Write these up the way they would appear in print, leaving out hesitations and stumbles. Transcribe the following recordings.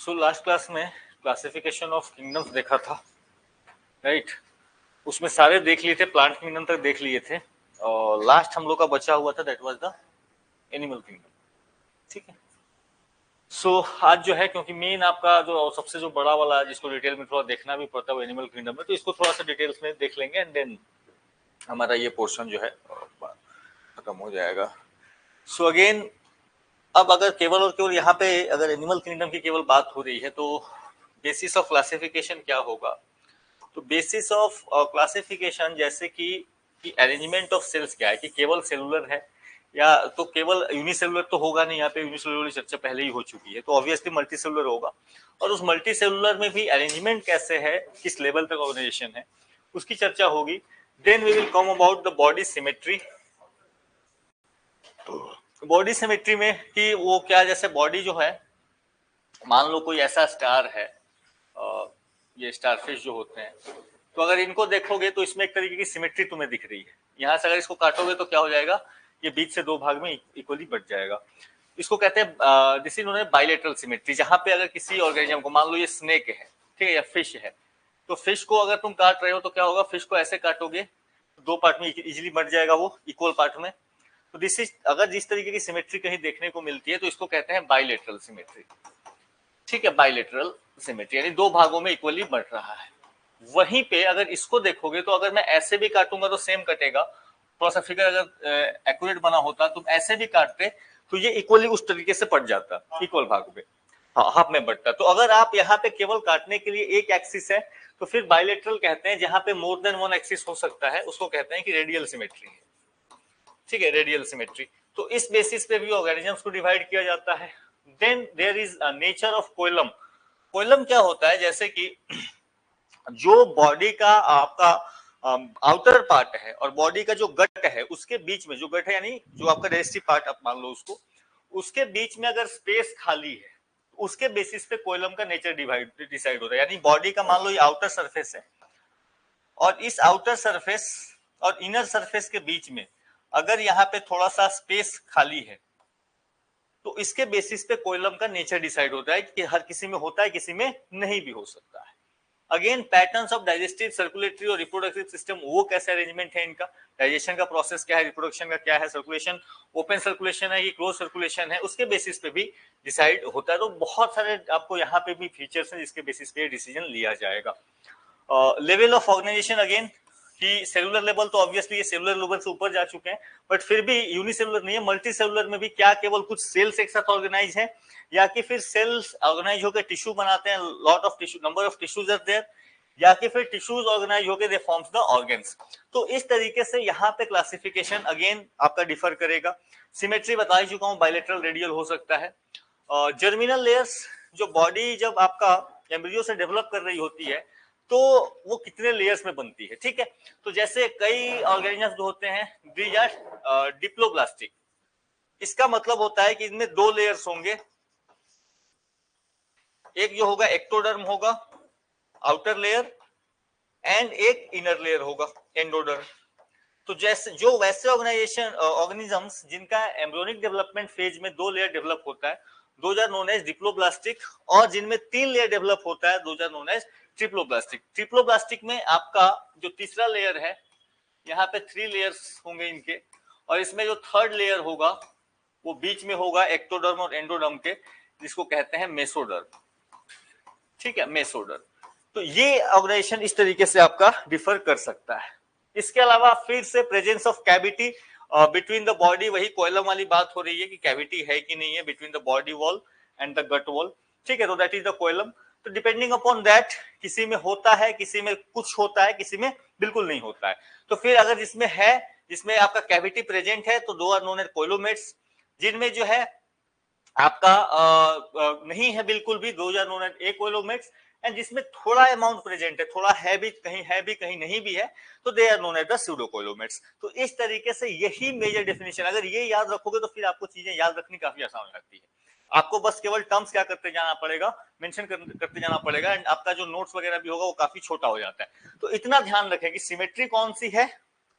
So last class में classification of kingdoms देखा था, राइट। उसमें सारे देख लिए थे, प्लांट किंगडम तक देख लिए थे, और लास्ट हम लोग का बचा हुआ था that was the animal kingdom. ठीक है। सो आज जो है, क्योंकि मेन आपका जो सबसे जो बड़ा वाला है जिसको डिटेल में थोड़ा देखना भी पड़ता है वो एनिमल किंगडम में, तो इसको थोड़ा सा डिटेल्स में देख लेंगे एंड देन हमारा ये पोर्शन जो है खत्म हो जाएगा। सो अगेन, अब अगर केवल और केवल यहाँ पे अगर एनिमल किंगडम की केवल बात हो रही है तो बेसिस ऑफ क्लासिफिकेशन क्या होगा? तो बेसिस ऑफ क्लासिफिकेशन जैसे कि अरेंजमेंट ऑफ सेल्स क्या है, कि केवल सेलुलर है या तो केवल यूनिसेलुलर तो होगा नहीं, यहाँ पे यूनिसेलुलर की चर्चा पहले ही हो चुकी है, तो ऑब्वियसली मल्टी सेलुलर होगा। और उस मल्टी सेलुलर में भी अरेंजमेंट कैसे है, किस लेवल तक ऑर्गेनाइजेशन है, उसकी चर्चा होगी। Then we will come about the body symmetry. Body symmetry में कि वो क्या, जैसे बॉडी जो है, मान लो कोई ऐसा स्टार है, ये स्टारफिश जो होते हैं, तो अगर इनको देखोगे तो इसमें एक तरीके की सिमेट्री तुम्हें दिख रही है। यहां से अगर इसको काटोगे तो क्या हो जाएगा, ये बीच से दो भाग में इक्वली बट जाएगा। इसको कहते हैं दिस इज बाइलेटरल सिमेट्री, जहां पे अगर किसी ऑर्गेनिज्म को, मान लो ये स्नेक है, ठीक है, या फिश है, तो फिश को अगर तुम काट रहे हो तो क्या होगा, फिश को ऐसे काटोगे दो पार्ट में इजिली बट जाएगा, वो इक्वल पार्ट में। तो दिस इज, अगर जिस तरीके की सिमेट्री कहीं देखने को मिलती है तो इसको कहते हैं बाइलेटरल सिमेट्री। ठीक है, बाइलेटरल सिमेट्री यानी दो भागों में इक्वली बढ़ रहा है। वहीं पे अगर इसको देखोगे तो अगर मैं ऐसे भी काटूंगा तो सेम कटेगा। थोड़ा सा फिगर अगर एक्यूरेट बना होता, तुम ऐसे भी काटते तो ये इक्वली उस तरीके से पड़ जाता, इक्वल भाग में, हाँ, हाफ में बढ़ता। तो अगर आप यहाँ पे केवल काटने के लिए एक एक्सिस है तो फिर बाइलेटरल कहते हैं, जहां पे मोर देन वन एक्सिस हो सकता है उसको कहते हैं कि रेडियल सिमेट्री है। ठीक है, रेडियल सिमेट्री। तो इस बेसिस पे भी ऑर्गेनिजम्स को डिवाइड किया जाता है। Then there is nature of coelom. Coelom क्या होता है, जैसे कि जो बॉडी का आपका आउटर पार्ट है और बॉडी का जो गट है, उसके बीच में जो गट है यानी जो आपका डाइजेस्टिव पार्ट आप मान लो उसको, उसके बीच में अगर स्पेस खाली है उसके बेसिस पे कोइलम का नेचर डिसाइड होता है। यानी बॉडी का मान लो ये आउटर सरफेस है और इस आउटर सरफेस और इनर सरफेस के बीच में अगर यहाँ पे थोड़ा सा स्पेस खाली है तो इसके बेसिस पे कोइलम का नेचर डिसाइड होता है कि हर किसी में होता है, किसी में नहीं भी हो सकता है। Again patterns of digestive, circulatory और रिप्रोडक्टिव सिस्टम, वो कैसे अरेंजमेंट है इनका, डाइजेशन का प्रोसेस क्या है, रिप्रोडक्शन का क्या है, सर्कुलेशन ओपन सर्कुलेशन है कि क्लोज सर्कुलेशन है, उसके बेसिस पे भी डिसाइड होता है। तो बहुत सारे आपको यहाँ पे भी फीचर्स हैं जिसके बेसिस पे डिसीजन लिया जाएगा। लेवल ऑफ ऑर्गेनाइजेशन, अगेन कि सेलुलर लेवल तो ऑब्वियसली ये सेलुलर लेवल से ऊपर जा चुके हैं, बट फिर भी यूनिसेलुलर नहीं है, मल्टी सेलुलर में भी क्या केवल कुछ सेल्स एक साथ ऑर्गेनाइज है या कि फिर सेल्स ऑर्गेनाइज होकर टिश्यू बनाते हैं, lot of tissue, number of tissues are there, या कि फिर टिश्यूज ऑर्गेनाइज होकर दे फॉर्म्स द ऑर्गन्स। तो इस तरीके से यहाँ पे क्लासिफिकेशन अगेन आपका डिफर करेगा। सिमेट्री बता ही चुका हूँ, बाइलेटरल, रेडियल हो सकता है। जर्मिनल लेयर्स, जो बॉडी जब आपका एम्ब्रियो से डेवलप कर रही होती है तो वो कितने लेयर्स में बनती है, ठीक है। तो जैसे कई ऑर्गेनिजम्स जो होते हैं दीज आर डिप्लोब्लास्टिक। इसका मतलब होता है कि इनमें दो लेयर्स होंगे, एक जो होगा एक्टोडर्म होगा, आउटर लेयर, एंड एक इनर लेयर होगा, एंडोडर्म। तो जैसे जो वैसे ऑर्गेनिजम्स जिनका एम्ब्रियोनिक डेवलपमेंट फेज में दो लेयर डेवलप होता है, those are known as diploblastic, और जिनमें तीन लेयर डेवलप होता है those are known as triploblastic. Triploblastic में आपका जो तीसरा लेयर है, यहाँ पे 3 लेयर्स होंगे इनके, और इसमें जो थर्ड लेयर होगा वो बीच में होगा एक्टोडर्म और एंडोडर्म के, जिसको कहते हैं मेसोडर्म। ठीक है, मेसोडर्म। तो ये ऑर्गेनाइजेशन इस तरीके से आपका डिफर कर सकता है। इसके अलावा फिर से presence of cavity between the body, वही कोइलम वाली बात हो रही है कि कैविटी है कि नहीं है between the body wall and the gut wall. ठीक है, तो दैट इज द कोइलम। तो डिपेंडिंग अपॉन दैट किसी में होता है, किसी में कुछ होता है, किसी में बिल्कुल नहीं होता है। तो फिर अगर जिसमें है, जिसमें आपका कैविटी प्रेजेंट है, तो दो आर नोन एज कोइलोमेट्स। जिनमें जो है आपका नहीं है बिल्कुल भी, दो आर नोन एज एक्विलोमेट्स। एंड जिसमें थोड़ा अमाउंट प्रेजेंट है, थोड़ा है भी कहीं नहीं भी है, तो they are known as the pseudocoelomates. तो इस तरीके से यही मेजर डेफिनेशन, अगर ये याद रखोगे तो फिर आपको चीजें याद रखनी काफी आसान हो जाती है। आपको बस केवल टर्म्स क्या करते जाना पड़ेगा, मेंशन करते जाना पड़ेगा, एंड आपका जो नोट्स वगैरह भी होगा वो काफी छोटा हो जाता है। तो इतना ध्यान रखें कि सिमेट्री कौन सी है,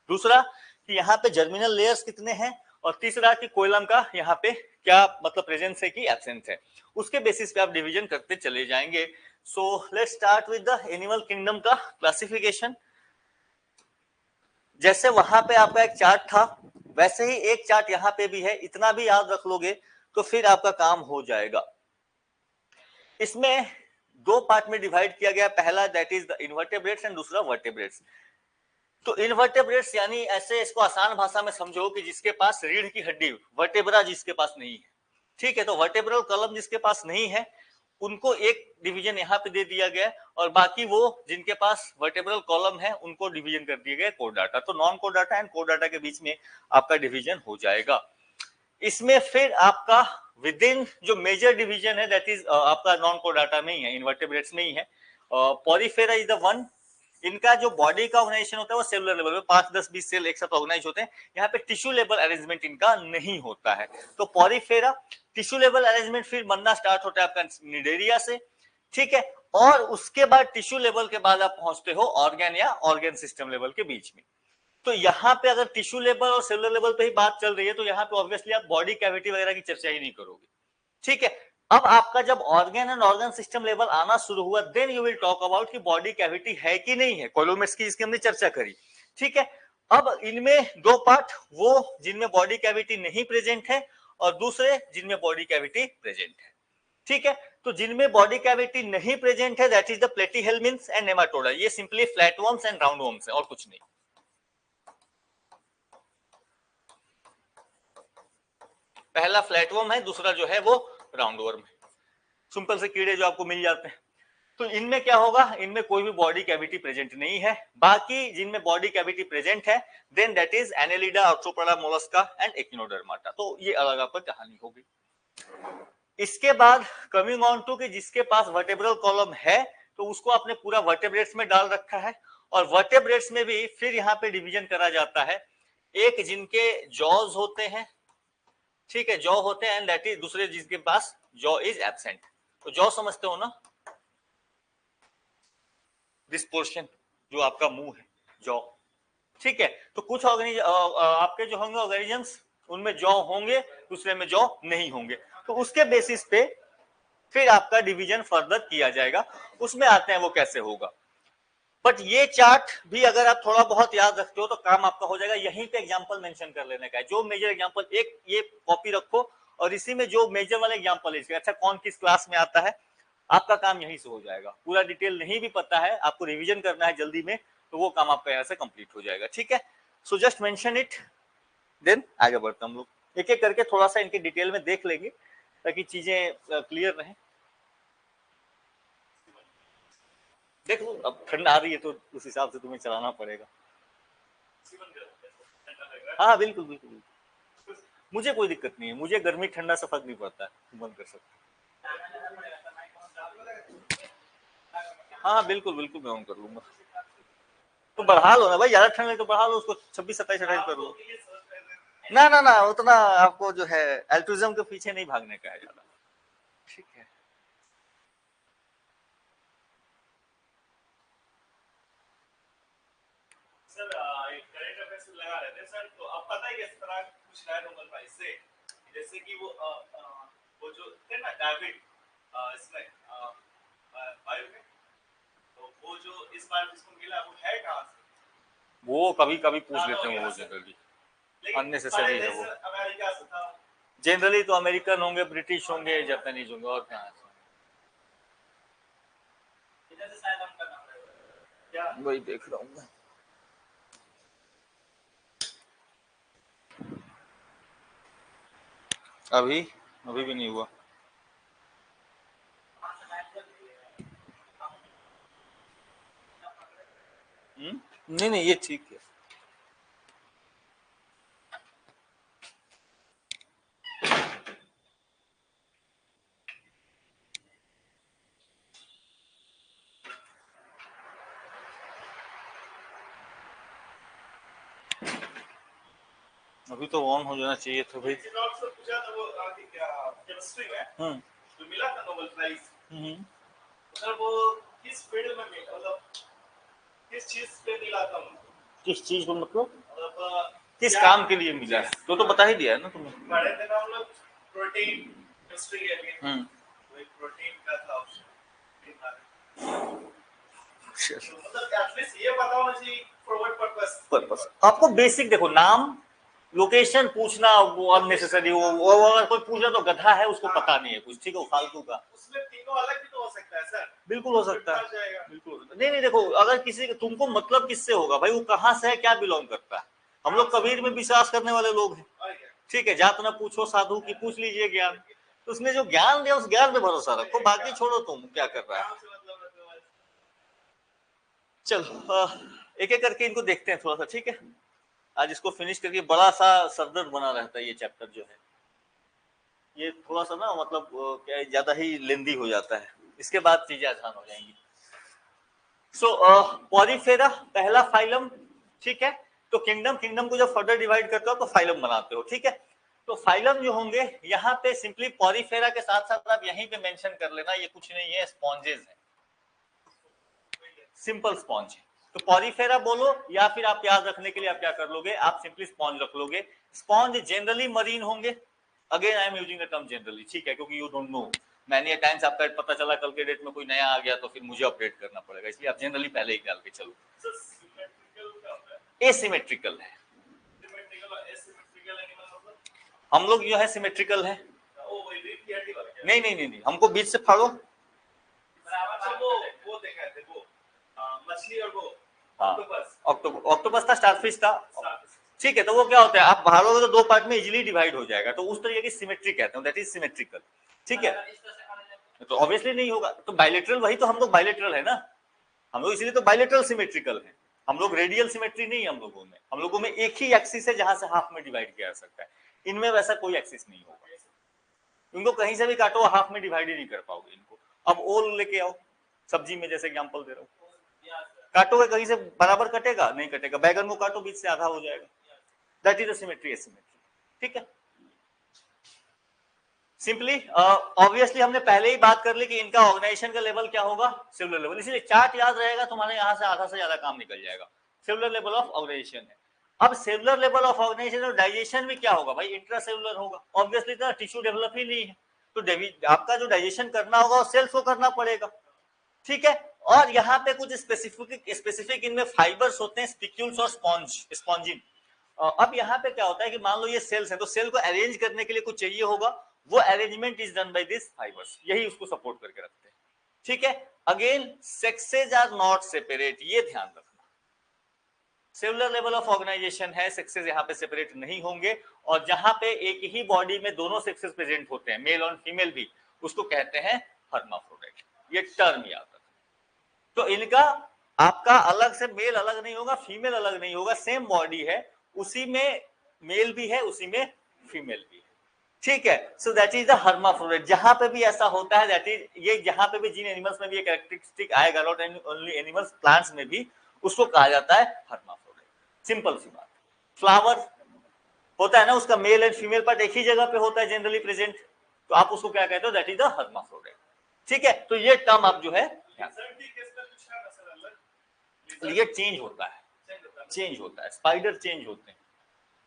दूसरा कि यहाँ पे जर्मिनल लेयर्स कितने हैं, और तीसरा कि कोइलम का यहाँ पे क्या मतलब प्रेजेंस है कि एब्सेंस है, उसके बेसिस पे आप डिवीजन करते चले जाएंगे। So let's start with the animal kingdom का क्लासिफिकेशन। जैसे वहां पे आपका एक चार्ट था वैसे ही एक चार्ट यहाँ पे भी है, इतना भी याद रख लोगे तो फिर आपका काम हो जाएगा। इसमें दो पार्ट में डिवाइड किया गया, पहला दैट इज द इन्वर्टेब्रेट्स एंड दूसरा वर्टेब्रेट्स। तो इन्वर्टेब्रेट्स यानी ऐसे इसको आसान भाषा में समझो कि जिसके पास रीढ़ की हड्डी, वर्टेब्रा जिसके पास नहीं है, ठीक है, तो वर्टेब्रल कॉलम जिसके पास नहीं है उनको एक डिवीजन यहाँ पे दे दिया गया और बाकी वो जिनके पास वर्टेब्रल कॉलम है उनको डिवीजन कर दिया गया कोर डाटा। तो non core data and core data के बीच में आपका डिवीजन हो जाएगा। इसमें फिर आपका विद इन जो मेजर डिवीजन है दैट इज आपका नॉन कोर डाटा में ही है, इन्वर्टेब्रेट्स में ही है। पॉरीफेरा इज द वन, इनका जो बॉडी का ऑर्गेनाइजेशन होता है वो सेलुलर लेवल पे 5 10 20 सेल एक साथ ऑर्गेनाइज होते हैं, यहाँ पे टिश्यू लेवल अरेंजमेंट इनका नहीं होता है। तो पॉरीफेरा टिश्यू लेवल अरेंजमेंट फिर बनना स्टार्ट होता है आपका निडेरिया से, ठीक है, और उसके बाद टिश्यू लेवल के बाद आप पहुंचते हो ऑर्गन या ऑर्गन सिस्टम लेवल के बीच में। तो यहाँ पे अगर टिश्यू लेवल और सेलुलर लेवल पे ही बात चल रही है तो यहाँ पे ऑब्वियसली आप बॉडी कैविटी वगैरह की चर्चा ही नहीं करोगे, ठीक है। अब आपका जब organ and organ system level आना शुरू हुआ then you will talk about कि बॉडी कैविटी है कि नहीं है, कोलोमेट्स की जिसकी हमने चर्चा करी, ठीक है। अब इनमें दो पार्ट, वो जिनमें बॉडी कैविटी नहीं प्रेजेंट है और दूसरे जिनमें बॉडी कैविटी प्रेजेंट है, ठीक है। तो जिनमें बॉडी कैविटी नहीं प्रेजेंट है that is the platyhelminthes and nematoda, ये सिंपली फ्लैटवर्म्स एंड राउंडवर्म्स है और कुछ नहीं। पहला फ्लैटवर्म है, दूसरा जो है वो राउंडवर्म है, सिंपल से कीड़े जो आपको मिल जाते हैं। तो इनमें क्या होगा, इनमें कोई भी बॉडी कैविटी प्रेजेंट नहीं है। बाकी जिनमें बॉडी कैविटी प्रेजेंट है then that is annelida, arthropoda, mollusca and echinodermata. तो ये अलग आपका कहानी होगी। इसके बाद कमिंग ऑन टू कि जिसके पास वर्टेब्रल कॉलम है तो उसको आपने पूरा वर्टेब्रेट्स में डाल रखा है और वर्टेब्रेट्स में भी फिर यहाँ पे डिवीजन करा जाता है, एक जिनके जॉज होते हैं, ठीक है, जॉ होते हैं एंड दैट इज दूसरे जिसके पास जॉ इज एब्सेंट। तो जॉ समझते हो ना, दिस पोर्शन जो आपका मुंह है जॉ, ठीक है। तो कुछ आपके जो होंगे ऑर्गेनिजम्स उनमें जॉ होंगे, दूसरे में जॉ नहीं होंगे, तो उसके बेसिस पे फिर आपका डिवीजन फर्दर किया जाएगा, उसमें आते हैं वो कैसे होगा। बट ये चार्ट भी अगर आप थोड़ा बहुत याद रखते हो तो काम आपका हो जाएगा। यहीं पे एग्जांपल मेंशन कर लेने का है, जो मेजर एग्जांपल एक ये कॉपी रखो और इसी में जो मेजर वाले एग्जांपल है अच्छा कौन किस क्लास में आता है, आपका काम यहीं से हो जाएगा। पूरा डिटेल नहीं भी पता है, आपको रिवीजन करना है जल्दी में, तो वो काम आपका यहाँ से कंप्लीट हो जाएगा, ठीक है। So just mention it, then आगे बढ़ते हम लोग एक एक करके थोड़ा सा इनके डिटेल में देख लेंगे ताकि चीजें क्लियर रहें। देखो अब ठंड आ रही है तो उस हिसाब से तुम्हें चलाना पड़ेगा। हाँ बिल्कुल बिल्कुल बिल्कुल, मुझे कोई दिक्कत नहीं है, मुझे गर्मी ठंडा से फर्क नहीं पड़ता है, बंद कर सकते। हाँ बिल्कुल बिल्कुल मैं ऑन कर लूंगा। तो बढ़ा लो ना भाई, ज्यादा ठंड है तो बढ़ा लो उसको 26 27 28 कर लो। ना ना ना उतना आपको जो है एल्ट्रिज्म के पीछे नहीं भागने का है ज्यादा, ठीक है। सर करंट अफेयर्स लगा रहे थे सर, तो अब पता है किस तरह कुछ नया नोबेल प्राइज से, जैसे कि वो जो थे ना डेविड इसमें बायो में, तो वो जो इस बार जिसको मिला वो है कहाँ से, वो कभी कभी पूछ लेते हैं वो जनरली, अननेसेसरी है वो। अमेरिका से था जनरली, तो अमेरिकन होंगे, ब्रिटिश होंगे, जापानीज होंगे, और कहाँ से वही देख रहा हूँ मैं। अभी अभी भी नहीं हुआ। नहीं नहीं ये ठीक है। अभी तो ऑन हो जाना चाहिए था भाई। पूछा था वो केमिस्ट्री में जो मिला था नोबेल प्राइज, सर वो किस फील्ड में मिला, मतलब किस चीज पे मिला था उनको, किस चीज को मतलब किस काम के लिए मिला है तो बता ही दिया है ना तुमने। पढ़े थे ना हम लोग प्रोटीन केमिस्ट्री के लिए, वही प्रोटीन का था ऑप्शन। मतलब एटलीस्ट ये पता होना चाहिए फॉरवर्ड पर्पस। आपको बेसिक देखो, नाम लोकेशन पूछना वो अननेसेसरी, वो अगर कोई पूछना तो गधा है, उसको पता नहीं है कुछ, ठीक है, वो फालतू का। उसमें तीनों अलग भी तो हो सकता है सर। बिल्कुल हो सकता है, बिल्कुल। नहीं देखो, अगर किसी तुमको मतलब किससे होगा भाई, वो कहाँ से है, क्या बिलोंग करता है। हम लोग कबीर में विश्वास करने वाले लोग हैं, ठीक है, जात ना पूछो साधु की, पूछ लीजिए ज्ञान। तो उसने जो ज्ञान दिया उस ज्ञान पे भरोसा रखो, बाकी छोड़ो तुम क्या कर रहा है। चलो एक एक करके इनको देखते हैं थोड़ा सा, ठीक है। आज इसको फिनिश करके, बड़ा सा सरदर्द बना रहता है ये चैप्टर जो है, ये थोड़ा सा ना मतलब क्या ज्यादा ही लेंदी हो जाता है, इसके बाद चीजें आसान हो जाएंगी। सो पॉलीफेरा पहला फाइलम, ठीक है। तो किंगडम को जब फर्दर डिवाइड करते हो तो फाइलम बनाते हो, ठीक है। तो फाइलम जो होंगे यहाँ पे सिंपली पॉलीफेरा के साथ साथ आप यहीं पे मेंशन कर लेना, ये कुछ नहीं है, स्पॉन्जेस है, सिंपल स्पॉन्ज है। तो पॉलीफेरा बोलो, या फिर आप याद रखने के लिए आप क्या कर लोगे, आप सिंपली स्पॉन्ज रख लोगे। स्पॉन्ज जनरली मरीन होंगे, again I am using the term generally, ठीक है, क्योंकि you don't know many times आपका पता चला कल के डेट में कोई नया आ गया तो फिर मुझे अपडेट करना पड़ेगा, इसलिए आप जनरली पहले ही डाल के चलो। एसिमेट्रिकल है, हम लोग जो है सिमेट्रिकल है। नहीं, हमको बीच से फाड़ो। मछली और वो ऑक्टोपस था, स्टारफिश था, ठीक है। तो वो क्या होता है, आप भारोगे तो दो पार्ट में इजीली डिवाइड हो जाएगा, तो उस तरीके की सिमेट्री कहते हैं, दैट इज सिमेट्रिकल, ठीक है। तो ऑब्वियसली नहीं होगा, तो बायलेटरल, वही तो हम लोग बायलेटरल है ना, हम लोग इसलिए तो बायलेटरल सिमेट्रिकल है। हम लोग रेडियल सिमेट्री नहीं है हम लोगों में एक ही एक्सिस है जहां से हाफ में डिवाइड किया जा सकता है, इनमें वैसा कोई एक्सिस नहीं होगा। इनको कहीं से भी काटो हाफ में डिवाइड ही नहीं कर पाओगे इनको। अब ओल लेके आओ, सब्जी में जैसे एग्जांपल दे रहा हूँ, काटोगे कहीं से बराबर कटेगा नहीं, कटेगा। बैगन को काटो बीच से आधा हो जाएगा, that is the symmetry, asymmetry, ठीक है। सिंपली ऑब्वियसली हमने पहले ही बात कर ली कि इनका ऑर्गेनाइजेशन का लेवल क्या होगा, सेलुलर लेवल, इसलिए चार्ट याद रहेगा तुम्हारे, यहां से आधा से ज्यादा काम निकल जाएगा। सेलुलर लेवल ऑफ ऑर्गेनाइजेशन है। अब सेलुलर लेवल ऑफ ऑर्गेनाइजेशन और डाइजेशन भी क्या होगा भाई, इंट्रा सेलुलर होगा, ऑब्वियसली तो टिश्यू डेवलप ही नहीं है, तो आपका जो डाइजेशन करना होगा वो सेल्स को करना पड़ेगा, ठीक है। और यहाँ पे कुछ स्पेसिफिक इनमें फाइबर्स होते हैं, स्पिक्यूल्स और स्पॉन्जिन। अब यहाँ पे क्या होता है कि मान लो ये सेल्स है, तो सेल को अरेंज करने के लिए कुछ चाहिए होगा, वो arrangement is done by this fibres, यही उसको सपोर्ट करके रखते हैं, ठीक है। Again sexes are not separate, ये ध्यान रखना, सेलुलर लेवल ऑफ ऑर्गेनाइजेशन है, सेक्सेस यहाँ पे सेपरेट नहीं होंगे, और जहां पे एक ही बॉडी में दोनों सेक्सेस प्रेजेंट होते हैं, मेल और फीमेल भी, उसको कहते हैं हर्माफ्रोडाइट, ये टर्म याद रखना। तो इनका आपका अलग से मेल अलग नहीं होगा, फीमेल अलग नहीं होगा, सेम बॉडी है, उसी में मेल भी है, उसी में फीमेल भी है, ठीक है। So that is the hermaphrodite. जहां पे भी ऐसा होता है, दैट इज ये जहां पे भी जिन एनिमल्स में भी ये कैरेक्टरिस्टिक आएगा, नॉट ओनली एनिमल्स, प्लांट्स में भी, उसको कहा जाता है हर्माफ्रोडाइट, सिंपल सी बात। फ्लावर होता है ना, उसका मेल एंड फीमेल पार्ट एक ही जगह पे होता है जनरली प्रेजेंट, तो आप उसको क्या कहते हो, दैट इज द हर्माफ्रोडाइट, ठीक है। तो ये टर्म आप जो है, ये चेंज होता है, स्पाइडर चेंज होते हैं,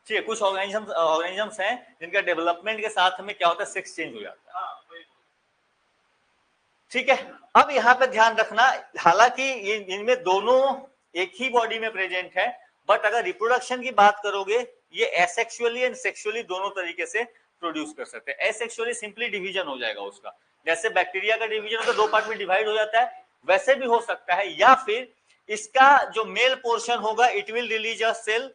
ठीक है। कुछ ऑर्गेनिजम्स हैं जिनका डेवलपमेंट के साथ में क्या होता है, सेक्स चेंज हो जाता है, ठीक है। अब यहाँ पे ध्यान रखना, हालांकि इनमें दोनों एक ही बॉडी में प्रेजेंट है, बट अगर रिप्रोडक्शन की बात करोगे, ये एसेक्सुअली एंड सेक्सुअली दोनों तरीके से प्रोड्यूस कर सकते हैं। एसेक्सुअली सिंपली डिवीजन हो जाएगा उसका, जैसे बैक्टीरिया का डिवीजन होता है, दो पार्ट में डिवाइड हो जाता है, वैसे भी हो सकता है, या फिर इसका जो मेल पोर्शन होगा it will release a cell,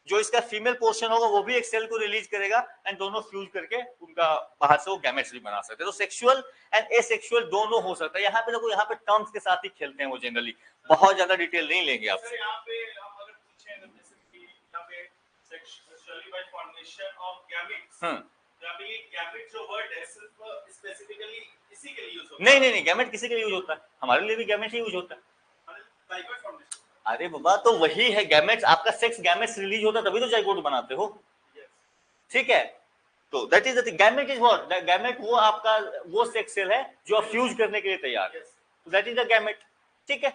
जो इसका फीमेल पोर्शन होगा वो भी एक सेल को रिलीज करेगा, एंड दोनों फ्यूज करके उनका बाहर से वो गैमेट्स भी बना सकते हैं। तो सेक्सुअल एंड एसेक्सुअल दोनों हो सकता है। यहाँ पे देखो, यहाँ पे टर्म्स के साथ ही खेलते हैं वो जनरली, बहुत ज्यादा डिटेल नहीं लेंगे आपसे। यहाँ पे हम अगर पूछें यहाँ पे sexually bye formation of gametes, यहाँ पे ये गैमेट जो वर्ड है सिर्फ स्पेसिफिकली इसी के लिए यूज होता है? नहीं, गैमेट किसी के लिए यूज होता है, हमारे लिए भी गैमेट ही यूज होता है। अरे बाबा, तो वही है गैमेट्स, आपका सेक्स गैमेट्स रिलीज होता है तभी तो जाइगोट बनाते हो, ठीक है। तो that is the gamete is what, gamete वो आपका वो सेक्स सेल है जो फ्यूज करने के लिए तैयार है, तो दैट इज द गैमेट, ठीक है।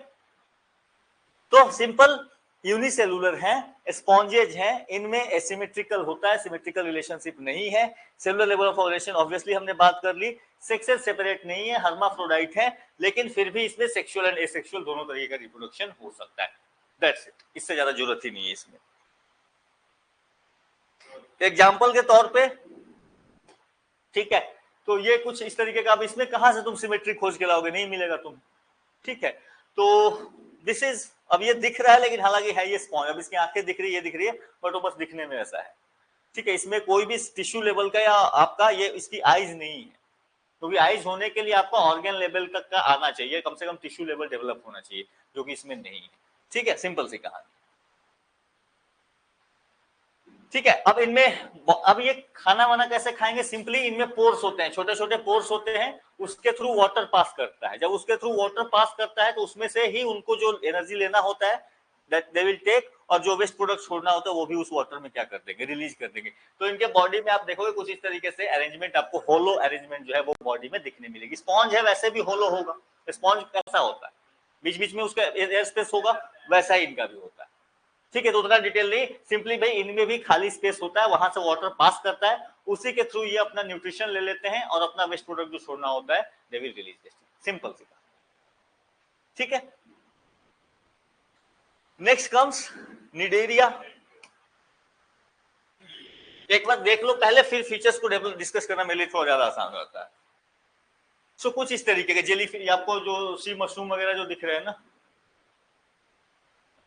तो सिंपल यूनिसेलुलर हैं, स्पॉन्जेज हैं, इनमें एसिमेट्रिकल होता है, सिमेट्रिकल रिलेशनशिप नहीं है। Cellular level of organisation obviously हमने बात कर ली, सेक्सुअल सेपरेट नहीं है, हर्माफ्रोडाइट है, लेकिन फिर भी इसमें सेक्सुअल एंड एसेक्सुअल दोनों तरीके का रिप्रोडक्शन हो सकता है। दैट्स इट, इससे ज्यादा जरूरत ही नहीं है इसमें। एग्जाम्पल के तौर पे, ठीक है, तो ये कुछ इस तरीके का, अब इसमें कहां से तुम सिमेट्री खोज के लाओगे, नहीं मिलेगा तुम्हें, ठीक है। तो दिस इज, अब ये दिख रहा है लेकिन हालांकि है ये स्पॉन्ज, अब इसकी आंखें दिख रही है, ये दिख रही है, बट वो बस दिखने में ऐसा है, ठीक है। इसमें कोई भी टिश्यू लेवल का या आपका ये इसकी आईज नहीं है, क्योंकि आईज होने के लिए आपका ऑर्गन लेवल तक का आना चाहिए, कम से कम टिश्यू लेवल डेवलप होना चाहिए, जो कि इसमें नहीं है, ठीक है। सिंपल सी कहानी, ठीक है। अब इनमें, अब ये खाना वाना कैसे खाएंगे, सिंपली इनमें पोर्स होते हैं, छोटे छोटे पोर्स होते हैं, उसके थ्रू वाटर पास करता है। जब उसके थ्रू वाटर पास करता है तो उसमें से ही उनको जो एनर्जी लेना होता है दैट दे विल टेक, और जो वेस्ट प्रोडक्ट छोड़ना होता है वो भी उस वाटर में क्या कर देंगे, रिलीज कर देंगे। तो इनके बॉडी में आप देखोगे कुछ इस तरीके से अरेंजमेंट, आपको होलो अरेंजमेंट जो है वो बॉडी में दिखने मिलेगी। स्पॉन्ज है वैसे भी होलो होगा, स्पॉन्ज कैसा होता है, बीच बीच में उसका एयर स्पेस होगा, वैसा ही इनका भी होता है, ठीक है। तो उतना डिटेल नहीं, सिंपली भाई इनमें भी खाली स्पेस होता है, वहां से वाटर पास करता है, उसी के थ्रू ये अपना न्यूट्रिशन ले लेते हैं और अपना वेस्ट प्रोडक्ट जो छोड़ना होता है they will release this, simple सी, ठीक है। Next comes cnidaria. एक बार देख लो पहले, फिर फीचर्स को डिस्कस करना मेरे लिए थोड़ा ज्यादा आसान रहता है। सो कुछ इस तरीके के जेली फिश, आपको जो सी मशरूम वगैरह जो दिख रहे हैं ना,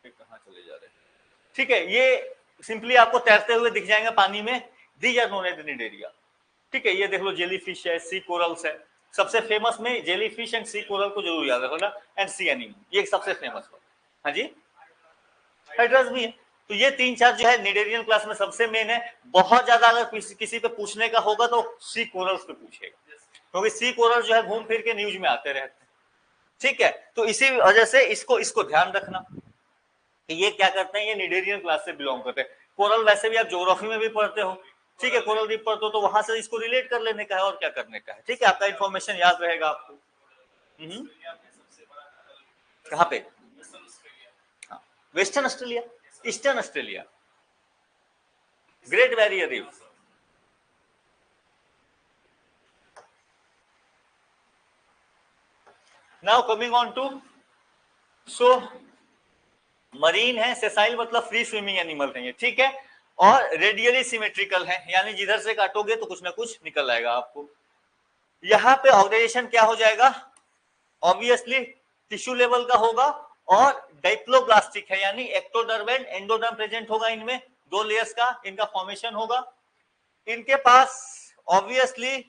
कहां चले जा रहे हैं, ठीक है, ये सिंपली आपको तैरते हुए दिख जाएंगे पानी में, these are known as cnidaria, ठीक है। ये देख लो जेली फिश है, सी कोरल्स है, सबसे फेमस में jellyfish and sea coral को जरूर याद रखना, एंड सी एनीमल, ये सबसे फेमस है। हाँ जी, हाइड्रास भी है। तो ये तीन चार जो है निडेरियन क्लास में सबसे मेन है। बहुत ज्यादा अगर किसी पे पूछने का होगा तो सी कोरल्स पे पूछेगा, क्योंकि सी कोरल जो है घूम फिर के न्यूज में आते रहते हैं, ठीक है। तो इसी वजह से इसको ध्यान रखना कि ये क्या करते हैं, ये निडेरियन क्लास से बिलोंग करते हैं। कोरल वैसे भी आप ज्योग्राफी में भी पढ़ते हो, ठीक है, कोरल रीफ पढ़ते हो, तो वहां से इसको रिलेट कर लेने का है और क्या करने का है, ठीक है, आपका इंफॉर्मेशन याद रहेगा आपको। कहाँ पे, Western Australia, Eastern Australia, Great Barrier Reef, now coming on to, so marine है, सेसाइल मतलब फ्री स्विमिंग एनिमल है ये, ठीक है, और रेडियली सिमेट्रिकल है, यानी जिधर से काटोगे तो कुछ ना कुछ निकल आएगा आपको। यहाँ पे ऑर्गेनाइजेशन क्या हो जाएगा, ऑब्वियसली टिश्यू लेवल का होगा, और डाइप्लोब्लास्टिक है, यानी एक्टोडर्म एंड एंडोडर्म प्रेजेंट होगा, इनमें दो लेयर्स का इनका फॉर्मेशन होगा। इनके पास ऑब्वियसली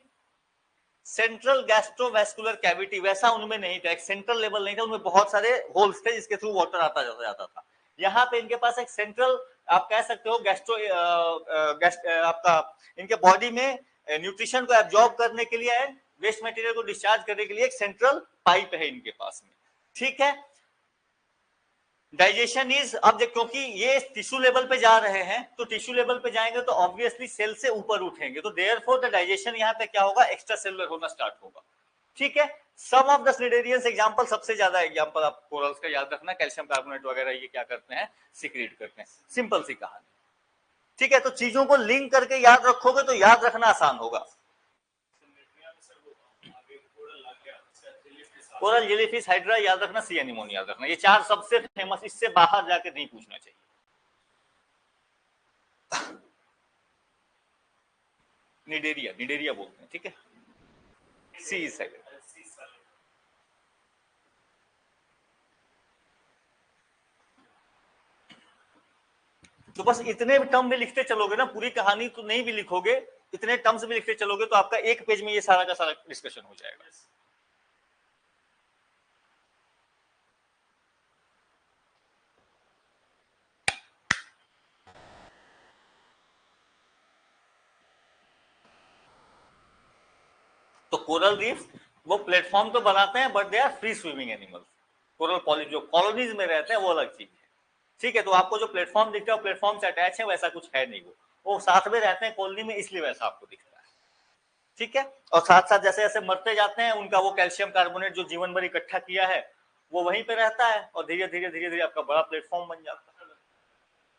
सेंट्रल गैस्ट्रोवैस्कुलर कैविटी वैसा उनमें नहीं था, एक सेंट्रल लेवल नहीं था, उनमें बहुत सारे होल्स थे जिसके थ्रू वाटर आता जाता था। यहाँ पे इनके पास एक सेंट्रल, आप कह सकते हो गैस्ट्रो, आपका इनके बॉडी में न्यूट्रिशन को एब्जॉर्ब करने के लिए एंड वेस्ट मटेरियल को डिस्चार्ज करने के लिए एक सेंट्रल पाइप है इनके पास में, ठीक है। डाइजेशन इज, अब क्योंकि ये टिश्यू लेवल पे जा रहे हैं, तो टिश्यू लेवल पे जाएंगे तो ऑब्वियसली सेल से ऊपर उठेंगे, तो देयरफॉर द डाइजेशन यहाँ पे क्या होगा, एक्स्ट्रा सेलुलर होना स्टार्ट होगा, ठीक है। सम ऑफ द निडेरियंस एग्जांपल, सबसे ज्यादा एग्जांपल आप कोरल्स का याद रखना, कैल्शियम कार्बोनेट वगैरह ये क्या करते हैं, सिक्रीट करते हैं, सिंपल सी कहानी, ठीक है। तो चीजों को लिंक करके याद रखोगे तो याद रखना आसान होगा। कोरल, जेलीफिश, हाइड्रा याद रखना, सी एनीमोन याद रखना, ये चार सबसे फेमस, इससे बाहर जाके नहीं पूछना चाहिए। निडेरिया, निडेरिया बोलते हैं, ठीक है, सी साइड। तो बस इतने टर्म में लिखते चलोगे ना, पूरी कहानी तो नहीं भी लिखोगे, इतने टर्म्स में लिखते चलोगे तो आपका एक पेज में ये सारा का सारा डिस्कशन हो जाएगा। तो कोरल रीफ वो प्लेटफॉर्म तो बनाते हैं, but they are free swimming animals. Coral polyp जो कॉलोनीज में रहते हैं वो अलग चीज है, ठीक है। तो आपको जो प्लेटफॉर्म दिखता है प्लेटफॉर्म से अटैच है, वैसा कुछ है नहीं, वो साथ में रहते हैं कॉलोनी में, इसलिए वैसा आपको दिखता है, ठीक है। और साथ साथ जैसे जैसे मरते जाते हैं, उनका वो कैल्शियम कार्बोनेट जो जीवन भर इकट्ठा किया है वो वहीं पे रहता है, और धीरे धीरे धीरे धीरे आपका बड़ा प्लेटफॉर्म बन जाता है,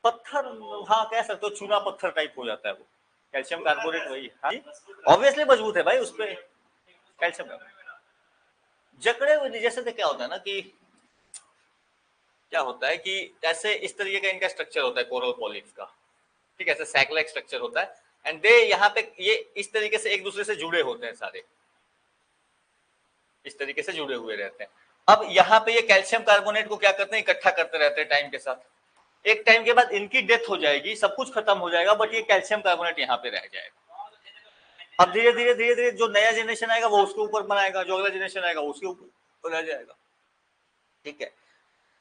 पत्थर, हाँ कह सकते हो, चूना पत्थर टाइप हो जाता है वो, कैल्शियम कार्बोनेट वही। हाँ ऑब्वियसली मजबूत है भाई, उस पर कैल्शियम जकड़े हुए। जैसे तो क्या होता है ना कि क्या होता है कि ऐसे इस तरीके का इनका स्ट्रक्चर होता है कोरल पॉलिप्स का, ठीक है, ऐसे सैक लाइक स्ट्रक्चर होता है, एंड दे यहाँ पे ये इस तरीके से एक दूसरे से जुड़े होते हैं सारे, इस तरीके से जुड़े हुए रहते हैं। अब यहाँ पे ये कैल्शियम कार्बोनेट को क्या करते हैं, इकट्ठा करते रहते हैं टाइम के साथ। एक टाइम के बाद इनकी डेथ हो जाएगी, सब कुछ खत्म हो जाएगा, बट ये कैल्शियम कार्बोनेट यहाँ पे रह जाएगा। अब धीरे धीरे धीरे धीरे जो नया जनरेशन आएगा वो उसके ऊपर बनाएगा, जो अगला जनरेशन आएगा उसके ऊपर रह जाएगा, ठीक है।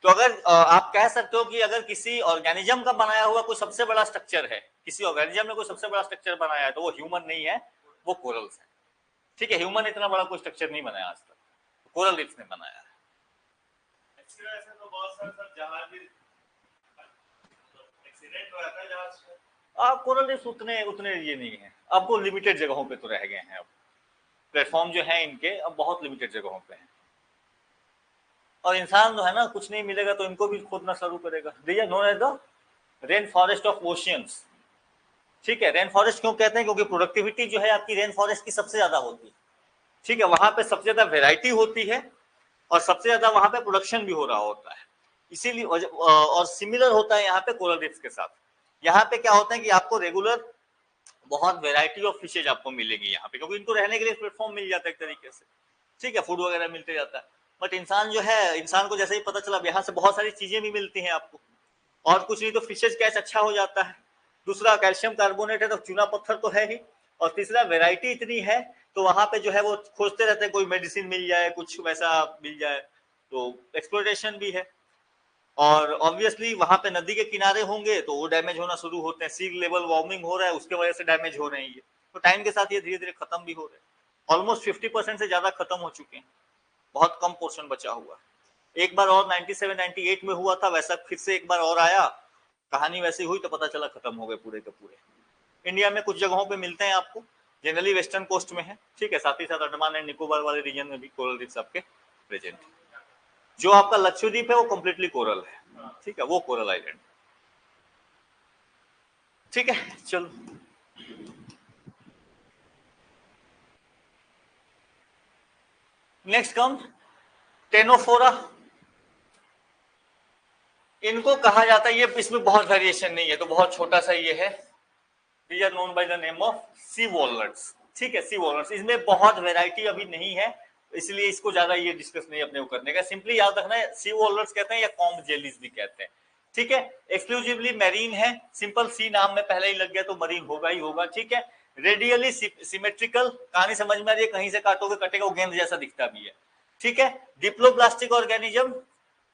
तो अगर आप कह सकते हो कि अगर किसी ऑर्गेनिज्म का बनाया हुआ कोई सबसे बड़ा स्ट्रक्चर है, किसी ऑर्गेनिज्म ने कोई सबसे बड़ा स्ट्रक्चर बनाया है, तो वो ह्यूमन नहीं है, वो कोरल्स है, ठीक है। ह्यूमन इतना बड़ा कोई स्ट्रक्चर नहीं बनाया आज तक, कोरल रीफ्स ने बनाया है। कोरल रीफ्स उतने उतने ये नहीं है, अब वो लिमिटेड जगहों पे तो रह गए हैं। अब प्लेटफॉर्म जो है इनके अब बहुत लिमिटेड जगहों पे हैं, और इंसान जो है ना, कुछ नहीं मिलेगा तो इनको भी खोदना शुरू करेगा। They are known as the rain forest of oceans, ठीक है। रेन फॉरेस्ट क्यों कहते हैं, क्योंकि प्रोडक्टिविटी जो है आपकी रेन फॉरेस्ट की सबसे ज्यादा होती है, ठीक है। वहां पे सबसे ज्यादा वेराइटी होती है और सबसे ज्यादा वहां पे प्रोडक्शन भी हो रहा होता है, इसीलिए। और सिमिलर होता है यहाँ पे कोरल रीफ्स के साथ। यहाँ पे क्या होता है कि आपको रेगुलर बहुत वेराइटी ऑफ फिशेज आपको मिलेगी यहाँ पे, क्योंकि इनको रहने के लिए प्लेटफॉर्म मिल जाता है एक तरीके से, ठीक है, फूड वगैरह मिलते जाता है। बट इंसान जो है, इंसान को जैसे ही पता चला यहाँ से बहुत सारी चीजें भी मिलती हैं आपको, और कुछ नहीं तो फिशेज कैच अच्छा हो जाता है। दूसरा कैल्शियम कार्बोनेट है तो चूना पत्थर तो है ही, और तीसरा वेराइटी इतनी है तो वहां पे जो है वो खोजते रहते हैं कोई मेडिसिन मिल जाए, कुछ वैसा मिल जाए, तो एक्सप्लोरेशन भी है। और ऑब्वियसली वहां पे नदी के किनारे होंगे तो वो डैमेज होना शुरू होते हैं, सी लेवल वार्मिंग हो रहा है उसके वजह से डैमेज हो रहे हैं ये, तो टाइम के साथ ये धीरे धीरे खत्म भी हो रहे हैं। ऑलमोस्ट 50% से ज्यादा खत्म हो चुके हैं, बहुत कम पोर्शन बचा हुआ है। एक बार और 97-98 में हुआ था वैसा, फिर से एक बार और आया, कहानी वैसी हुई तो पता चला खत्म हो गए पूरे के पूरे। इंडिया में कुछ जगहों पे मिलते हैं आपको, जनरली वेस्टर्न कोस्ट में है, ठीक है, साथ ही साथ अंडमान एंड निकोबार वाले रीजन में भी कोरल रीफ्स आपके प्रेजेंट है। जो आपका लक्षद्वीप है वो कंप्लीटली कोरल है, ठीक है, वो कोरल आइलैंड, ठीक है। चलो नेक्स्ट कम टेनोफोरा, इनको कहा जाता है, ये इसमें बहुत वेरिएशन नहीं है, तो बहुत छोटा सा ये है, these are known by the name of sea walnuts, ठीक है, सी वॉलनट्स। इसमें बहुत वेराइटी अभी नहीं है, इसलिए इसको ज्यादा ये डिस्कस नहीं अपने को करने का। सिंपली याद रखना है सी वॉलनट्स कहते हैं या कॉम्ब जेलीज भी कहते हैं, ठीक है। एक्सक्लूसिवली मैरीन है, सिंपल सी नाम में पहले ही लग गया तो मरीन होगा ही होगा, ठीक है। रेडियली सिमेट्रिकल, कहानी समझ में आ रही है, कहीं से काटोगे कटेगा, वो गेंद जैसा दिखता भी है, ठीक है। डिप्लोप्लास्टिक ऑर्गेनिज्म,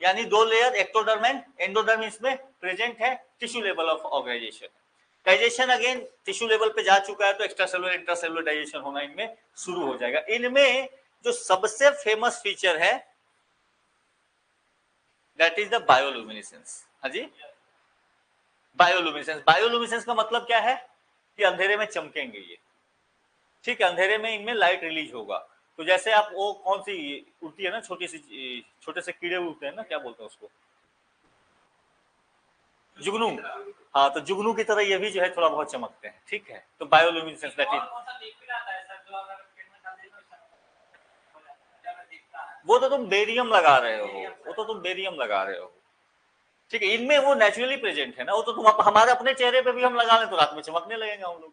यानी दो लेयर एक्टोडर्म एंड एंडोडर्म इसमें प्रेजेंट है, tissue level of organisation. Digestion again tissue level पे जा चुका है तो एक्स्ट्रासेलुलर इंट्रासेलुलर डाइजेशन होना इनमें शुरू हो जाएगा। इनमें जो सबसे फेमस फीचर है दैट इज द बायोलुमिनेसेंस। हाँ जी, बायोलुमिनेसेंस। बायोलुमिनेसेंस का मतलब क्या है कि अंधेरे में चमकेंगे ये, ठीक है, अंधेरे में इनमें लाइट रिलीज होगा। तो जैसे आप वो कौन सी उड़ती है ना, छोटी सी, छोटे से कीड़े उड़ते हैं ना, क्या बोलते हैं उसको, जुगनू, हाँ, तो जुगनू की तरह ये भी जो है थोड़ा बहुत चमकते हैं, ठीक है। तो बायोलुमिनेसेंस दैट इज, वो तो तुम बेरियम लगा रहे हो, वो तो तुम बेरियम लगा रहे हो, ठीक है। इनमें वो नेचुरली प्रेजेंट है ना, वो तो तुम हमारे अपने चेहरे पे भी हम लगा लें तो रात में चमकने लगेंगे हम लोग,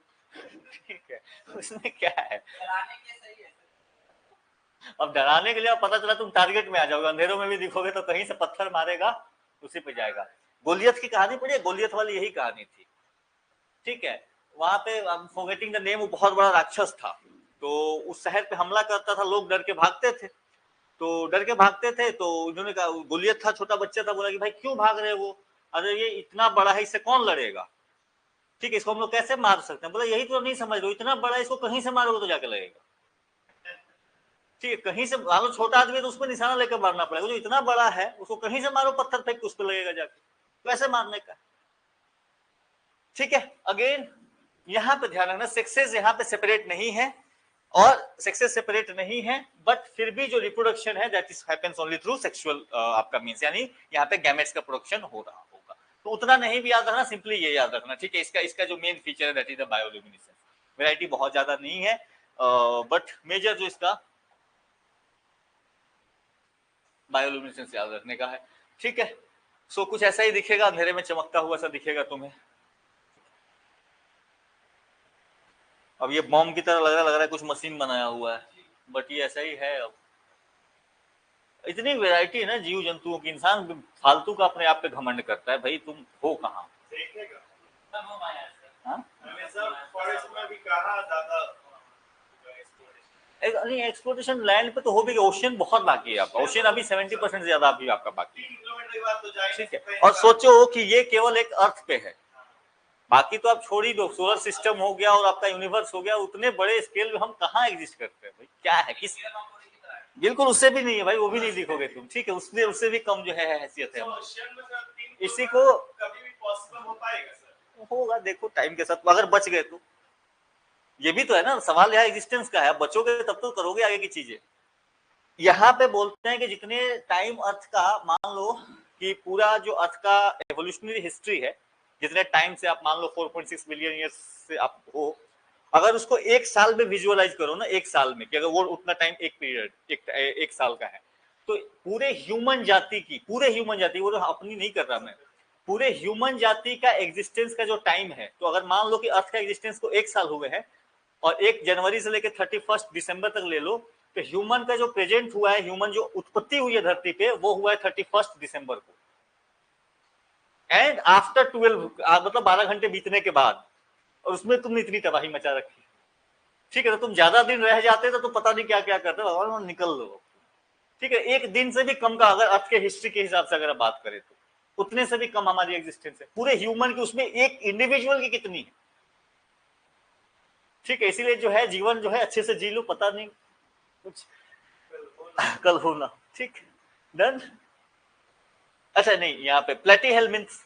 ठीक है, उसमें क्या है। अब डराने के लिए अब पता चला तुम टारगेट में आ जाओगे, अंधेरों में भी दिखोगे तो कहीं से पत्थर मारेगा उसी पे जाएगा। गोलियत की कहानी पढ़िए, गोलियत वाली यही कहानी थी, ठीक है। वहां पे फॉरगेटिंग द नेम, वो बहुत बड़ा राक्षस था, तो उस शहर पे हमला करता था, लोग डर के भागते थे, तो उन्होंने कहा, गोलियत था, छोटा बच्चा था, बोला कि भाई क्यों भाग रहे हो, अरे ये इतना बड़ा है, इससे कौन लड़ेगा, ठीक है, इसको हम लोग कैसे मार सकते हैं। बोला यही तो नहीं समझ रहे हो, इतना बड़ा है, इसको कहीं से मारोगे तो जाके लगेगा, ठीक है, कहीं से मारो, छोटा आदमी तो उस पर निशाना लेकर मारना पड़ेगा, जो इतना बड़ा है उसको कहीं से मारो, पत्थर फेंक उस पर लगेगा जाके, वैसे मारने का, ठीक है। अगेन यहाँ पे ध्यान रखना, सेक्सेस यहाँ पे सेपरेट नहीं है, और सेक्सेस सेपरेट नहीं है, बट फिर भी जो रिप्रोडक्शन है that is happens only through sexual आपका मींस, यानी यहाँ पे गैमेट्स का प्रोडक्शन हो रहा होगा। तो उतना नहीं भी याद रखना, सिंपली ये याद रखना, ठीक है। इसका जो मेन फीचर है that is the bioluminescence. Variety बहुत ज्यादा नहीं है, बट मेजर जो इसका बायोल्यूमिनेसेंस याद रखने का है, ठीक है। सो कुछ ऐसा ही दिखेगा, अंधेरे में चमकता हुआ सा दिखेगा तुम्हें। अब ये बॉम्ब की तरह लग रहा है कुछ मशीन बनाया हुआ है, बट ये ऐसा ही है। अब इतनी वैरायटी है ना जीव जंतुओं की, इंसान फालतू का अपने आप पे घमंड करता है, भाई तुम हो कहाँ। नहीं, एक्सप्लोरेशन लैंड पे तो हो भी, ओशियन बहुत बाकी है आपका, ओशियन अभी 70% ज्यादा अभी आपका बाकी है, ठीक है। और सोचो कि ये केवल एक अर्थ पे है, बाकी तो आप छोड़ ही दो, सोलर सिस्टम हो गया और आपका यूनिवर्स हो गया, उतने बड़े स्केल में हम कहाँ एग्जिस्ट करते हैं भाई, क्या है किस, बिल्कुल उससे भी नहीं है भाई, वो भी नहीं दिखोगे तुम, ठीक है। उससे भी कम जो है हैसियत है इसी को, होगा देखो टाइम के साथ, अगर बच गए तो। ये भी तो है ना सवाल, यहाँ एग्जिस्टेंस का है, बचोगे तब तो करोगे आगे की चीजें। यहाँ पे बोलते हैं कि जितने टाइम अर्थ का, मान लो कि पूरा जो अर्थ का एवोल्यूशनरी हिस्ट्री है, जितने टाइम से आप मान लो 4.6 बिलियन ईयर्स से आप हो, अगर उसको एक साल में विजुअलाइज करो ना, एक साल में, कि अगर वो उतना टाइम एक पीरियड एक साल का है, तो पूरे ह्यूमन जाति की, वो तो अपनी नहीं कर रहा मैं, पूरे ह्यूमन जाति का एग्जिस्टेंस का जो टाइम है, तो अगर मान लो कि अर्थ का एग्जिस्टेंस को एक साल हुए हैं और 1 जनवरी से लेकर 31 दिसंबर तक ले लो, तो ह्यूमन का जो प्रेजेंट हुआ है, ह्यूमन जो उत्पत्ति हुई है धरती पे, वो हुआ है 31 दिसंबर को, एंड आफ्टर 12 मतलब 12 घंटे बीतने के बाद, और उसमें तुमने इतनी तबाही मचा रखी, ठीक है। तो तुम ज्यादा दिन रह जाते तो पता नहीं क्या क्या करते, भगवान निकल लो, ठीक है। एक दिन से भी कम का अगर अर्थ के हिस्ट्री के हिसाब से अगर बात करें तो उतने से भी कम हमारी एग्जिस्टेंस है, पूरे ह्यूमन की, उसमें एक इंडिविजुअल की कितनी है, ठीक है। इसीलिए जो है जीवन जो है अच्छे से जी लो, पता नहीं कुछ कल होना, ठीक। डन। अच्छा नहीं, यहाँ पे प्लेटी हेलमिन्थ्स,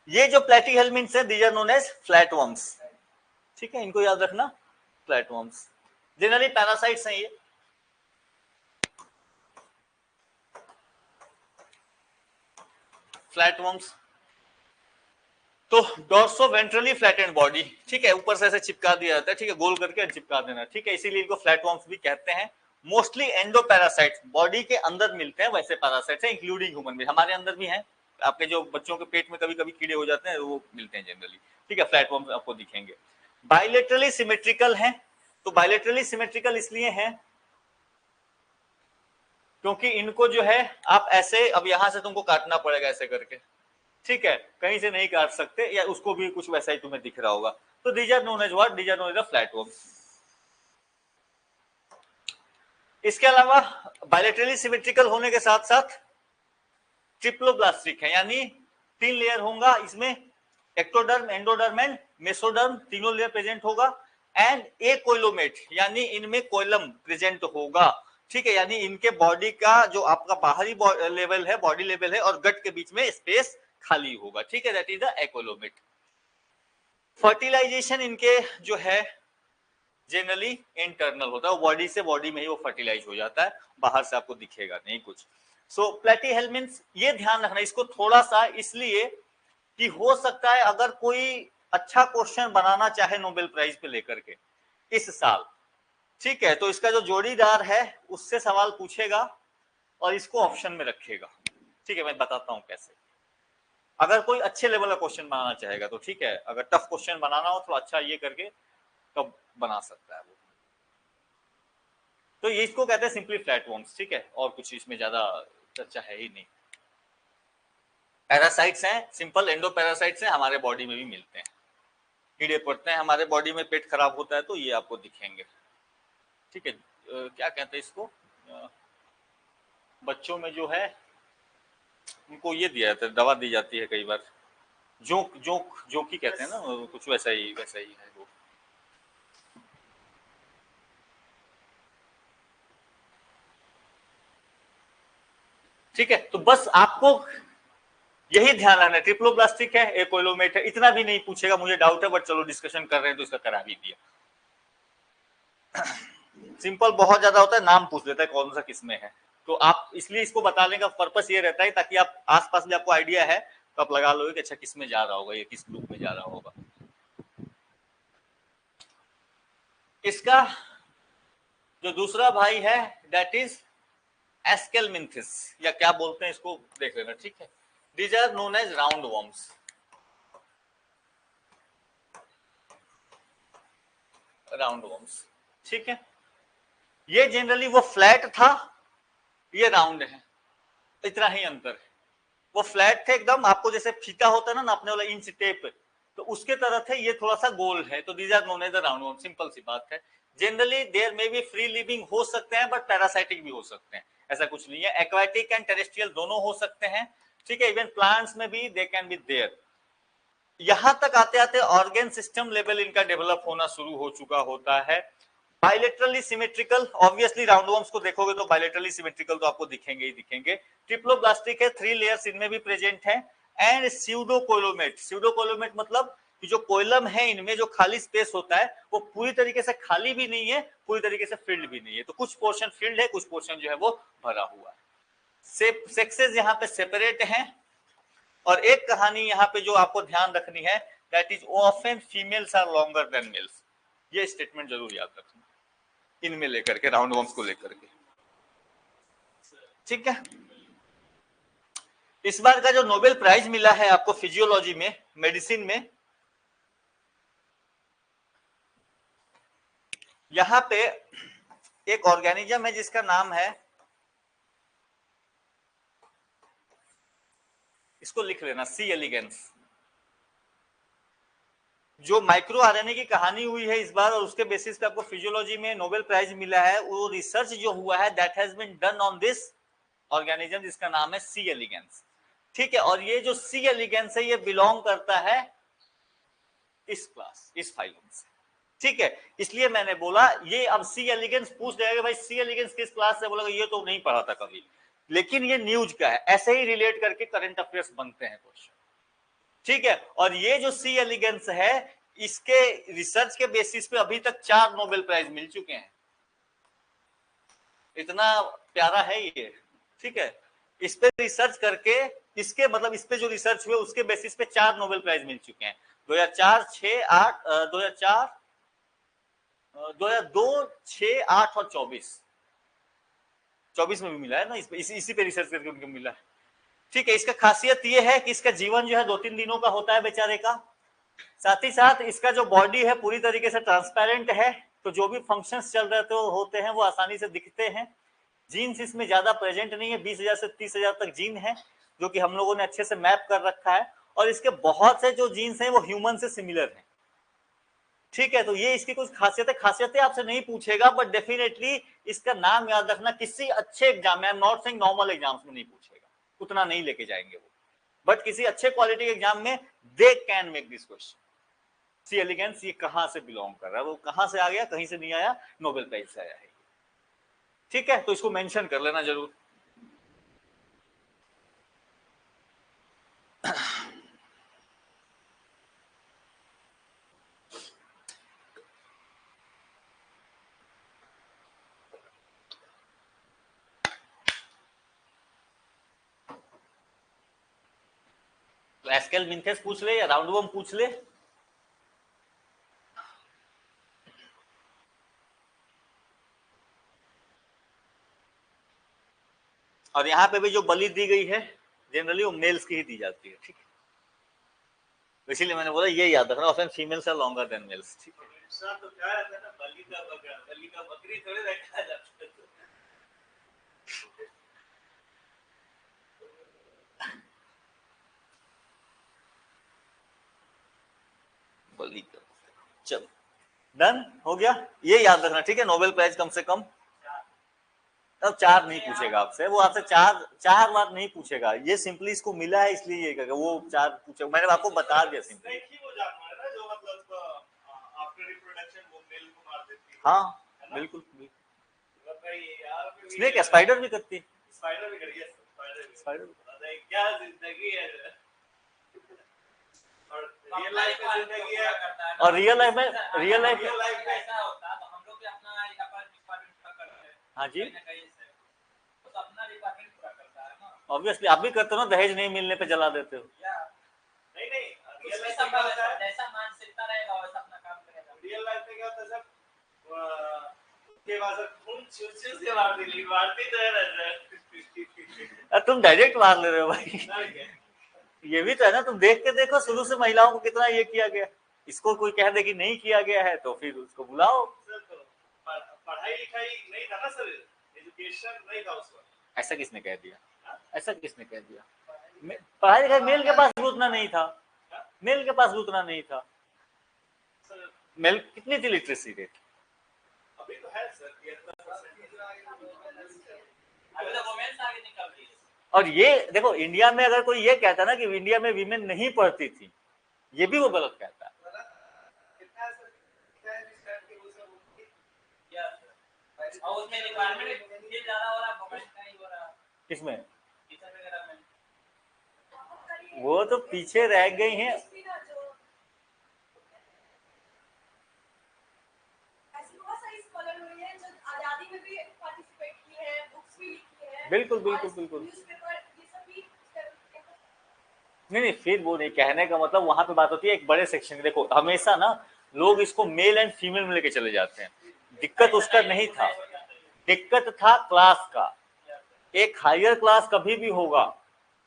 ये जो प्लेटी हेलमिन्थ्स है these are known as flatworms, ठीक है, इनको याद रखना, फ्लैटवर्म्स जनरली पैरासाइट्स हैं ये। फ्लैटवर्म्स तो डॉर्सोवेंट्रली फ्लैटेंड बॉडी, ठीक है, ऊपर से ऐसे चिपका दिया जाता है, ठीक है, गोल करके चिपका देना, ठीक है, इसीलिए इनको फ्लैटवर्म्स भी कहते हैं। मोस्टली एंडोपैरासाइट्स, बॉडी के अंदर मिलते हैं वैसे पैरासाइट्स हैं, इंक्लूडिंग ह्यूमन भी, हमारे अंदर भी हैं, आपके जो बच्चों के पेट में कभी कभी कीड़े हो जाते हैं वो मिलते हैं जनरली, ठीक है। फ्लैटवर्म्स आपको दिखेंगे। बायलेटरली सिमेट्रिकल हैं, तो बायलेटरली सिमेट्रिकल इसलिए हैं क्योंकि इनको जो है आप ऐसे, अब यहां से तुमको काटना पड़ेगा ऐसे करके, ठीक है, कहीं से नहीं काट सकते, या उसको भी कुछ वैसा ही तुम्हें दिख रहा होगा, तो these are known as what, these are known as the flatworms. इसके अलावा बायलेटरली सिमेट्रिकल होने के साथ साथ ट्रिप्लोब्लास्टिक है, यानी 3 लेयर होगा इसमें, एक्टोडर्म, एंडोडर्म एंड मेसोडर्म, तीनों लेयर प्रेजेंट होगा, एंड ए कोइलोमेट, यानी इनमें कोइलम प्रेजेंट होगा, ठीक है, यानी इनके बॉडी का जो आपका बाहरी लेवल है, बॉडी लेवल है, और गट के बीच में स्पेस खाली होगा, ठीक है, दैट इज द एकोलोमेट। फर्टिलाइजेशन इनके जो है जनरली इंटरनल होता है, वो बॉडी से बॉडी में ही वो फर्टिलाइज हो जाता है, बाहर से आपको दिखेगा नहीं कुछ। सो प्लेटीहेल्मिन्थ्स, ये ध्यान रखना इसको थोड़ा सा, इसलिए कि हो सकता है अगर कोई अच्छा क्वेश्चन बनाना चाहे नोबेल प्राइज पे लेकर के इस साल, ठीक है, तो इसका जो जोड़ीदार है उससे सवाल पूछेगा और इसको ऑप्शन में रखेगा, ठीक है। मैं बताता हूं कैसे, अगर कोई अच्छे लेवल का क्वेश्चन बनाना चाहेगा तो ठीक है, अगर टफ क्वेश्चन बनाना हो थोड़ा अच्छा ये करके तो बना सकता है वो, तो ये इसको कहते हैं सिंपली फ्लैटवर्म्स, ठीक है, और कुछ इसमें ज्यादा चर्चा है ही नहीं। पैरासाइट्स हैं, सिंपल एंडोपैरासाइट्स हैं, हमारे बॉडी में भी मिलते हैं, कीड़े पड़ते हैं हमारे बॉडी में, पेट खराब होता है तो ये आपको दिखेंगे, ठीक है। क्या कहते हैं इसको, बच्चों में जो है उनको ये दिया जाता है, दवा दी जाती है कई बार, जोंक जोंक जोंकी कहते हैं ना, कुछ वैसा ही है वो। ठीक है, तो बस आपको यही ध्यान रखना है, ट्रिप्लोब्लास्टिक है, एकोलोमेट है, इतना भी नहीं पूछेगा, मुझे डाउट है, बट चलो डिस्कशन कर रहे हैं तो इसका करा भी दिया। सिंपल बहुत ज्यादा होता है, नाम पूछ लेता है कौन सा किसमें है, तो आप इसलिए इसको बताने का पर्पस ये रहता है ताकि आप आसपास में आपको आइडिया है, तो आप लगा लोगे कि अच्छा किस में जा रहा होगा, ये किस ग्रुप में जा रहा होगा। इसका जो दूसरा भाई है दैट इज एस्केलमिंथिस, या क्या बोलते हैं इसको देख लेना, ठीक है। These are known as round worms, round worms, ठीक है। ये जनरली वो फ्लैट था, ये राउंड है, इतना ही अंतर है। वो फ्लैट थे एकदम, आपको जैसे फीता होता है ना नापने वाला इंच टेप, तो उसके तरह थे, ये थोड़ा सा गोल है, तो these are known as round worm, simple सी बात है। जनरली देयर में भी फ्री लिविंग हो सकते हैं, बट पैरासाइटिक भी हो सकते हैं, ऐसा कुछ नहीं है। एक्वाटिक एंड टेरेस्ट्रियल दोनों हो सकते हैं, ठीक है। इवन प्लांट्स में भी दे कैन बी देयर। यहां तक आते आते ऑर्गेन सिस्टम लेवल इनका डेवलप होना शुरू हो चुका होता है। बायलेटरली सिमेट्रिकल, ऑब्वियसली राउंडवर्म्स को देखोगे तो बायलेटरली सिमेट्रिकल तो आपको दिखेंगे ही दिखेंगे। ट्रिप्लोब्लास्टिक है, 3 लेयर्स इनमें भी प्रेजेंट है। एंड स्यूडोकोलोमेट, स्यूडोकोलोमेट मतलब कि जो कोइलम है इनमें जो खाली स्पेस होता है वो पूरी तरीके से खाली भी नहीं है, पूरी तरीके से फिल्ड भी नहीं है, तो कुछ पोर्शन फिल्ड है, कुछ पोर्शन जो है वो भरा हुआ है। सेक्सेस यहाँ पे सेपरेट हैं। और एक कहानी यहाँ पे जो आपको ध्यान रखनी है, that is often females are longer than males, ये स्टेटमेंट जरूर याद रखना इनमें लेकर के, राउंड वर्म्स को लेकर के, ठीक है। इस बार का जो नोबेल प्राइज मिला है आपको फिजियोलॉजी में, मेडिसिन में, यहां पे एक ऑर्गेनिज्म है जिसका नाम है, इसको लिख लेना, सी एलिगेंस। जो माइक्रो आरएनए की कहानी हुई है इस बार, और उसके बेसिस पे आपको फिजियोलॉजी में नोबेल प्राइज मिला है, वो रिसर्च जो हुआ है that has been done on this organism जिसका नाम है सी एलिगेंस, ठीक है। और ये जो सी एलिगेंस है ये बिलोंग करता है इस क्लास, इस फाइलम से, ठीक है। इसलिए मैंने बोला ये अब सी एलिगेंस पूछ जाएगा भाई सी एलिगेंस किस क्लास से, बोला ये तो नहीं पढ़ा था कभी, लेकिन ये न्यूज का है, ऐसे ही रिलेट करके करंट अफेयर्स बनते हैं क्वेश्चन, ठीक है। और ये जो सी एलिगेंस है इसके रिसर्च के बेसिस पे अभी तक 4 नोबेल प्राइज मिल चुके हैं, इतना प्यारा है ये, ठीक है। इस पे रिसर्च करके, इसके मतलब इस पे जो रिसर्च हुए उसके बेसिस पे 4 नोबेल प्राइज मिल चुके हैं, 2004, 6, 8, 2004, 2002, 6, 8 और 24 में भी मिला है ना, इसी पे रिसर्च करके उनको मिला है, ठीक है। इसका खासियत ये है कि इसका जीवन जो है 2-3 दिनों का होता है बेचारे का, साथ ही साथ इसका जो बॉडी है पूरी तरीके से ट्रांसपेरेंट है, तो जो भी फंक्शंस चल रहे होते हैं वो आसानी से दिखते हैं। जीन्स इसमें ज्यादा प्रेजेंट नहीं है, 20,000 से 30,000 तक जीन है जो कि हम लोगों ने अच्छे से मैप कर रखा है, और इसके बहुत से जो जीन्स हैं वो ह्यूमन से सिमिलर हैं, ठीक है। तो ये इसकी कुछ खासियतें आपसे नहीं पूछेगा, बट डेफिनेटली इसका नाम याद रखना, किसी अच्छे एग्जाम में, नॉट सेइंग नॉर्मल एग्जाम्स में नहीं पूछेगा, उतना नहीं लेके जाएंगे वो, बट किसी अच्छे क्वालिटी के एग्जाम में they can make this question, C elegans ये कहां से बिलोंग कर रहा है, वो कहां से आ गया, कहीं से नहीं आया, नोबेल प्राइज से आया है, ठीक है। तो इसको मेंशन कर लेना जरूर। तो एस्केलमिंथेस पूछ ले या राउंडवर्म पूछ ले, और यहाँ पे भी जो बलि दी गई है जनरली वो मेल्स की ही दी जाती है, ठीक है। इसीलिए मैंने बोला ये याद रखना, often females are longer than males, ठीक है। तो क्या रहता है ना, बलि का बकरा, बलि का बकरी थोड़े रखा जाता है। बलि का, चलो डन हो गया, ये याद रखना, ठीक है। नोबेल प्राइज कम से कम तब 4 नहीं पूछेगा आपसे, वो आपसे 4 बार नहीं पूछेगा, ये सिंपली इसको मिला है इसलिए ये कहेगा, वो 4 पूछेगा, मैंने आपको बता दिया सिंपली। वो जानवर है ना जो मतलब आफ्टर रिप्रोडक्शन वो मेल को मार देती है, हाँ बिल्कुल, यार स्नेक स्पाइडर भी करती है, स्पाइडर भी कर गया, स्पाइडर क्या जिंदगी है, और रियल लाइफ में जिंदगी है, और रियल लाइफ में ऐसा होता है तो हम लोग भी अपना डिपार्टमेंट पूरा करते हैं। हाँ जी, तो अपना डिपार्टमेंट पूरा करता है ना, ऑब्वियसली आप भी करते हो ना, दहेज नहीं मिलने पे जला देते हो, के बाद खून चूस से मारती तो है ना। तुम डायरेक्ट मार ले रहे हो भाई। ये भी तो है ना, तुम देख के देखो शुरू से महिलाओं को कितना ये किया गया। इसको कोई कह दे कि नहीं किया गया है तो फिर उसको बुलाओ। पढ़ाई लिखाई नहीं था ना सर, एजुकेशन नहीं था उस वक्त। ऐसा किसने कह दिया? ऐसा किसने कह दिया? पढ़ाई लिखाई मेल के पास भी उतना नहीं था, मेल के पास भी उतना नहीं था। मेल कितनी थी लिटरेसी रेट? अभी तो है सर, और ये देखो इंडिया में अगर कोई ये कहता ना कि इंडिया में वीमेन नहीं पढ़ती थी, ये भी वो गलत कहता है। किसमें? वो तो पीछे रह गई हैं। बिल्कुल बिल्कुल बिल्कुल। नहीं, फिर वो नहीं, कहने का मतलब वहां पे बात होती है एक बड़े सेक्शन। देखो हमेशा ना लोग इसको मेल एंड फीमेल में लेके चले जाते हैं। दिक्कत उसका नहीं था, दिक्कत था क्लास का। एक हायर क्लास कभी भी होगा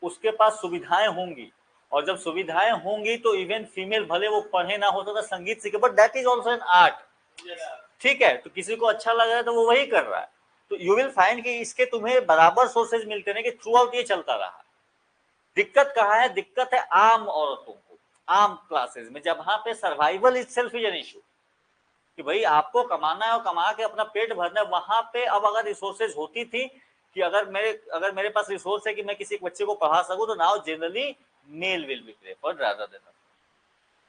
उसके पास सुविधाएं होंगी, और जब सुविधाएं होंगी तो इवन फीमेल भले वो पढ़े ना हो तो संगीत सीखे, but that is also an art. ठीक है, तो किसी को अच्छा लग रहा है तो वो वही कर रहा है। तो यू विल फाइंड कि इसके तुम्हें बराबर सोर्सेज मिलते हैं कि थ्रू आउट ये चलता रहा। दिक्कत कहाँ है? दिक्कत है आम औरतों को, आम क्लासेस में, जहां पे survival itself is an issue कि भाई आपको कमाना है और कमा के अपना पेट भरना है। वहां पे अब अगर रिसोर्सेज होती थी कि अगर मेरे पास रिसोर्स है कि मैं किसी बच्चे को पढ़ा सकूं, तो now generally male will be preferred rather than.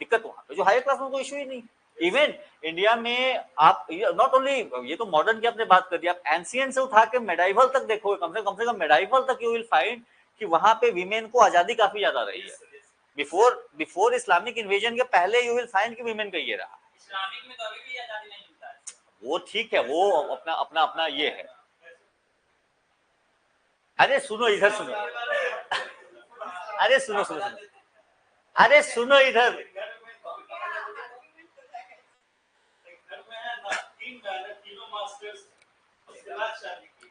दिक्कत वहां पे जो हायर क्लास में कोई इशू ही नहीं। इवन इंडिया में आप नॉट ओनली ये तो मॉडर्न की आपने बात कर दी, आप एंशिएंट से उठा के मेडाइवल तक देखोगे, कम से कम मेडाइवल तक यू विल फाइंड कि वहां पे वीमेन को आजादी काफी ज्यादा रही है। बिफोर इस्लामिक इन्वेजन के पहले यू विल फाइंड कि वीमेन का ये रहा। इस्लामिक में तो अभी भी आजादी नहीं मिलता है। वो ठीक है, वो अपना अपना अपना ये है। अरे सुनो इधर सुनो, अरे सुनो सुनो सुनो, अरे सुनो इधर,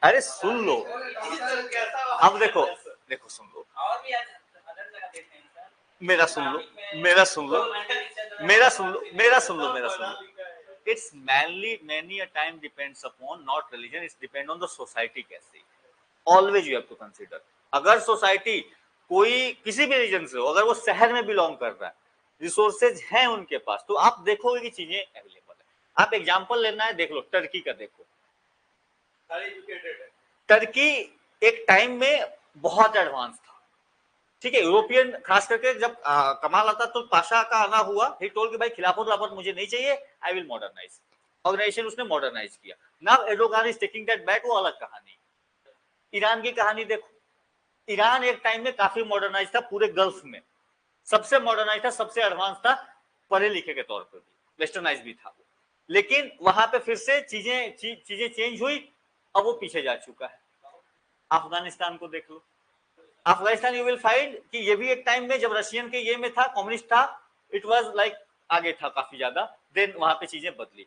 अरे सुन लो। अब देखो देखो सुन लो, मेरा सुन लो, मेरा सुन लो, मेरा सुन लो, मेरा सुन लो, मेरा सुन लो। It's many a time depends upon not religion, it's depend on the society कैसे। Always you have to consider, अगर सोसाइटी कोई किसी भी रीजन से हो, अगर वो शहर में बिलोंग कर रहा है, रिसोर्सेज हैं उनके पास, तो आप देखोगे कि चीजें अवेलेबल है। आप एग्जांपल लेना है, देख लो टर्की का, देखो टर्की एक टाइम में बहुत एडवांस था। ठीक है, यूरोपियन खास करके जब कमाल आता तो पाशा का आना हुआ, ही टोल्ड कि भाई खिलाफत मुझे नहीं चाहिए, आई विल मॉडर्नाइज। ऑर्गेनाइजेशन उसने मॉडर्नाइज किया। Now Erdogan is taking that back, वो अलग कहानी। ईरान की कहानी देखो, ईरान एक टाइम में काफी मॉडर्नाइज था, पूरे गल्फ में सबसे मॉडर्नाइज था, सबसे एडवांस था, पढ़े लिखे के तौर पर भी वेस्टर्नाइज भी था। लेकिन वहां पे फिर से चीजें चेंज हुई, अब वो पीछे जा चुका है। अफगानिस्तान को देख लो, अफगानिस्तान यू विल फाइंड कि ये भी एक टाइम में जब रशियन के ये में था, कम्युनिस्ट था, इट वाज लाइक आगे था काफी ज्यादा, देन वहां पे चीजें बदली।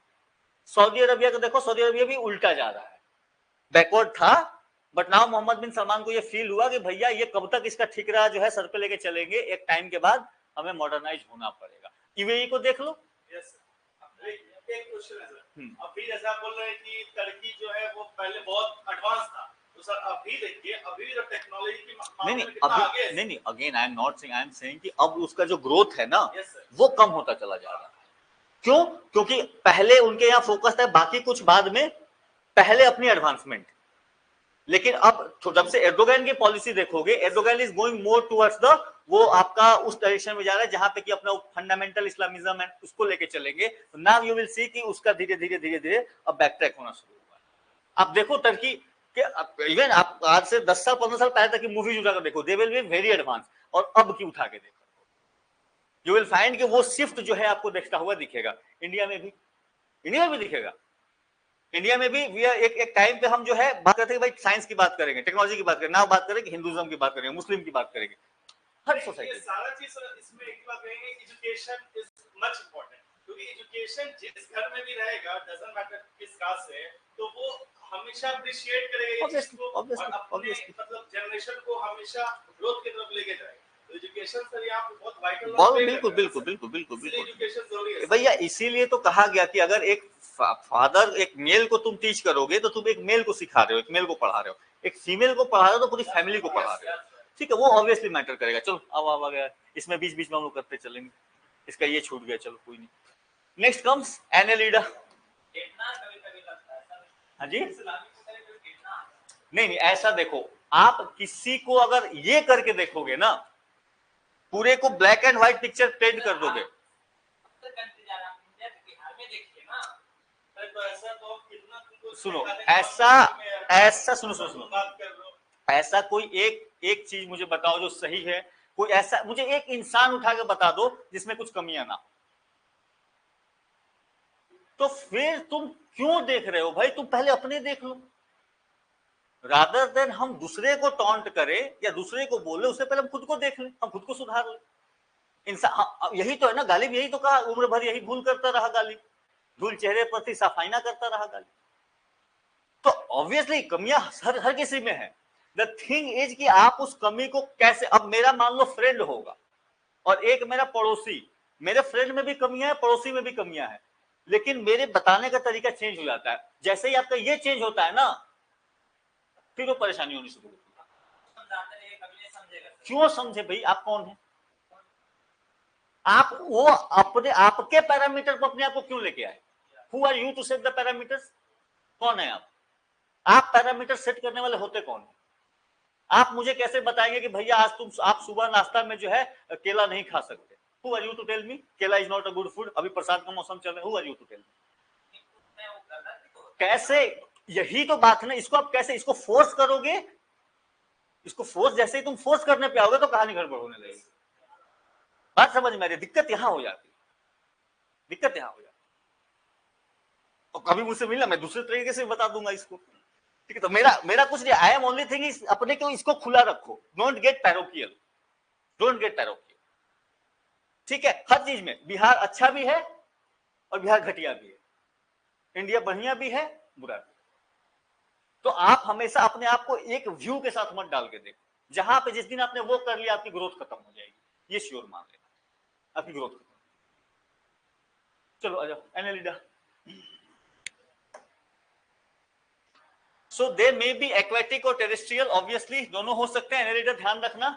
सऊदी अरबिया को देखो, सऊदी अरबिया भी उल्टा जा रहा है, बैकवर्ड था, बट नाउ मोहम्मद बिन सलमान को ये फील हुआ कि भैया ये कब तक इसका ठिकरा जो है सर पे लेके चलेंगे, एक टाइम के बाद हमें मॉडर्नाइज होना पड़ेगा। यूएई को देख लो। एक क्वेश्चन है सर, अभी जैसा आप बोल रहे हैं कि टर्की जो है वो पहले बहुत एडवांस था, तो सर अभी देखिए अभी जो टेक्नोलॉजी की मामले में कितना आगे है। नहीं again I am not saying, I am saying कि अब उसका जो ग्रोथ है ना वो कम होता चला जा रहा है। क्यों? क्योंकि पहले उनके यहाँ फोकस था, बाकी कुछ बाद में, पहले अपनी एडवांसमेंट। लेकिन अब जब से एर्दोगन की पॉलिसी देखोगे, Erdogan is going more towards the, वो आपका उस डायरेक्शन में जा रहा है जहां पे कि अपना फंडामेंटल इस्लामिज्म है उसको लेके चलेंगे। नाउ यू विल सी कि उसका धीरे धीरे अब बैक ट्रैक होना शुरू हुआ है। अब देखो टर्की के, इवन आप आज से 10 साल 15 साल पहले तक की मूवीज उठाकर देखो, they will be very advance, और अब की उठा के देखो, यू विल फाइंड कि वो शिफ्ट जो है आपको देखता हुआ दिखेगा। इंडिया में भी दिखेगा। इंडिया में भी एक टाइम पे हम जो है बात करते हैं भाई साइंस की बात करेंगे, टेक्नोलॉजी की बात करेंगे, ना बात करेंगे हिंदुइज्म की बात करेंगे, मुस्लिम की बात करेंगे, हर सोसाइटी सारा चीज इसमें एक बात कहेंगे, एजुकेशन इज मच इंपॉर्टेंट, क्योंकि एजुकेशन जिस घर में भी रहेगा, डजंट मैटर किस कास्ट से, तो वो हमेशा अप्रिशिएट करेगा ये चीज को और अपने मतलब जनरेशन को हमेशा ग्रोथ की तरफ लेके जाएगा। तो एजुकेशन सर यहाँ पे बहुत वाइटल रोल प्ले करता है। बिल्कुल बिल्कुल बिल्कुल बिल्कुल एजुकेशन जरूरी है भैया, इसीलिए तो कहा गया कि अगर एक फादर एक मेल को तुम टीच करोगे तो तुम एक मेल को सिखा रहे हो, एक मेल को पढ़ा रहे हो, एक फीमेल को पढ़ा रहे हो तो पूरी फैमिली को पढ़ा रहे हो। ठीक है, वो ऑब्वियसली मैटर करेगा। चलो अब आ गया इसमें, बीच बीच में हम लोग करते चलेंगे, इसका ये छूट गया, चलो कोई नहीं। Next comes Annelida. हाँ जी, नहीं ऐसा देखो, आप किसी को अगर ये करके देखोगे ना, पूरे को black and white picture paint कर दोगे। सुनो ऐसा सुनो ऐसा कोई एक चीज मुझे बताओ जो सही है। कोई ऐसा मुझे एक इंसान उठा के बता दो जिसमें कुछ कमियां ना। तो फिर तुम क्यों देख रहे हो भाई? तुम पहले अपने देख लो। रादर देन हम दूसरे को टॉन्ट करें या दूसरे को बोले, उससे पहले हम खुद को देख लें, हम खुद को सुधार लें। इंसान यही तो है ना, गालिब यही तो कहा, उम्र भर यही भूल करता रहा गालिब, धूल चेहरे पर थी सफाई ना करता रहा गालिब। तो ऑब्वियसली कमियां हर किसी में है। द थिंग इज कि आप उस कमी को कैसे, अब मेरा मान लो फ्रेंड होगा और एक मेरा पड़ोसी, मेरे फ्रेंड में भी कमियां है, पड़ोसी में भी कमियां है, लेकिन मेरे बताने का तरीका चेंज हो जाता है। जैसे ही आपका ये चेंज होता है ना, फिर वो परेशानी होनी शुरू होती है। क्यों समझे भाई? आप कौन है? आप वो अपने आपके पैरामीटर को अपने आप को क्यों लेके आए? Who are you to set the parameters? कौन है आप पैरामीटर सेट करने वाले होते कौन है? आप मुझे कैसे बताएंगे कि भैया आज आप सुबह नाश्ता में जो है केला नहीं खा सकते? Who are you to tell me केला is not a good food? अभी प्रसाद का मौसम चल रहा है, who are you to tell me? कैसे? यही तो बात है ना। इसको आप कैसे इसको फोर्स करोगे? इसको फोर्स, जैसे ही तुम फोर्स करने पे आओगे तो कहानी गड़बड़ होने लगेगी। बात समझ में आ रही है? दिक्कत यहां हो जाती है, दिक्कत यहां हो जाती है। तो कभी मुझसे मिलना, मैं दूसरे तरीके से बता दूंगा इसको। ठीक है, तो मेरा कुछ नहीं, I am only thing is अपने को इसको खुला रखो, don't get parochial, don't get parochial. ठीक है, हर चीज में बिहार अच्छा भी है और बिहार घटिया भी है, इंडिया बढ़िया भी है, बुरा भी। तो आप हमेशा अपने आप को एक व्यू के साथ मत डाल के देखो। जहां पे जिस दिन आपने वो कर लिया, आपकी ग्रोथ खत्म हो जाएगी, ये श्योर मान लेना, आपकी ग्रोथ खत्म। चलो आ जाओ Annelida. So they may be aquatic और टेरेस्ट्रियल, ऑब्वियसली दोनों हो सकते हैं। एनालिडा ध्यान रखना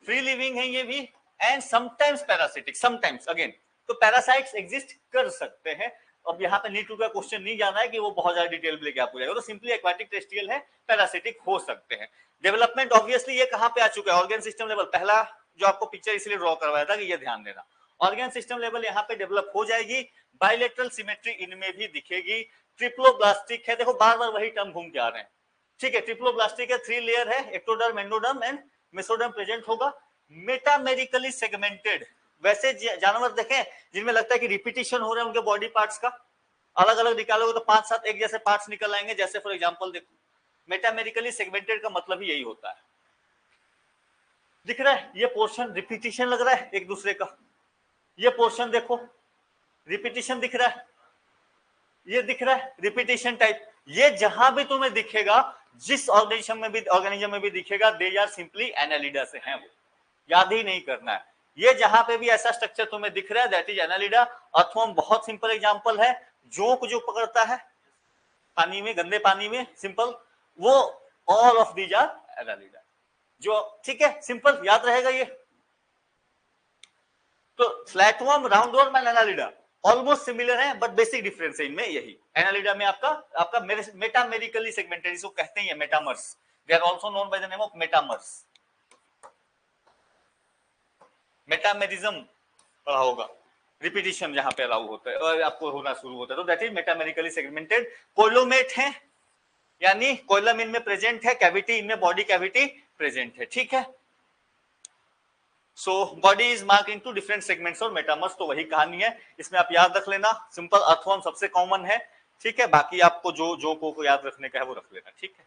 फ्री लिविंग है ये भी, and sometimes parasitic, sometimes again. तो पैरासाइट्स एग्जिस्ट कर सकते हैं। अब यहाँ पे नीट का क्वेश्चन नहीं जाना है कि वो बहुत ज्यादा डिटेल में लेके आप हो जाएगा, तो सिंपली एक्वाटिक टेरेस्ट्रियल है, पैरासिटिक हो सकते हैं। डेवलपमेंट ऑब्वियसली ये कहां पे आ चुका है? Organ system level. पहला जो आपको पिक्चर इसलिए ड्रॉ करवाया था कि ये ध्यान देना, ऑर्गन सिस्टम लेवल यहाँ पे डेवलप हो जाएगी। बायलेटरल सिमेट्री इनमें भी दिखेगी। ट्रिप्लोब्लास्टिक है, देखो बार बार वही टर्म घूम के आ रहे हैं। ठीक है, ट्रिप्लोब्लास्टिक है, 3 लेयर है, ectoderm, endoderm and mesoderm present होगा। मेटामेरिकली सेगमेंटेड, वैसे जानवर देखें जिनमें लगता है कि रिपीटिशन हो रहा है उनके बॉडी पार्ट्स का, अलग अलग निकालोगे तो 5-7 एक जैसे पार्ट्स निकल आएंगे। जैसे फॉर एग्जांपल देखो, मेटामेरिकली सेगमेंटेड का मतलब ही यही होता है। दिख रहा है ये पोर्शन रिपीटिशन लग रहा है एक दूसरे का, ये पोर्शन देखो रिपीटिशन दिख रहा है, ये दिख रहा है रिपीटिशन टाइप। ये जहां भी तुम्हें दिखेगा, जिस ऑर्गेनिज्म में भी दिखेगा, दे आर सिंपली एनालिडा से हैं वो, याद ही नहीं करना है। ये जहां पे भी ऐसा स्ट्रक्चर तुम्हें दिख रहा है, दैट इज एनालिडा। अर्थवर्म बहुत सिंपल एग्जांपल है, जोंक जो पकड़ता है पानी में, गंदे पानी में, सिंपल, वो all of these are annelida जो। ठीक है, सिंपल याद रहेगा ये। तो flatworm, roundworm and annelida almost similar है, बट बेसिक डिफरेंस है इनमें यही। एनालिडा में आपका मेटामेरिकली सेगमेंटेड, इसको कहते हैं metamers, they are also known by the name of metamers. Metamerism पढ़ा होगा, रिपीटिशन जहां पे अलाउ होता है और आपको होना शुरू होता है, तो दैट इज मेटामेरिकली सेगमेंटेड। कोइलोमेट है, यानी कोइलम इनमें प्रेजेंट है, कैविटी इनमें बॉडी कैविटी प्रेजेंट है। ठीक है, so body is mark into different segments और मेटामर्स, तो वही कहानी है, इसमें आप याद रख लेना। सिंपल अर्थवर्म सबसे कॉमन है। ठीक है, बाकी आपको जो को याद रखने का है वो रख लेना। ठीक है,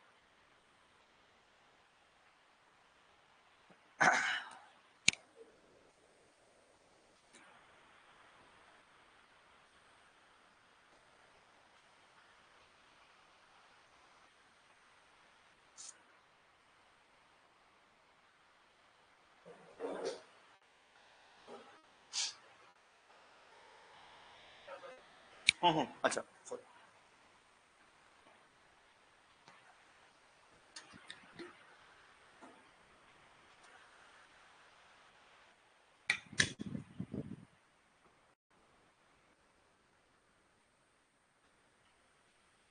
अच्छा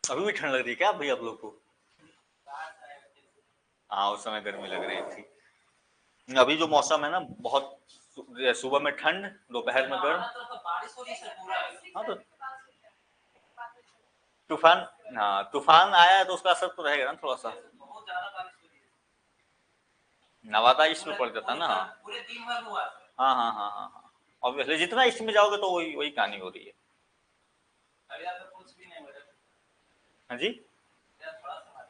अभी भी ठंड लग रही है क्या भाई आप लोग को? हाँ उस समय गर्मी लग रही थी। अभी जो मौसम है ना बहुत, सुबह में ठंड, दोपहर में गर्म। हाँ तो तूफान, हाँ तूफान आया है तो उसका असर तो रहेगा ना थोड़ा सा। नवादा ईस्ट में पड़ जाता ना। हाँ हाँ हाँ हाँ हाँ, ऑब्वियसली जितना ईस्ट में जाओगे तो वही वही कहानी हो रही है। हाँ जी,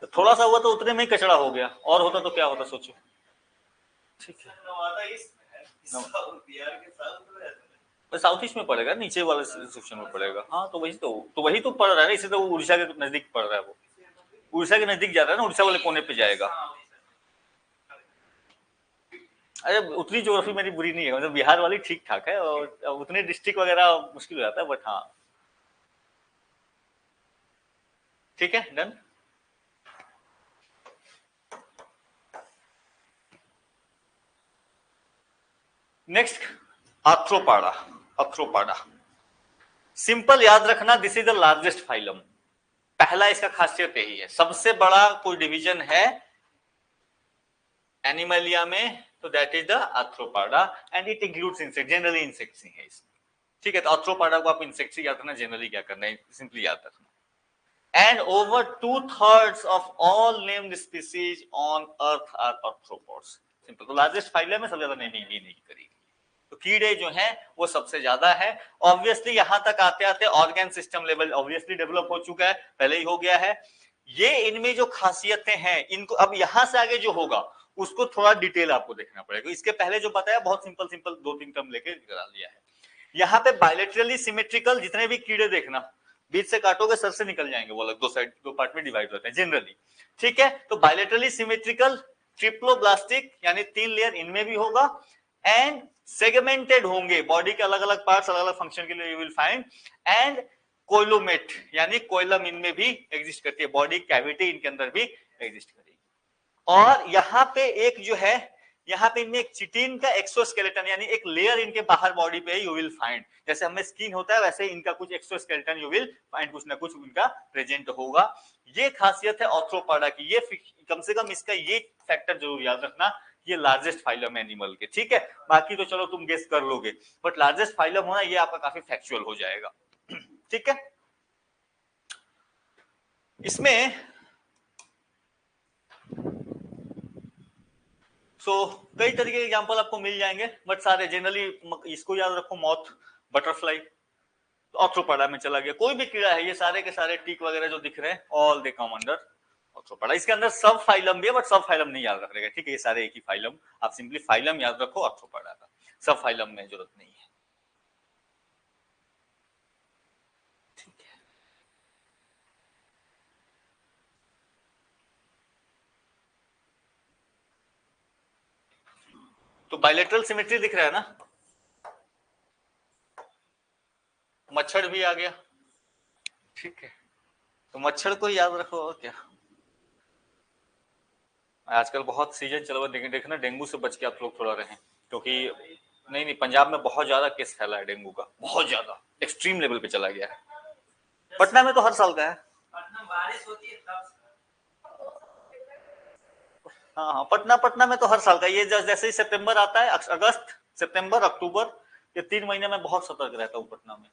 तो थोड़ा सा हुआ तो उतने में ही कचरा हो गया, और होता तो क्या होता सोचो। ठीक है, साउथ ईस्ट में पड़ेगा, नीचे वाले सेक्शन में पड़ेगा। हाँ तो वही तो पड़ रहा है ना, इससे तो वो उड़ीसा के नजदीक पड़ रहा है, वो उड़ीसा के नजदीक जा रहा है ना, उड़ीसा वाले कोने पे जाएगा। अरे उतनी ज्योग्राफी मेरी बुरी नहीं है, मतलब बिहार वाली ठीक ठाक है, और उतने डिस्ट्रिक्ट वगैरह मुश्किल हो जाता है, बट हाँ ठीक है डन। नेक्स्ट आर्थ्रोपाडा। आर्थ्रोपाडा सिंपल याद रखना, this is the largest phylum. पहला इसका खासियत यही है, सबसे बड़ा कोई डिवीजन है एनिमलिया में तो that is the arthropoda, and it includes insect, generally insects ही है इसमें। ठीक है, तो आर्थ्रोपाडा को आप इंसेक्ट से याद रखना, जनरली क्या करना है सिंपली याद रखना। And over 2/3 of all named species on Earth are arthropods. Simple, तो लार्जेस्ट फाइलम में सबसे ज्यादा नेमिंग नहीं करेगी, तो कीड़े जो हैं वो सबसे ज्यादा है। ऑब्वियसली यहां तक आते आते organ system level obviously develop हो चुका है, पहले ही हो गया है। ये इनमें जो खासियतें हैं, इनको अब यहां से आगे जो होगा उसको थोड़ा डिटेल आपको देखना पड़ेगा। इसके पहले जो बताया बहुत सिंपल सिंपल 2-3 टर्म लेके निकाल दिया है। यहाँ पे बायोलेटरली सिमेट्रिकल जितने भी कीड़े देखना, बीच से काटोगे सर से निकल जाएंगे, वो अलग दो साइड दो पार्ट में डिवाइड होते हैं जनरली। ठीक है, तो बायोलेटरली सिमेट्रिकल, ट्रिप्लोब्लास्टिक यानी 3 लेयर इनमें भी होगा, एंड सेगमेंटेड होंगे, बॉडी के अलग अलग पार्ट्स अलग अलग फंक्शन के लिए यू विल फाइंड, एंड कोइलोमेट यानी कोइलम इनमें भी एग्जिस्ट करती है, बॉडी कैविटी इनके अंदर भी एग्जिस्ट करेगी। और यहाँ पे एक जो है, यहाँ पे इनमें एक चिटिन का एक्सोस्केलेटन यानी एक लेयर इनके बाहर बॉडी पे यू विल फाइंड, जैसे हमें स्किन होता है वैसे इनका कुछ एक्सोस्केलेटन यू विल फाइंड, कुछ ना कुछ इनका प्रेजेंट होगा। ये खासियत है आर्थ्रोपाडा की, ये कम से कम इसका ये फैक्टर जरूर याद रखना, ये लार्जेस्ट फाइलम एनिमल के। ठीक है, बाकी तो चलो तुम गेस कर लोगे, बट लार्जेस्ट फाइलम होना ये आपका काफी फैक्चुअल हो जाएगा। ठीक है, इसमें कई तरीके के एग्जांपल आपको मिल जाएंगे, बट सारे जनरली इसको याद रखो, मॉथ, बटरफ्लाई, तो आर्थ्रोपाडा में चला गया। कोई भी कीड़ा है, ये सारे के सारे टीक वगैरह जो दिख रहे हैं ऑल दे कम अंडर आर्थ्रोपाडा। इसके अंदर सब फाइलम भी है, बट सब फाइलम नहीं याद रखेगा। ठीक है, ये सारे एक ही फाइलम, आप सिंपली फाइलम याद रखो आर्थ्रोपाडा का, सब फाइलम में जरूरत नहीं है। ठीक है, तो बायलेटरल सिमेट्री दिख रहा है ना, मच्छर भी आ गया। ठीक है, तो मच्छर को याद रखो, और क्या। आजकल बहुत सीजन चल रहा है, देखना डेंगू से बच के आप लोग थोड़ा रहें, क्योंकि नहीं पंजाब में बहुत ज्यादा केस फैला है डेंगू का, बहुत ज्यादा एक्सट्रीम लेवल पे चला गया है। पटना में तो हर साल का है। बारिश होती है तब। हाँ हाँ, पटना में तो हर साल का, ये जैसे ही सितंबर आता है, अगस्त सितंबर अक्टूबर, ये 3 महीने में बहुत सतर्क रहता हूँ पटना में।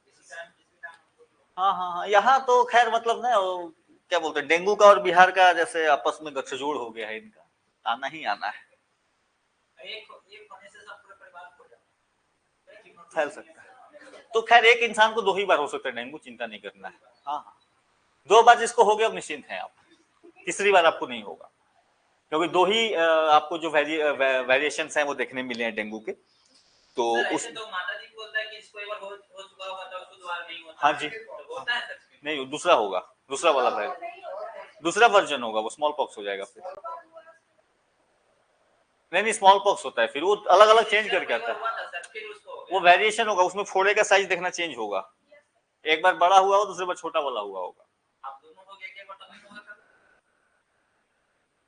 हाँ हाँ हाँ, यहाँ तो खैर मतलब ना क्या बोलते हैं, डेंगू का और बिहार का जैसे आपस में गठजोड़ हो गया है इनका, आना ही आना है, फैल सकता है। तो खैर एक इंसान को 2 ही बार हो सकता है डेंगू, चिंता नहीं करना है। हाँ हाँ, 2 बार जिसको हो गया अब निश्चिंत है आप, तीसरी बार आपको नहीं होगा, क्योंकि 2 ही आपको जो वेरिएशन है वो देखने मिले हैं डेंगू के। तो उस तो माता जी बोलता है कि इसको एक बार हो चुका होगा तो उसको दोबारा नहीं होता। हाँ जी, तो होता है सच में? नहीं, दूसरा होगा, दूसरा वाला है, दूसरा वर्जन होगा, वो स्मॉल पॉक्स हो जाएगा फिर। नहीं स्मॉल पॉक्स होता है, फिर वो अलग अलग चेंज करके आता है, वो वेरिएशन होगा, उसमें फोड़े का साइज देखना चेंज होगा, एक बार बड़ा हुआ हो, दूसरे बार छोटा वाला हुआ होगा। आप दोनों को एक बार होगा था।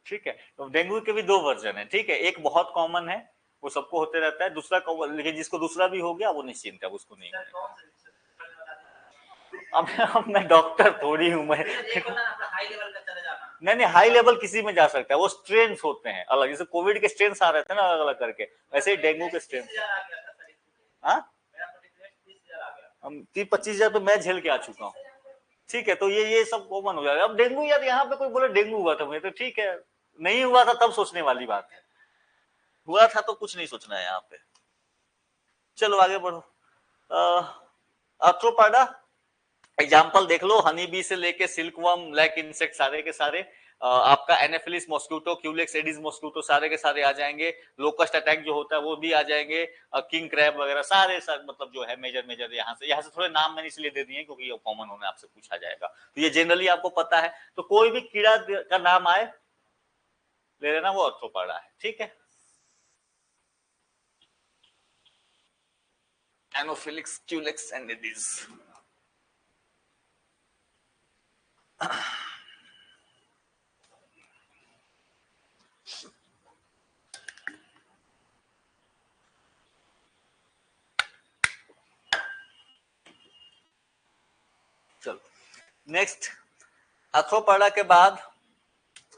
ठीक है, तो डेंगू के भी दो वर्जन है। ठीक है, एक बहुत कॉमन है, वो सबको होते रहता है, दूसरा लेकिन जिसको दूसरा भी हो गया वो निश्चिंत है, उसको नहीं होगा। अब मैं डॉक्टर थोड़ी हूँ मैं। हाई लेवल का चले जाना। नहीं, हाई लेवल किसी में जा सकता है, वो स्ट्रेन्स होते हैं अलग, जैसे कोविड के स्ट्रेन्स आ रहे थे ना अलग अलग करके, वैसे ही डेंगू के स्ट्रेन। हाँ, 30-25 हजार तो मैं झेल के आ चुका हूँ। ठीक है, तो ये सब कॉमन हो जाएगा। अब डेंगू, यार यहाँ पे कोई बोले डेंगू हुआ था मुझे, तो ठीक है, नहीं हुआ था तब सोचने वाली बात है, हुआ था तो कुछ नहीं सोचना है यहाँ पे। चलो आगे बढ़ो। आर्थ्रोपाडा एग्जाम्पल देख लो, हनी बी से लेके सिल्कवर्म, ब्लैक इंसेक्ट, सारे के सारे आपका Anopheles mosquito, Culex Aedes mosquito, सारे के सारे आ जाएंगे। लोकस्ट अटैक जो होता है वो भी आ जाएंगे, किंग क्रैब वगैरह सारे मतलब जो है मेजर यहाँ से थोड़े नाम मैंने इसलिए दे दिए क्योंकि ये कॉमन होने आपसे पूछा जाएगा, तो ये जनरली आपको पता है। तो कोई भी कीड़ा का नाम आए ले लेना, वो आर्थ्रोपाडा है। ठीक है, एनाफिलिस, क्यूलेक्स एंड एडिस। चलो नेक्स्ट, आर्थ्रोपाडा के बाद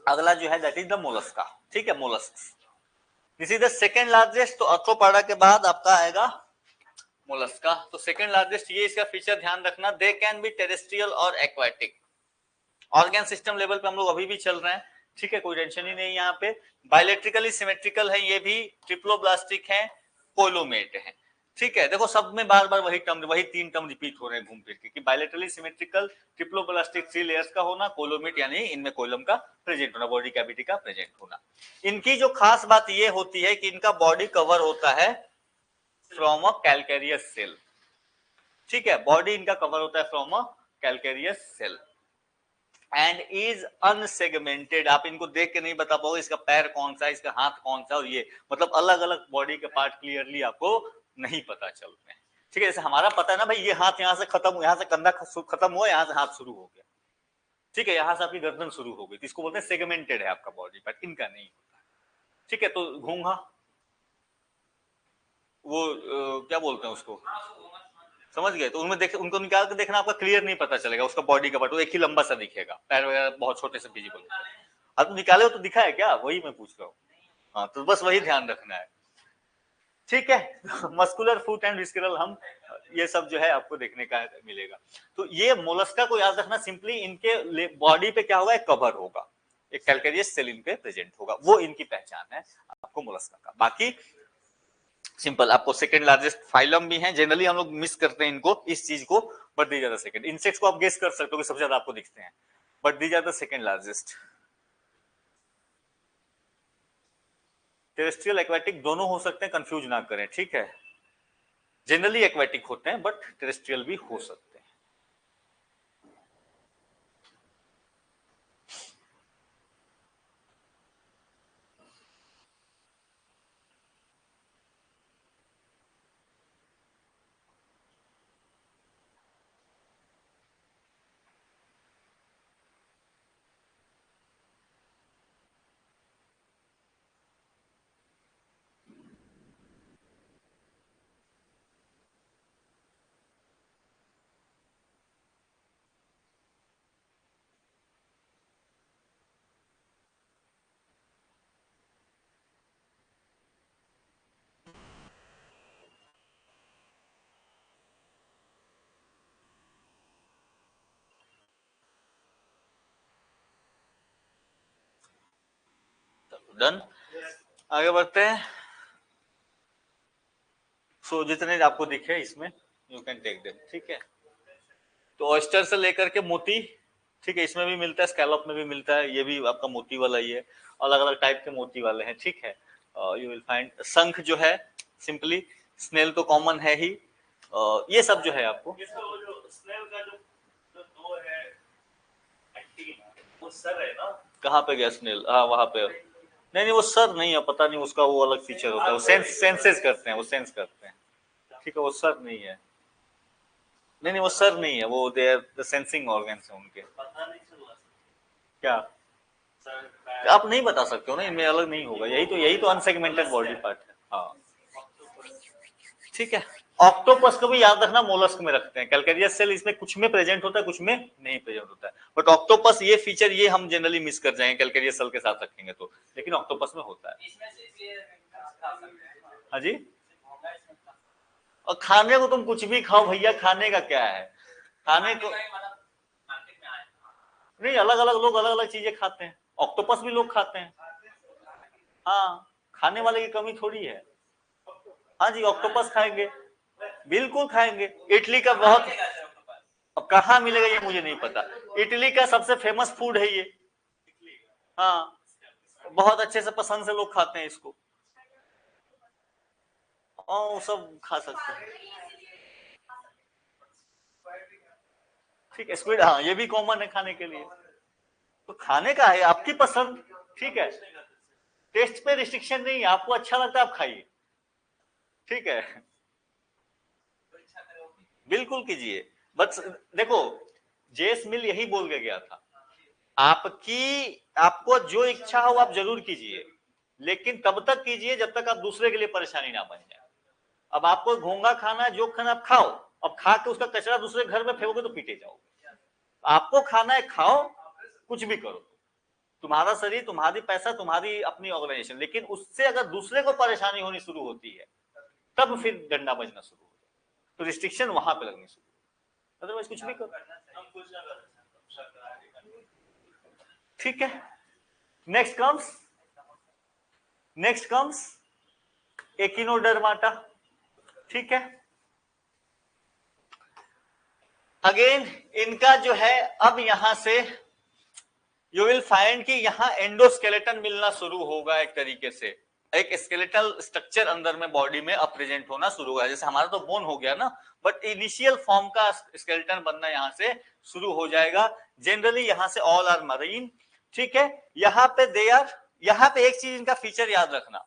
अगला जो है दैट इज द मोलस्का। ठीक है, mollusc this is the second largest. तो आर्थ्रोपाडा के बाद आपका आएगा मोलस्का। तो सेकंड लार्जेस्ट, ये इसका फीचर ध्यान रखना, दे कैन बी टेरेस्ट्रियल और एक्वाटिक। ऑर्गन सिस्टम लेवल पे हम लोग अभी भी चल रहे हैं। ठीक है, कोई टेंशन ही नहीं यहाँ पे। बायोलेट्रिकली सिमेट्रिकल है, ये भी ट्रिप्लोब्लास्टिक है, कोलोमेट है। ठीक है, देखो सब में बार बार वही 3 टर्म रिपीट हो रहे हैं घूम फिर के, कि बायोलेटरली सिमेट्रिकल, ट्रिप्लोब्लास्टिक 3 लेयर्स का होना, कोलोमेट यानी इनमें कोलम का प्रेजेंट होना, बॉडी कैविटी का प्रेजेंट होना। इनकी जो खास बात ये होती है कि इनका बॉडी कवर होता है फ्रॉम अ कैलकेरियस सेल। ठीक है, बॉडी इनका कवर होता है from a calcareous cell and is unsegmented. आप इनको देख के नहीं बता पाओगे इसका पैर कौन सा है, इसका हाथ कौन सा, और ये मतलब अलग अलग बॉडी के पार्ट क्लियरली आपको नहीं पता चलते हैं। ठीक है, जैसे हमारा पता है ना भाई, ये हाथ यहाँ से खत्म, यहाँ से कंधा खत्म हुआ, यहाँ से हाथ शुरू हो गया। ठीक है, यहाँ से आपकी गर्दन शुरू हो गई, तो इसको बोलते हैं सेगमेंटेड है आपका बॉडी पार्ट, इनका नहीं होता। ठीक है, तो घूंघा वो क्या बोलते हैं उसको, समझ गए? तो उनमें देख, उनको निकाल के देखना, आपका क्लियर नहीं पता चलेगा उसका बॉडी का पार्ट, वो एक ही लंबा सा दिखेगा, पैर वगैरह बहुत छोटे से विजिबल। अब निकाले हो तो दिखा है क्या, वही मैं पूछ रहा हूँ। हाँ, तो बस वही ध्यान रखना है। ठीक है, मस्कुलर फुट एंड विस्करल हम, ये सब जो है आपको देखने का मिलेगा। तो ये मोलस्का को याद रखना, सिंपली इनके बॉडी पे क्या होगा, एक कवर होगा, एक कैलकेरियस सेल इन पे प्रेजेंट होगा, वो इनकी पहचान है आपको मोलस्का का। बाकी सिंपल, आपको सेकंड लार्जेस्ट फाइलम भी है, जनरली हम लोग मिस करते हैं इनको, इस चीज को, but these are the second. Insects को आप गेस कर सकते हो कि सबसे ज्यादा आपको दिखते हैं, but these are the second largest. Terrestrial aquatic दोनों हो सकते हैं, कंफ्यूज ना करें। ठीक है, जनरली एक्वेटिक होते हैं बट टेरेस्ट्रियल भी हो सकते हैं। डन, आगे बढ़ते हैं। सो जितने आपको दिखे इसमें यू कैन टेक देम। ठीक है, तो ऑयस्टर से लेकर के मोती, ठीक है, इसमें भी मिलता है, स्कैलप में भी मिलता है, ये भी आपका मोती वाला ही है, अलग अलग टाइप के मोती वाले हैं। ठीक है, यू विल फाइंड शंख जो है सिंपली, स्नेल तो कॉमन है ही, ये सब जो है आपको। जो स्नेल का जो दो है वो सर है ना, कहाँ पे गया स्नेल? हाँ वहां पे, नहीं वो सर नहीं है, पता नहीं, उसका वो अलग फीचर होता है, वो सेंसेस करते हैं, वो सेंस करते हैं। ठीक है, वो सर नहीं है। नहीं नहीं, वो सर नहीं है, वो दे द सेंसिंग ऑर्गन्स है उनके। पता नहीं चला क्या सर, आप नहीं बता सकते हो ना, इनमें अलग नहीं होगा, यही तो अनसेगमेंटेड बॉडी पार्ट है। हाँ ठीक है। ऑक्टोपस को भी याद रखना मोलस्क में रखते हैं, कैलकेरियस सेल इसमें कुछ में प्रेजेंट होता है, कुछ में नहीं प्रेजेंट होता है, बट ऑक्टोपस ये फीचर ये हम जनरली मिस कर जाएंगे कैलकेरियस सेल के साथ रखेंगे तो, लेकिन ऑक्टोपस में होता है। हाँ जी। और खाने को तुम कुछ भी खाओ भैया, खाने का क्या है, खाने को नहीं, अलग अलग लोग अलग अलग चीजें खाते हैं, ऑक्टोपस भी लोग खाते हैं। हाँ, खाने वाले की कमी थोड़ी है। हाँ जी, ऑक्टोपस खाएंगे, बिल्कुल खाएंगे। इटली का बहुत, अब कहाँ मिलेगा ये मुझे नहीं पता, इटली का सबसे फेमस फूड है ये। हाँ, बहुत अच्छे से पसंद से लोग खाते हैं इसको, और सब खा सकते हैं। ठीक है, स्क्विड, हाँ ये भी कॉमन है खाने के लिए, तो खाने का है आपकी पसंद, ठीक है, टेस्ट पे रिस्ट्रिक्शन नहीं है, आपको अच्छा लगता है आप खाइए, ठीक है, बिल्कुल कीजिए। बस देखो, जेस मिल यही बोल के गया था, आपको जो इच्छा हो आप जरूर कीजिए, लेकिन तब तक कीजिए जब तक आप दूसरे के लिए परेशानी ना बन जाए। अब आपको घोंगा खाना है, जो खाना आप खाओ, अब खा के उसका कचरा दूसरे घर में फेंकोगे तो पीटे जाओगे। आपको खाना है खाओ, कुछ भी करो, तुम्हारा शरीर, तुम्हारी पैसा, तुम्हारी अपनी ऑर्गेनाइजेशन, लेकिन उससे अगर दूसरे को परेशानी होनी शुरू होती है तब फिर डंडा बजना शुरू हो जाए, तो रिस्ट्रिक्शन वहां पे लगनी शुरू, अदरवाइज कुछ भी करो, ठीक है। नेक्स्ट कम्स एकिनोडर्माटा, ठीक है। अगेन इनका जो है, अब यहां से यू विल फाइंड कि यहां एंडोस्केलेटन मिलना शुरू होगा, एक तरीके से एक स्केलेटल स्ट्रक्चर अंदर में बॉडी में अब प्रेजेंट होना शुरू होगा, जैसे हमारा तो बोन हो गया ना, बट इनिशियल फॉर्म का स्केलेटन बनना यहां से शुरू हो जाएगा। जनरली यहां से ऑल आर मरीन, ठीक है। यहाँ पे एक चीज इनका फीचर याद रखना,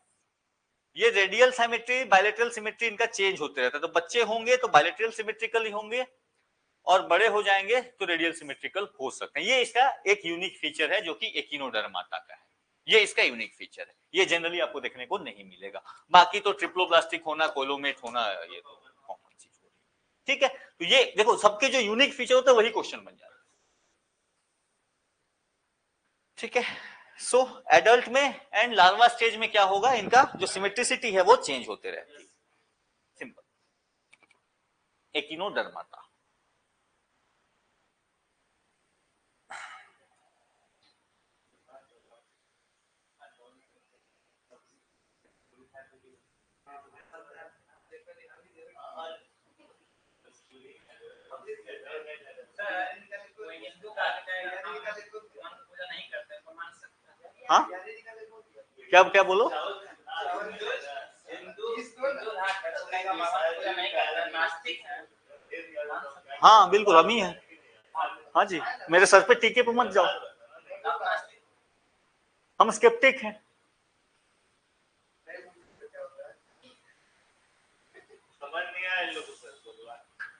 ये रेडियल सिमेट्री बायलेटरल सिमेट्री इनका चेंज होते रहता है, तो बच्चे होंगे तो बायलेटरल सिमेट्रिकल ही होंगे, और बड़े हो जाएंगे तो रेडियल सिमेट्रिकल हो सकते हैं। ये इसका एक यूनिक फीचर है जो कि एकिनोडर्माटा का है, ये इसका यूनिक फीचर है, ये जनरली आपको देखने को नहीं मिलेगा। बाकी तो ट्रिप्लोप्लास्टिक होना, कोलोमेट होना, ये तो कॉमन चीज हो रही, ठीक है। तो ये देखो, सबके जो यूनिक फीचर होते हैं वही क्वेश्चन बन जाता है, ठीक है। सो एडल्ट में एंड लार्वा स्टेज में क्या होगा, इनका जो सिमेट्रिसिटी है वो चेंज होते रहती है, सिंपल। एकिनोडर्माटा, हाँ क्या क्या बोलो, हाँ बिल्कुल हम ही हैं, हाँ जी, मेरे सर पे टीके पे मत जाओ, हम स्केप्टिक हैं।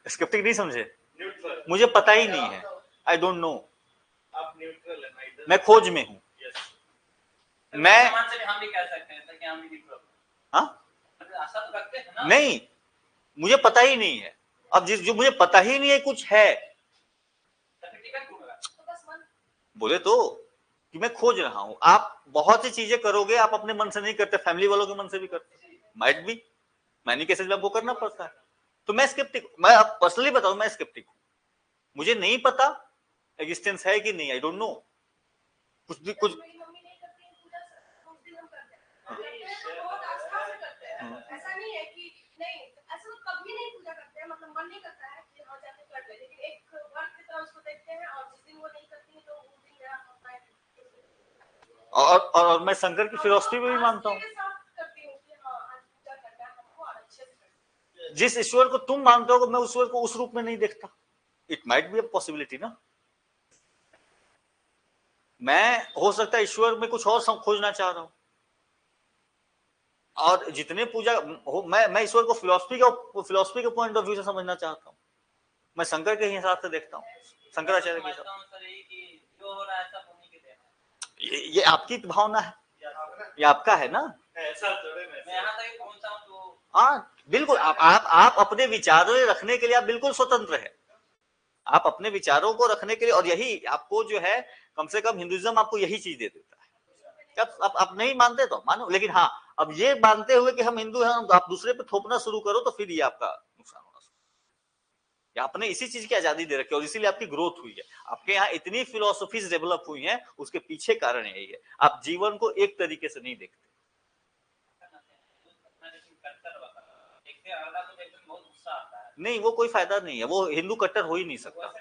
स्केप्टिक नहीं समझे, मुझे पता ही नहीं है, आई डोंट नो, आप न्यूट्रल है, मैं खोज में हूँ, मैं हम भी कह सकते हैं कि हम भी हाँ आशा तो रखते हैं ना, नहीं, मुझे पता ही नहीं है, अब जो मुझे पता ही नहीं है कुछ है, बोले तो कि मैं खोज रहा हूं। आप बहुत सी चीजें करोगे, आप अपने मन से नहीं करते, फैमिली वालों के मन से भी करते, माइट भी मैनी केसेस में आपको करना पड़ता है। तो मैं स्केप्टिक, मैं पर्सनली बताऊं, मैं स्केप्टिक हूं, मुझे नहीं पता एग्जिस्टेंस है कि नहीं, आई डोंट नो, कुछ भी कुछ ऐसा नहीं है कि नहीं, ऐसा तो कभी नहीं पूजा करते हैं, मतलब मन नहीं करता है कि हाँ जाके कर ले, लेकिन एक वर्क की तरह उसको देखते हैं, और जिस दिन वो नहीं करती है तो उस दिन मेरा होता है। और मैं शंकर की फिलॉसफी में भी मानता हूँ, जिस ईश्वर को तुम मानते हो मैं उस ईश्वर को उस रूप में नहीं देखता, it might be a possibility ना, मैं हो सकता है ईश्वर में कुछ और खोजना चाह रहा हूं, और जितने पूजा हो, मैं ईश्वर को फिलॉसफी के पॉइंट ऑफ व्यू से समझना चाहता हूं, मैं शंकर के हिसाब से देखता हूँ, शंकराचार्य के हिसाब से। ये आपकी भावना है, ये आपका है ना। हाँ बिल्कुल, आप अपने विचारों रखने के लिए आप बिल्कुल स्वतंत्र है, आप अपने विचारों को रखने के लिए, और यही आपको जो है कम से कम हिंदुइज्म आपको यही चीज दे देता है। अब आप नहीं मानते तो मानो, लेकिन हाँ अब ये मानते हुए कि हम हिंदू हैं आप दूसरे पे थोपना शुरू करो तो फिर ये आपका नुकसान होना शुरू। आपने इसी चीज की आजादी दे रखी है और इसीलिए आपकी ग्रोथ हुई है। आपके यहाँ इतनी फिलोसफीज डेवलप हुई हैं, उसके पीछे कारण यही है, आप जीवन को एक तरीके से नहीं देखते। नहीं वो कोई फायदा नहीं है, वो हिंदू कट्टर हो ही नहीं सकता।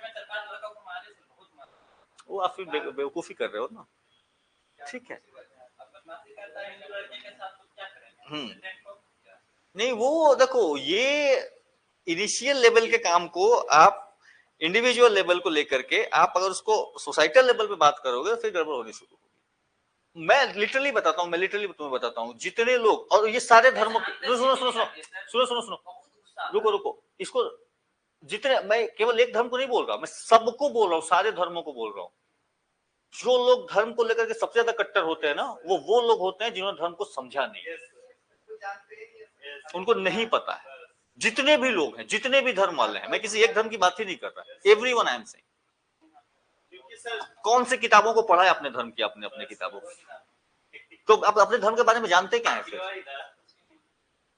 वो आप फिर बेवकूफी कर रहे हो ना। ठीक है, नहीं वो देखो, ये इनिशियल लेवल के काम को आप इंडिविजुअल लेवल को लेकर के आप अगर उसको सोसाइटल लेवल पे बात करोगे तो फिर गड़बड़ होनी शुरू होगी। मैं लिटरली बताता हूँ, मैं लिटरली तुम्हें बताता हूँ, जितने लोग, और ये सारे धर्मों के, सुनो सुनो सुनो सुनो सुनो सुनो, रुको रुको, इसको जितने, मैं केवल एक धर्म को नहीं बोल रहा, मैं सबको बोल रहा हूँ, सारे धर्मों को बोल रहा हूँ। जो लोग धर्म को लेकर के सबसे ज्यादा कट्टर होते हैं ना, वो लोग होते हैं जिन्होंने धर्म को समझा नहीं, उनको नहीं पता है। जितने भी लोग हैं, जितने भी धर्म वाले हैं, मैं किसी एक धर्म की बात ही नहीं कर रहा, एवरीवन आई एम सेइंग। कौन से किताबों को पढ़ा है अपने धर्म की, अपने अपने किताबों को, तो आप अपने धर्म के बारे में जानते क्या है फिर?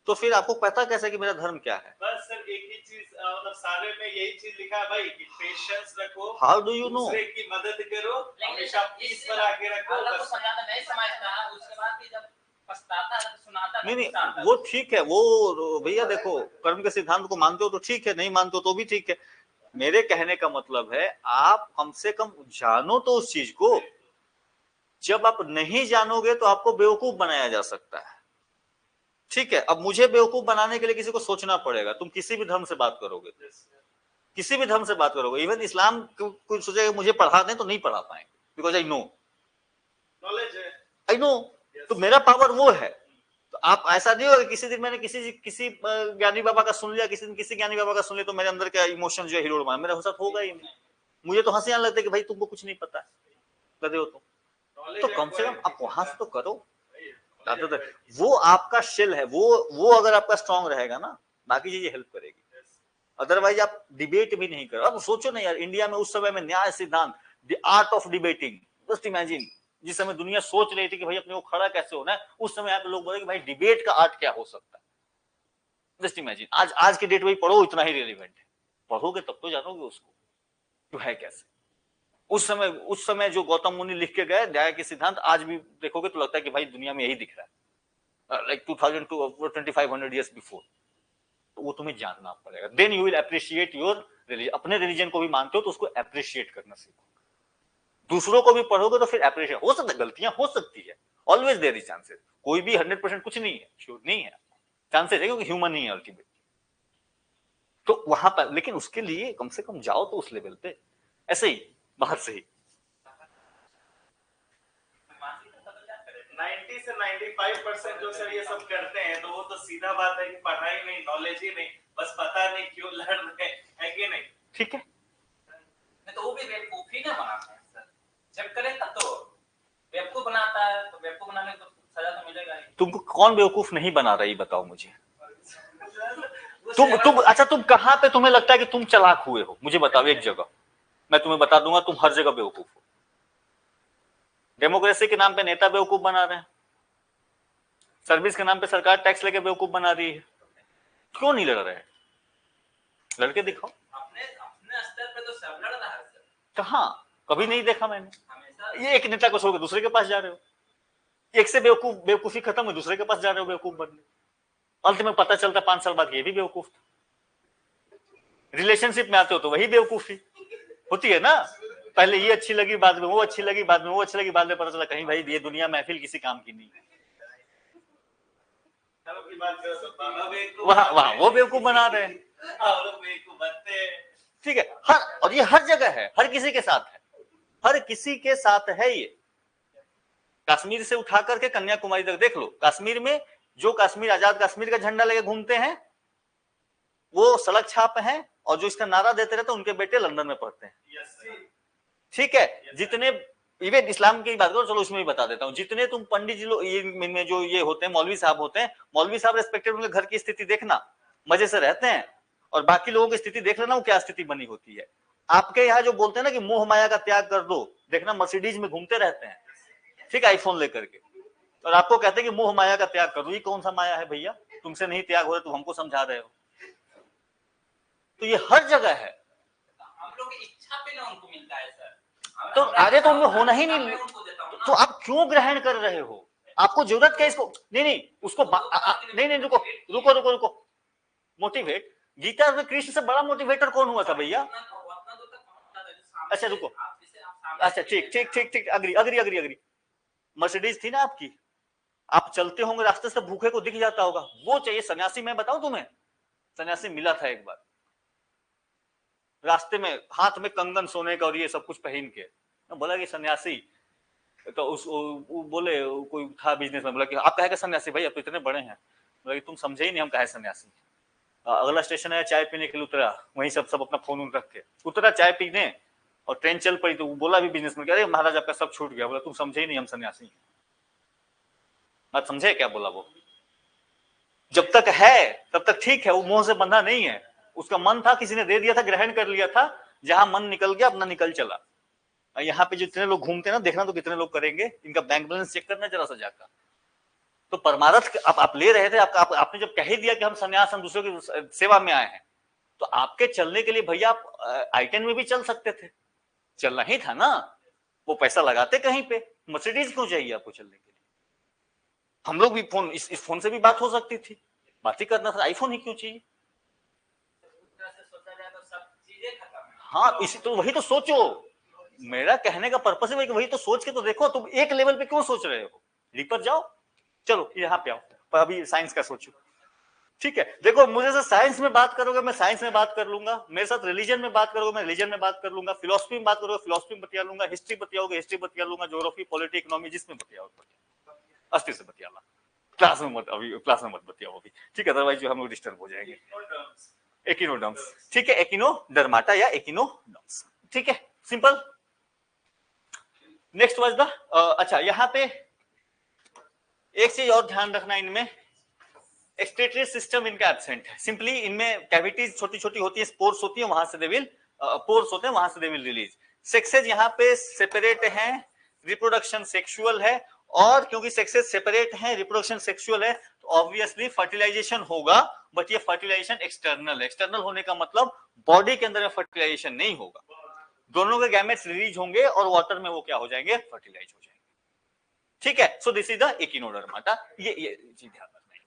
तो फिर आपको पता कैसे कि मेरा धर्म क्या है? बस सर एक ही चीज, मतलब सारे में यही चीज लिखा है भाई कि पेशेंस रखो, हाउ डू यू नो, दूसरे की मदद करो, हमेशा पीस पर आगे रखो। नहीं समझता, उसके बाद भी जब पछताता है सुनाता नहीं वो ठीक है, वो भैया देखो, कर्म के सिद्धांत को मानते हो तो ठीक है, नहीं मानते हो तो भी ठीक है। मेरे कहने का मतलब है आप कम से कम जानो तो उस चीज को। जब आप नहीं जानोगे तो आपको बेवकूफ बनाया जा सकता है। ठीक है, अब मुझे बेवकूफ बनाने के लिए किसी को सोचना पड़ेगा। तुम किसी भी धर्म से बात करोगे, किसी भी धर्म से बात करोगे, इवन इस्लाम कोई सोचेगा मुझे पढ़ा दें तो नहीं पढ़ा पाएंगे, बिकॉज आई नो, नॉलेज है, आई नो, तो मेरा पावर वो है। तो आप ऐसा नहीं होगा किसी दिन मैंने किसी ज्ञानी बाबा का सुन लिया, किसी दिन किसी ज्ञानी बाबा का सुन लिया तो मेरे अंदर का इमोशन जो है हिलोड़ मार, मेरे साथ होगा ही नहीं। मुझे तो हंसी आने लगता है कि भाई तुमको कुछ नहीं पता है, गधे हो तुम। तो कम से कम आप वहां से तो करो। वो आपका शेल है, वो अगर आपका स्ट्रांग रहेगा ना, बाकी चीजें हेल्प करेगी। अदरवाइज आप डिबेट भी नहीं करो। अब सोचो ना यार, इंडिया में उस समय में न्याय सिद्धांत, the art of debating, just imagine, जिस समय दुनिया सोच रही थी कि भाई अपने को खड़ा कैसे होना है, उस समय यहाँ पे लोग बोले कि भाई डिबेट का आर्ट क्या हो सकता है। जस्ट इमेजिन, आज के डेट में पढ़ो, इतना ही रेलिवेंट है, पढ़ोगे तब तो जानोगे उसको तो है कैसे। उस समय जो गौतम मुनि लिख के गए न्याय के सिद्धांत, आज भी देखोगे तो लगता है कि भाई दुनिया में यही दिख रहा है, लाइक 2500 ईयर्स बिफोर। तो वो तुम्हें जानना पड़ेगा, then you will appreciate your religion. अपने रिलीजन को भी मानते हो तो उसको अप्रिशिएट करना सीखो। दूसरों को भी पढ़ोगे तो फिर अप्रिशिएट, हो सकता है गलतियां हो सकती है, ऑलवेज देयर इज चांसेस, कोई भी 100% कुछ नहीं है, श्योर नहीं है, चांसेस है क्योंकि ह्यूमन ही है अल्टीमेटली। तो वहां पर लेकिन उसके लिए कम से कम जाओ तो उस लेवल पे, ऐसे ही बाहर से ही 90 से 95% जो सर ये सब करते हैं, तो वो तो सीधा बात है कि पढ़ाई नहीं, नॉलेज ही नहीं, बस पता नहीं क्यों लड़ रहे हैं कि नहीं। ठीक है, तो वो भी बेवकूफी ना बनाते हैं सर, जब करें तब तो बेवकूफ बनाता है, तो बेवकूफ बनाने को सजा तो मिलेगा ही। तुमको कौन बेवकूफ नहीं बना रही बताओ मुझे। तुम अच्छा, तुम कहां पे तुम्हें लगता है कि तुम चालाक हुए हो, मुझे बताओ एक जगह, मैं तुम्हें बता दूंगा तुम हर जगह बेवकूफ हो। डेमोक्रेसी के नाम पे नेता बेवकूफ बना रहे हैं, सर्विस के नाम पे सरकार टैक्स लेके बेवकूफ बना रही है, क्यों नहीं लड़ रहे? लड़के दिखाओ। अपने स्तर पे तो सब लड़ रहा है सर। कहां? कभी नहीं देखा मैंने। ये एक नेता को छोड़कर दूसरे के पास जा रहे हो, एक से बेवकूफी खत्म है, दूसरे के पास जा रहे हो बेवकूफ बनने। अंत में पता चलता 5 साल बाद ये भी बेवकूफ था। रिलेशनशिप में आते हो तो वही बेवकूफी होती है ना, पहले ये अच्छी लगी, बाद में वो अच्छी लगी, बाद में वो अच्छी लगी, बाद में पता चला कहीं भाई ये दुनिया महफिल किसी काम की नहीं है। वहां वो बेवकूफ बना रहे हैं, ठीक है। और ये हर जगह है, हर किसी के साथ है, हर किसी के साथ है ये। कश्मीर से उठा करके कन्याकुमारी तक देख लो, कश्मीर में जो कश्मीर आजाद कश्मीर का झंडा लेके घूमते हैं वो सड़क छाप हैं, और जो इसका नारा देते रहते हैं उनके बेटे लंदन में पढ़ते हैं। Yes. ठीक है, जितने इवन इस्लाम की बात करो, चलो उसमें भी बता देता हूँ, जितने तुम पंडित जी लोग इनमें जो ये होते हैं मौलवी साहब होते हैं, मौलवी साहब रेस्पेक्टेड, उनके घर की स्थिति देखना, मजे से रहते हैं, और बाकी लोगों की स्थिति देख लेना वो क्या स्थिति बनी होती है। आपके यहाँ जो बोलते हैं ना कि मोह माया का त्याग कर दो, देखना मर्सिडीज में घूमते रहते हैं, ठीक, आईफोन लेकर के, और आपको कहते हैं कि मोह माया का त्याग कर दो। ये कौन सा माया है भैया, तुमसे नहीं त्याग हो रहा, तुम हमको समझा रहे हो। तो ये हर जगह है, हम लोग की इच्छा पे ना उनको मिलता है सर। तो आगे तो उनको होना ही नहीं, तो आप क्यों ग्रहण कर रहे हो, आपको जरूरत क्या इसको, नहीं उसको नहीं रुको रुको रुको रुको, मोटिवेट, गीता में कृष्ण से बड़ा मोटिवेटर कौन हुआ था भैया? अच्छा रुको, अच्छा ठीक ठीक ठीक ठीक, agree agree agree agree, Mercedes थी ना आपकी, आप चलते होंगे रास्ते से, भूखे को दिख जाता होगा, वो चाहिए सन्यासी। मैं बताऊं तुम्हें, सन्यासी मिला था एक बार रास्ते में, हाथ में कंगन सोने का और ये सब कुछ पहन के, बोला कि सन्यासी, तो उस बोले कोई था बिजनेस में, बोला कि आप कहे के सन्यासी भाई, आप तो इतने बड़े हैं, बोला कि तुम समझे ही नहीं हम कहे सन्यासी। अगला स्टेशन है, चाय पीने के लिए उतरा, वहीं सब अपना फोन रख के उतरा चाय पीने, और ट्रेन चल पड़ी, तो बोला भी बिजनेस में, अरे महाराज आपका सब छूट गया, बोला तुम समझे ही नहीं हम सन्यासी। बात समझे क्या बोला वो? जब तक है तब तक ठीक है, वो मोह से बंधा नहीं है, उसका मन था, किसी ने दे दिया था, ग्रहण कर लिया था, जहां मन निकल गया अपना निकल चला। यहाँ पे जितने लोग घूमते हैं ना, देखना तो कितने लोग करेंगे, इनका बैंक बैलेंस चेक करना जरा सा जाकर। तो परमार्थ आप ले रहे थे, आपने जब कह ही दिया कि हम सन्यास, हम दूसरों की सेवा में आए हैं, तो आपके चलने के लिए भैया आप I-10 में भी चल सकते थे, चलना ही था ना, वो पैसा लगाते कहीं पे, मर्सिडीज क्यों चाहिए आपको चलने के लिए? हम लोग भी फोन, इस फोन से भी बात हो सकती थी, बात ही करना था, आईफोन ही क्यों चाहिए? हाँ, इसी तो वही तो सोचो, मेरा कहने का पर्पस है वही तो सोच के तो देखो, तुम एक लेवल पे क्यों सोच रहे हो, डीपर जाओ, चलो यहाँ पे आओ, पर अभी साइंस का सोचो। ठीक है, देखो मुझे से साइंस में बात करोगे मैं साइंस में बात कर लूंगा, मेरे साथ रिलीजन में बात करोगे मैं रिलीजन में बात कर लूंगा, फिलोसफी में बात करोगे फिलोसफी में बतिया लूंगा, हिस्ट्री बतियाओगे हिस्ट्री बतिया लूंगा, ज्योग्राफी पॉलिटी इकोनॉमी जिसमें बतियाओगे, अस्ति से बतिया ला, क्लास में मत, अभी क्लास में मत बतियाओ अभी, ठीक है, अदरवाइज जो हम लोग डिस्टर्ब हो जाएंगे। एकिनोडर्म्स, ठीक है, एकिनोडर्माटा या एकिनोडर्म्स, ठीक है, सिंपल। नेक्स्ट वाज द, अच्छा यहाँ पे एक चीज और ध्यान रखना, इनमें एक्सक्रीटरी सिस्टम इनका एब्सेंट है, सिंपली इनमें कैविटीज छोटी छोटी होती है, स्पोर्स होती है, वहां से दे विल पोर्स होते हैं, वहां से दे विल रिलीज। सेक्सेस यहाँ पे सेपरेट हैं, रिप्रोडक्शन सेक्सुअल है, और क्योंकि सेक्सेस सेपरेट हैं, रिप्रोडक्शन सेक्सुअल है, तो ऑब्वियसली फर्टिलाइजेशन होगा, बट ये फर्टिलाइजेशन एक्सटर्नल है। एक्सटर्नल होने का मतलब बॉडी के अंदर में फर्टिलाइजेशन नहीं होगा, दोनों के गैमेट्स रिलीज होंगे और वाटर में वो क्या हो जाएंगे, फर्टिलाइज हो जाएंगे। ठीक है, सो दिस इज द एकिनोडर्माटा, ये चीज ध्यान रखना है।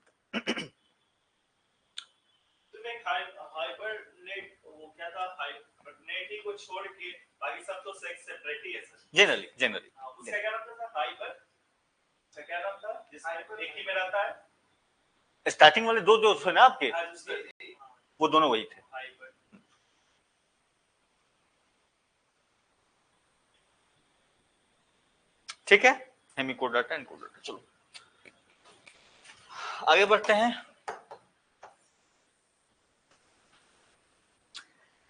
हाइबरनेट वो क्या था, हाइबरनेट को छोड़ के बाकी सब तो सेक्स सेपरेट ही है सर, जनरली उसका क्या नाम था, हाइबर, उसका क्या नाम था जिसमें एक ही में रहता है, स्टार्टिंग वाले दो जो थे ना आपके, वो दोनों वही थे। ठीक है, हेमिकोडाटा एंड कोडाटा। चलो आगे बढ़ते हैं।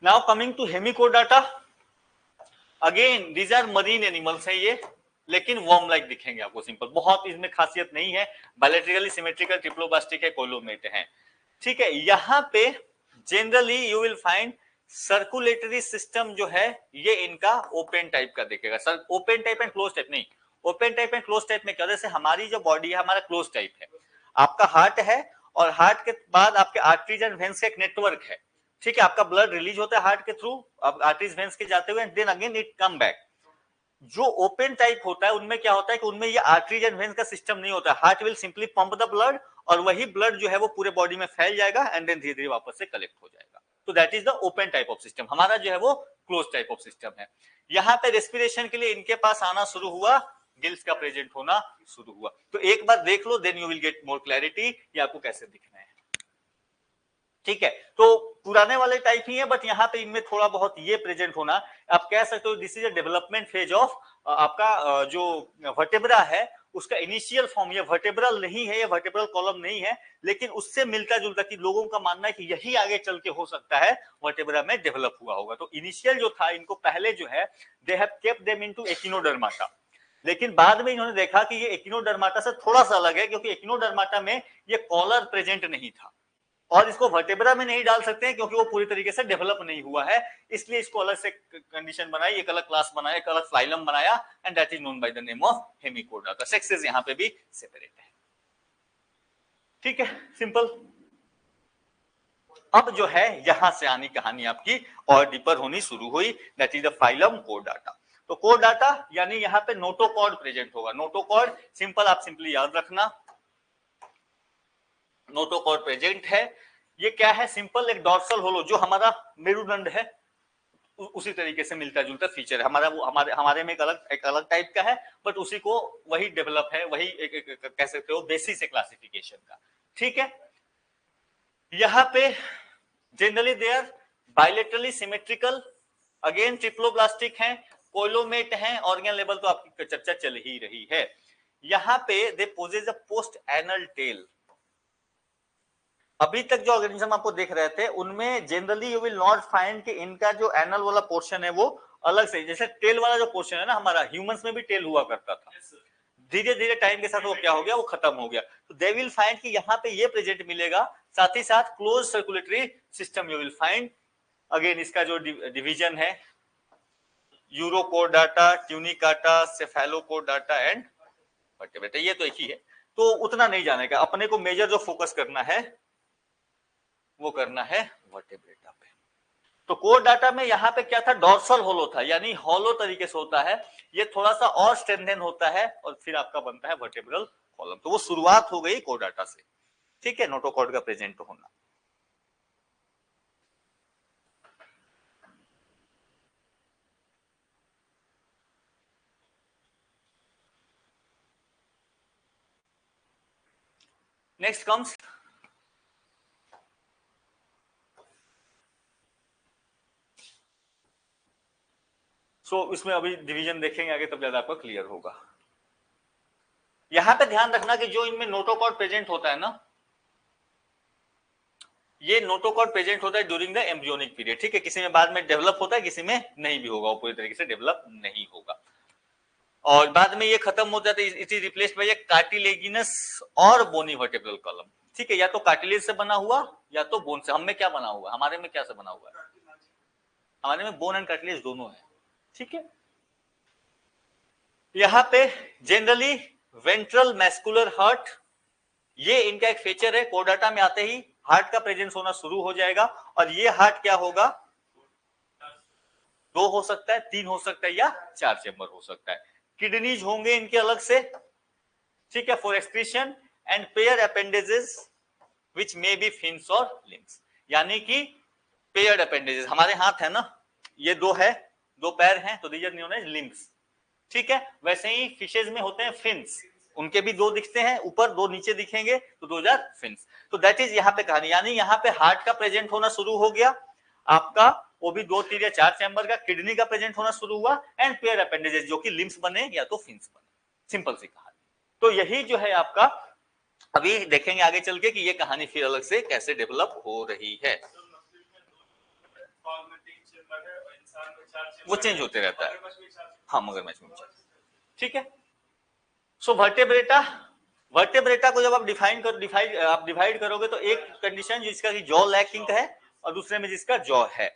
Now coming to hemichordata, again these are marine animals है ये, लेकिन वर्म लाइक दिखेंगे आपको, सिंपल, बहुत इसमें खासियत नहीं है, बायलैटरली सिमेट्रिकल, ट्रिप्लोब्लास्टिक है, कोलोमेट है। ठीक है, यहाँ पे generally you will find circulatory system जो है ये इनका ओपन टाइप का दिखेगा। Sir open type and close type नहीं, open type and close type में क्या, जैसे हमारी जो बॉडी है हमारा क्लोज टाइप है, आपका हार्ट है, और हार्ट के बाद आपके आर्टरीज एंड वेन्स का एक नेटवर्क है। ठीक है, आपका ब्लड रिलीज होता है हार्ट के थ्रू, अब आर्टरीज वेन्स के जाते हुए, and then again it come back. जो ओपन टाइप होता है उनमें क्या होता है कि उनमें ये आर्टरीज एंड वेन्स का सिस्टम नहीं होता, heart will simply pump the blood, और वही ब्लड जो है वो पूरे बॉडी में फैल जाएगा, एंड देन धीरे धीरे वापस से कलेक्ट हो जाएगा। तो that is the open type of system. हमारा जो है वो क्लोज टाइप ऑफ सिस्टम है। यहाँ पे रेस्पिरेशन के लिए इनके पास आना शुरू हुआ, गिल्स का प्रेजेंट होना शुरू हुआ। तो एक बार देख लो, then you will get more clarity ये आपको कैसे दिखना है। ठीक है, तो पुराने वाले टाइप ही है, बट यहाँ पे इनमें थोड़ा बहुत ये प्रेजेंट होना, आप कह सकते हो this is a development phase of आपका जो वर्टेब्रा है उसका इनिशियल फॉर्म ये वर्टेब्रल नहीं है, ये वर्टेब्रल कॉलम नहीं है, लेकिन उससे मिलता जुलता कि लोगों का मानना है कि यही आगे चल के हो सकता है वर्टेब्रा में डेवलप हुआ होगा। तो इनिशियल जो था, इनको पहले जो है they have kept them into echinodermata, लेकिन बाद में इन्होंने देखा कि ये एकिनोडर्माटा से थोड़ा सा अलग है, क्योंकि एकिनोडर्माटा में ये कॉलर प्रेजेंट नहीं था और इसको वर्टेब्रा में नहीं डाल सकते हैं क्योंकि वो पूरी तरीके से डेवलप नहीं हुआ है, इसलिए इसको अलग से कंडीशन बनाई, एक अलग क्लास बनाया, एक अलग फाइलम बनाया, and that is known by the name of हेमिकोडर्मा। सेक्सेस यहां पे भी सेपरेट है। ठीक है, सिंपल। अब जो है यहां से आनी कहानी आपकी और डीपर होनी शुरू हुई, दैट इज द फाइलम कोडाटा। तो कोडाटा यानी यहां पे नोटोकॉर्ड प्रेजेंट होगा। नोटोकॉर्ड सिंपल, आप सिंपली याद रखना, नोटोकॉर्ड प्रेजेंट है। ये क्या है? सिंपल एक डॉर्सल होलो, जो हमारा मेरुदंड है उसी तरीके से मिलता जुलता फीचर है हमारा। वो हमारे में एक अलग टाइप का है, बट उसी को वही डेवलप है, वही कह सकते हो बेसिस है क्लासिफिकेशन का। ठीक है, यहां पे generally they are bilaterally symmetrical, again triploblastic हैं, कोइलोमेट हैं, ऑर्गेन लेवल तो आपकी चर्चा चल ही रही है। यहां पे they possess a post anal tail. अभी तक जो ऑर्गेनिज्म आपको देख रहे थे उनमें generally you will not find कि इनका जो एनल वाला पोर्शन है वो अलग से, जैसे टेल वाला जो पोर्शन है ना, हमारा ह्यूमंस में भी टेल हुआ करता था, धीरे धीरे टाइम के साथ वो क्या हो गया, वो खत्म हो गया। तो दे विल फाइंड कि यहाँ पे ये प्रेजेंट मिलेगा, साथ ही साथ close circulatory system you will find. Again इसका जो डिवीजन है, यूरोकोडाटा, ट्यूनिकाटा, सेफेलोकोडाटा एंड वर्टेब्रेटा, ये तो एक ही है, तो उतना नहीं जाने का। अपने को मेजर जो फोकस करना है वो करना है वर्टेब्रेटा पे। तो कोर डाटा में यहाँ पे क्या था, डॉर्सल होलो था, यानी हॉलो तरीके से होता है, ये थोड़ा सा और स्ट्रेंथन होता है और फिर आपका बनता है वर्टेब्रल कॉलम। तो वो शुरुआत हो गई कोर डाटा से। ठीक है, नोटोकॉर्ड का प्रेजेंट होना। नेक्स्ट कम्स इसमें अभी डिवीजन देखेंगे आगे, तब ज्यादा आपको क्लियर होगा। यहां पे ध्यान रखना कि जो इनमें नोटोकॉर्ड प्रेजेंट होता है ना, ये नोटोकॉर्ड प्रेजेंट होता है ड्यूरिंग द एम्ब्रियोनिक पीरियड। ठीक है, किसी में बाद में डेवलप होता है, किसी में नहीं भी होगा, वो पूरी तरीके से डेवलप नहीं होगा और बाद में ये खत्म हो जाता है। It is replaced by cartilaginous और बोनी वर्टेब्रल कॉलम। ठीक है, या तो कार्टिलेज से बना हुआ या तो बोन से। हमें क्या बना हुआ, हमारे में क्या से बना हुआ है? हमारे में बोन एंड कार्टिलेज दोनों है। ठीक है, यहां पे जनरली वेंट्रल मैस्कुलर हार्ट, ये इनका एक फीचर है। कोडाटा में आते ही हार्ट का प्रेजेंस होना शुरू हो जाएगा और ये हार्ट क्या होगा, 2 हो सकता है, 3 हो सकता है या 4 चेंबर हो सकता है। किडनीज होंगे इनके अलग से। ठीक है, for excretion and pair appendages which may be fins और लिम्स, यानी कि पेयर्ड अपेंडेजेस, हमारे हाथ है ना, ये 2 है, 2 पैर हैं, तो these are known as limbs. ठीक है, वैसे ही फिशेज में होते हैं फिन्स, उनके भी 2 दिखते हैं, ऊपर 2 नीचे दिखेंगे, तो 2 आर फिन्स। तो दैट इज यहाँ पे कहानी, यानी यहाँ पे हार्ट का प्रेजेंट होना शुरू हो गया आपका, वो भी 2, 3 या 4 चैम्बर का। किडनी का प्रेजेंट होना शुरू हुआ एंड पेयर अपेंडेजेस, जो कि लिम्स बने या तो फिन्स बने। सिंपल सी कहानी। तो यही जो है आपका, अभी देखेंगे आगे चल के कि ये कहानी फिर अलग से कैसे डेवलप हो रही है। वो चेंज होते रहता है, हाँ, मगरमच्छ में। ठीक है, सो वर्टेब्रेटा को जब आप डिवाइड करोगे तो एक कंडीशन जिसका कि जॉ लैकिंग है और दूसरे में जिसका जॉ है।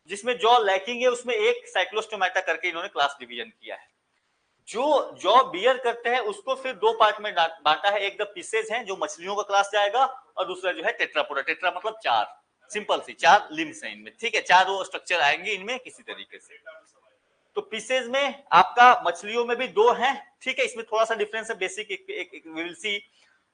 जिसमें जॉ लैकिंग है उसमें एक साइक्लोस्टोमेटा करके इन्होंने क्लास डिवीजन किया है। जो जॉ बियर करते हैं उसको फिर 2 पार्ट में बांटा है। एक द पीसेज हैं जो मछलियों का क्लास जाएगा और दूसरा जो है टेट्रापोडा। टेट्रा मतलब 4, सिंपल सी 4 लिम्स हैं इनमें। ठीक है, 4 वो स्ट्रक्चर आएंगे इनमें किसी तरीके से। तो पीसेज में आपका मछलियों में भी 2 हैं। ठीक है, इसमें थोड़ा सा डिफरेंस है, बेसिक एक विल सी।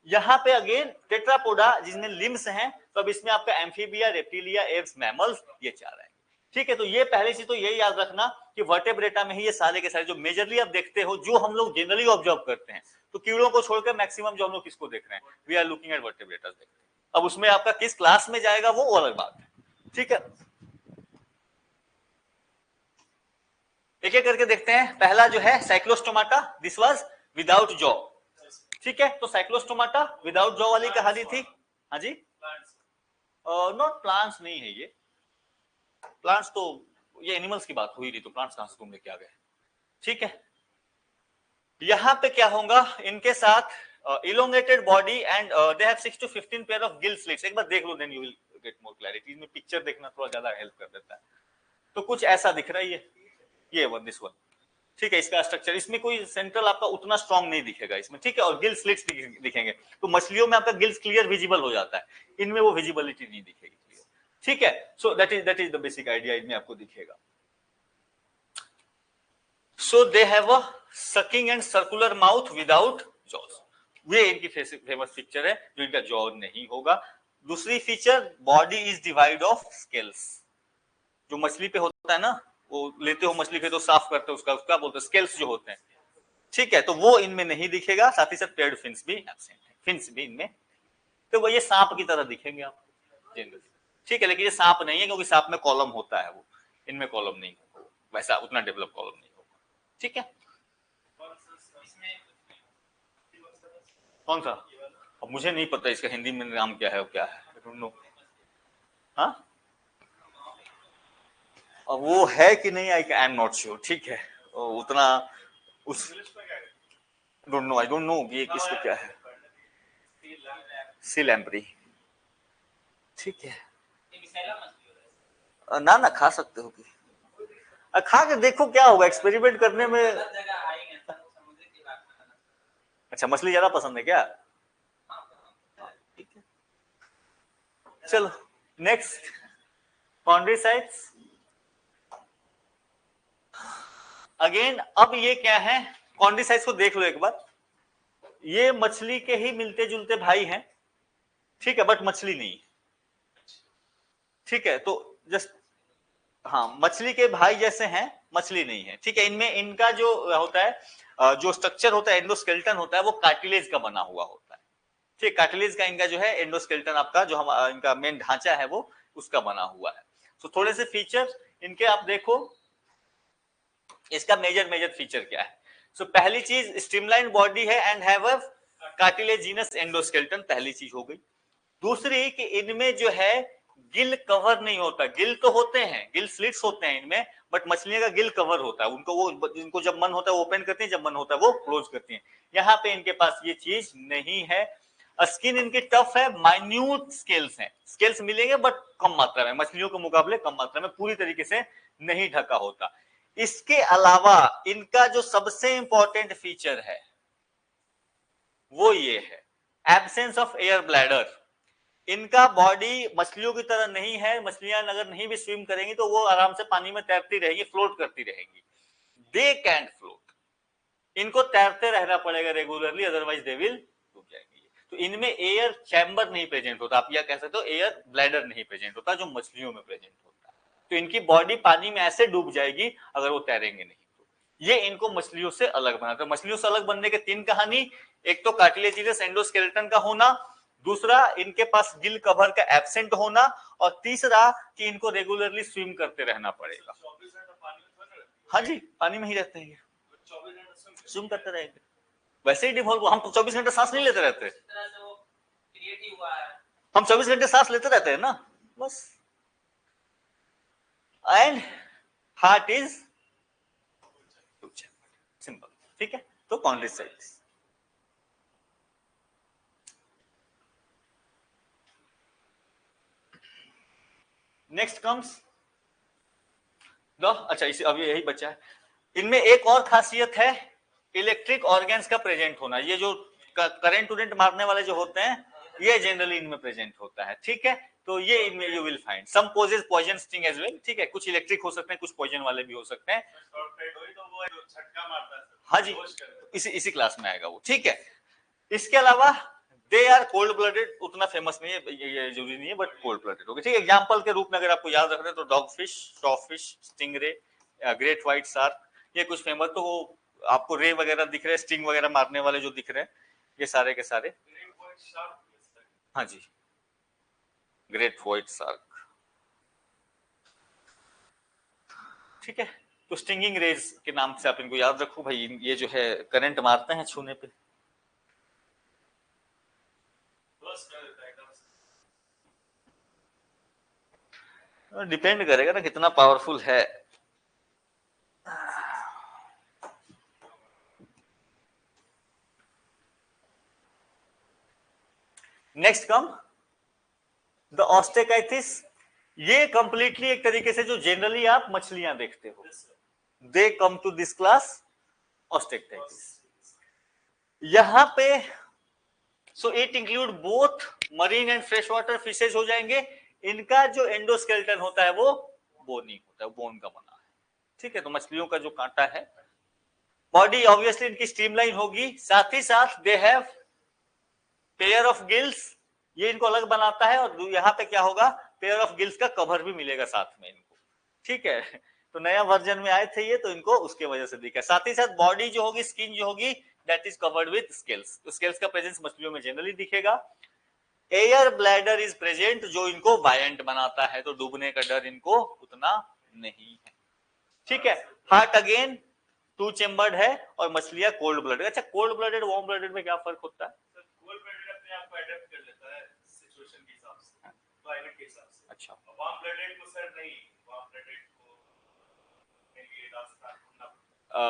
यहाँ पे अगेन टेट्रापोडा जिसमें लिम्स हैं, तो अब इसमें आपका एम्फीबिया, रेप्टिलिया, एव्स, मैमल्स, ये 4 आएंगे। ठीक है, तो ये पहले से तो यही याद रखना कि वर्टेब्रेटा में ही ये सारे के सारे जो मेजरली आप देखते हो, जो हम लोग जनरली ऑब्जर्व करते हैं, तो कीड़ों को छोड़कर मैक्सिमम जो हम लोग किसको देख रहे हैं, वी आर लुकिंग एट वर्टेब्रेटा देखते हैं। अब उसमें आपका किस क्लास में जाएगा वो अलग बात है। ठीक है, एक एक करके देखते हैं। पहला जो है Cyclostomata, this was without jaw. ठीक है, तो साइक्लोस्टोमाटा विदाउट जॉ वाली कहानी थी। हाँ जी, नॉट प्लांट्स नहीं है ये, प्लांट्स तो ये एनिमल्स की बात हुई थी, तो प्लांट्स कहां से तुम लेके आ गए। ठीक है, यहां पे क्या होगा इनके साथ, elongated body and they have 6 to 15 pair of gill slits. एक बार देख लो, then you will get more clarity. इसमें पिक्चर देखना थोड़ा ज्यादा हेल्प कर देता है। तो कुछ ऐसा दिख रहा है ये वन, दिस वन। ठीक है, इसका स्ट्रक्चर, इसमें कोई सेंट्रल आपका उतना स्ट्रांग नहीं दिखेगा इसमें। ठीक है, और गिल स्लिट्स दिखेंगे, तो मछलियों में आपका गिल्स क्लियर विजिबल हो जाता है, इनमें वो विजिबिलिटी नहीं दिखेगी क्लियर। ठीक है, so that is the basic idea, इनमें आपको दिखेगा। So they have a sucking and circular mouth without jaws. ये इनकी फेमस पिक्चर है, जो इनका जॉ नहीं होगा। दूसरी feature, body is divide of scales. जो मछली पे होता है ना, वो लेते हो मछली के तो साफ करते हो उसका बोलते हैं स्केल्स जो होते हैं। ठीक है, तो वो इनमें नहीं दिखेगा। साथ ही साथ पेयर्ड फिन्स भी एब्सेंट है, फिन्स भी इनमें, तो वो ये सांप की तरह दिखेंगे आपको जनरली। ठीक है, लेकिन ये सांप नहीं है, क्योंकि सांप में कॉलम होता है, वो इनमें कॉलम नहीं होगा, वैसा उतना डेवलप कॉलम नहीं होगा। ठीक है, कौन सा, अब मुझे नहीं पता इसका हिंदी में नाम क्या है, क्या है, आई डोंट नो। हाँ, अब वो है कि नहीं, आई एम नॉट श्योर। ठीक है, उतना उस आई डोंट नो ये किसको क्या है। सी लैम्प्री। ठीक है, ना ना खा सकते हो कि, खा के देखो क्या होगा, एक्सपेरिमेंट करने में। अच्छा, मछली ज्यादा पसंद है क्या? ठीक है, चलो नेक्स्ट, कॉन्ड्रीसाइट्स। अगेन अब ये क्या है, कॉन्ड्रीसाइट्स को देख लो एक बार। ये मछली के ही मिलते जुलते भाई हैं। ठीक है, बट मछली नहीं। ठीक है, तो जस्ट, हाँ, मछली के भाई जैसे हैं, मछली नहीं है। ठीक है, इनमें इनका जो होता है, जो स्ट्रक्चर होता है, एंडोस्केलेटन होता है, वो कार्टिलेज का बना हुआ होता है। ठीक, कार्टिलेज का इनका जो है एंडोस्केलेटन आपका जो हम इनका मेन ढांचा है, वो उसका बना हुआ है। तो थोड़े से फीचर इनके आप देखो, इसका मेजर फीचर क्या है। सो पहली चीज, स्ट्रीमलाइन बॉडी है and have a cartilaginous endoskeleton, पहली चीज हो गई। दूसरी कि इनमें जो है गिल कवर नहीं होता। गिल तो होते हैं, गिल स्लिट्स होते हैं इनमें, बट मछलियों का गिल कवर होता है। उनको वो, इनको जब मन होता है वो ओपन करती है, जब मन होता है वो क्लोज करती है। यहाँ पे इनके पास ये चीज नहीं है। स्किन इनकी टफ है, माइन्यूट स्केल्स हैं, स्केल्स मिलेंगे बट कम मात्रा में, मछलियों के मुकाबले कम मात्रा में, पूरी तरीके से नहीं ढका होता। इसके अलावा इनका जो सबसे इंपॉर्टेंट फीचर है वो ये है, एब्सेंस ऑफ एयर ब्लैडर। इनका बॉडी मछलियों की तरह नहीं है। मछलियां अगर नहीं भी स्विम करेंगी तो वो आराम से पानी में तैरती रहेगी, फ्लोट करती रहेंगी। दे कैंट फ्लोट, इनको तैरते रहना पड़ेगा रेगुलरली, अदरवाइज दे विल डूब जाएंगे। तो इनमें एयर चैम्बर नहीं प्रेजेंट होता, आप यह कह सकते हो एयर ब्लैडर नहीं प्रेजेंट होता, जो मछलियों में प्रेजेंट होता है। तो इनकी बॉडी पानी में ऐसे डूब जाएगी अगर वो तैरेंगे नहीं तो। ये इनको मछलियों से अलग बनाता है। मछलियों से अलग बनने के तीन कहानी, एक तो कार्टिलेजिनस एंडोस्केलेटन का होना, दूसरा इनके पास गिल कवर का एब्सेंट होना, और तीसरा कि इनको रेगुलरली स्विम करते रहना पड़ेगा। हाँ जी, पानी में ही रहते हैं, स्विम करते रहेंगे। वैसे ही डिवॉल्व, हम 24 घंटे सांस नहीं लेते रहते, हम 24 घंटे सांस लेते रहते हैं ना, बस। And heart is simple. ठीक है, तो कॉन्ड्रीसाइट्स। नेक्स्ट कम्स अच्छा, इसे अभी यही बचा है। इनमें एक और खासियत है, इलेक्ट्रिक ऑर्गन्स का प्रेजेंट होना। ये जो करंट टूरेंट मारने वाले जो होते हैं, ये जनरली इनमें प्रेजेंट होता है। ठीक है, तो ये इनमें you will find some possess poison sting as well. ठीक है, कुछ इलेक्ट्रिक हो सकते हैं, कुछ पॉइजन वाले भी हो सकते हैं। हाँ जी, इसी क्लास में आएगा वो। ठीक है, इसके अलावा दे आर कोल्ड ब्लडेड, उतना फेमस नहीं है, ये जरूरी नहीं है, बट कोल्ड ब्लडेड होगा। ठीक है, एग्जांपल के रूप में अगर आपको याद रखना है तो dog fish, stock fish, stingray, great white shark, ये कुछ फेमस। तो आपको रे वगैरह दिख रहे हैं, स्टिंग वगैरह मारने वाले जो दिख रहे हैं, ये सारे के सारे। हाँ जी, ग्रेट व्हाइट शार्क। ठीक है, तो स्टिंगिंग रेज के नाम से आप इनको याद रखो भाई, ये जो है करंट मारते हैं छूने पे। बर्स्ट कर देता है एकदम से। डिपेंड करेगा ना कितना पावरफुल है। Next come the osteichthyes. ये कंप्लीटली एक तरीके से जो जनरली आप मछलियां देखते हो, दे कम टू दिस क्लास ऑस्टेकाइटिस। यहां पे so it include both marine and fresh water fishes हो जाएंगे। इनका जो एंडोस्केलेटन होता है वो बोनी होता है, बोन का बना है, ठीक है। तो मछलियों का जो कांटा है, बॉडी ऑब्वियसली इनकी स्ट्रीमलाइन होगी, साथ ही साथ they have pair of gills, ये इनको अलग बनाता है। और यहाँ पे क्या होगा, पेयर ऑफ गिल्स का कवर भी मिलेगा साथ में इनको, ठीक है। तो नया वर्जन में आए थे ये, तो इनको उसके वजह से दिखा। साथ ही साथ बॉडी जो होगी, स्किन जो होगी, that is covered with scales. तो स्केल्स का प्रेजेंस मछलियों में जनरली दिखेगा। एयर ब्लैडर इज प्रेजेंट, जो इनको बायंट बनाता है, तो डूबने का डर इनको उतना नहीं है, ठीक है। हार्ट अगेन 2 चेम्बर्ड है, और मछलियां कोल्ड ब्लडेड। अच्छा, कोल्ड ब्लडेड वार्म ब्लडेड में क्या फर्क होता है? कोल्ड ब्लडेड अपने आप को अडैप्ट कर लेता है सिचुएशन के हिसाब से, क्लाइमेट के हिसाब से। अच्छा, वार्म ब्लडेड को सर नहीं, वार्म ब्लडेड को ये रास्ता ढूंढना।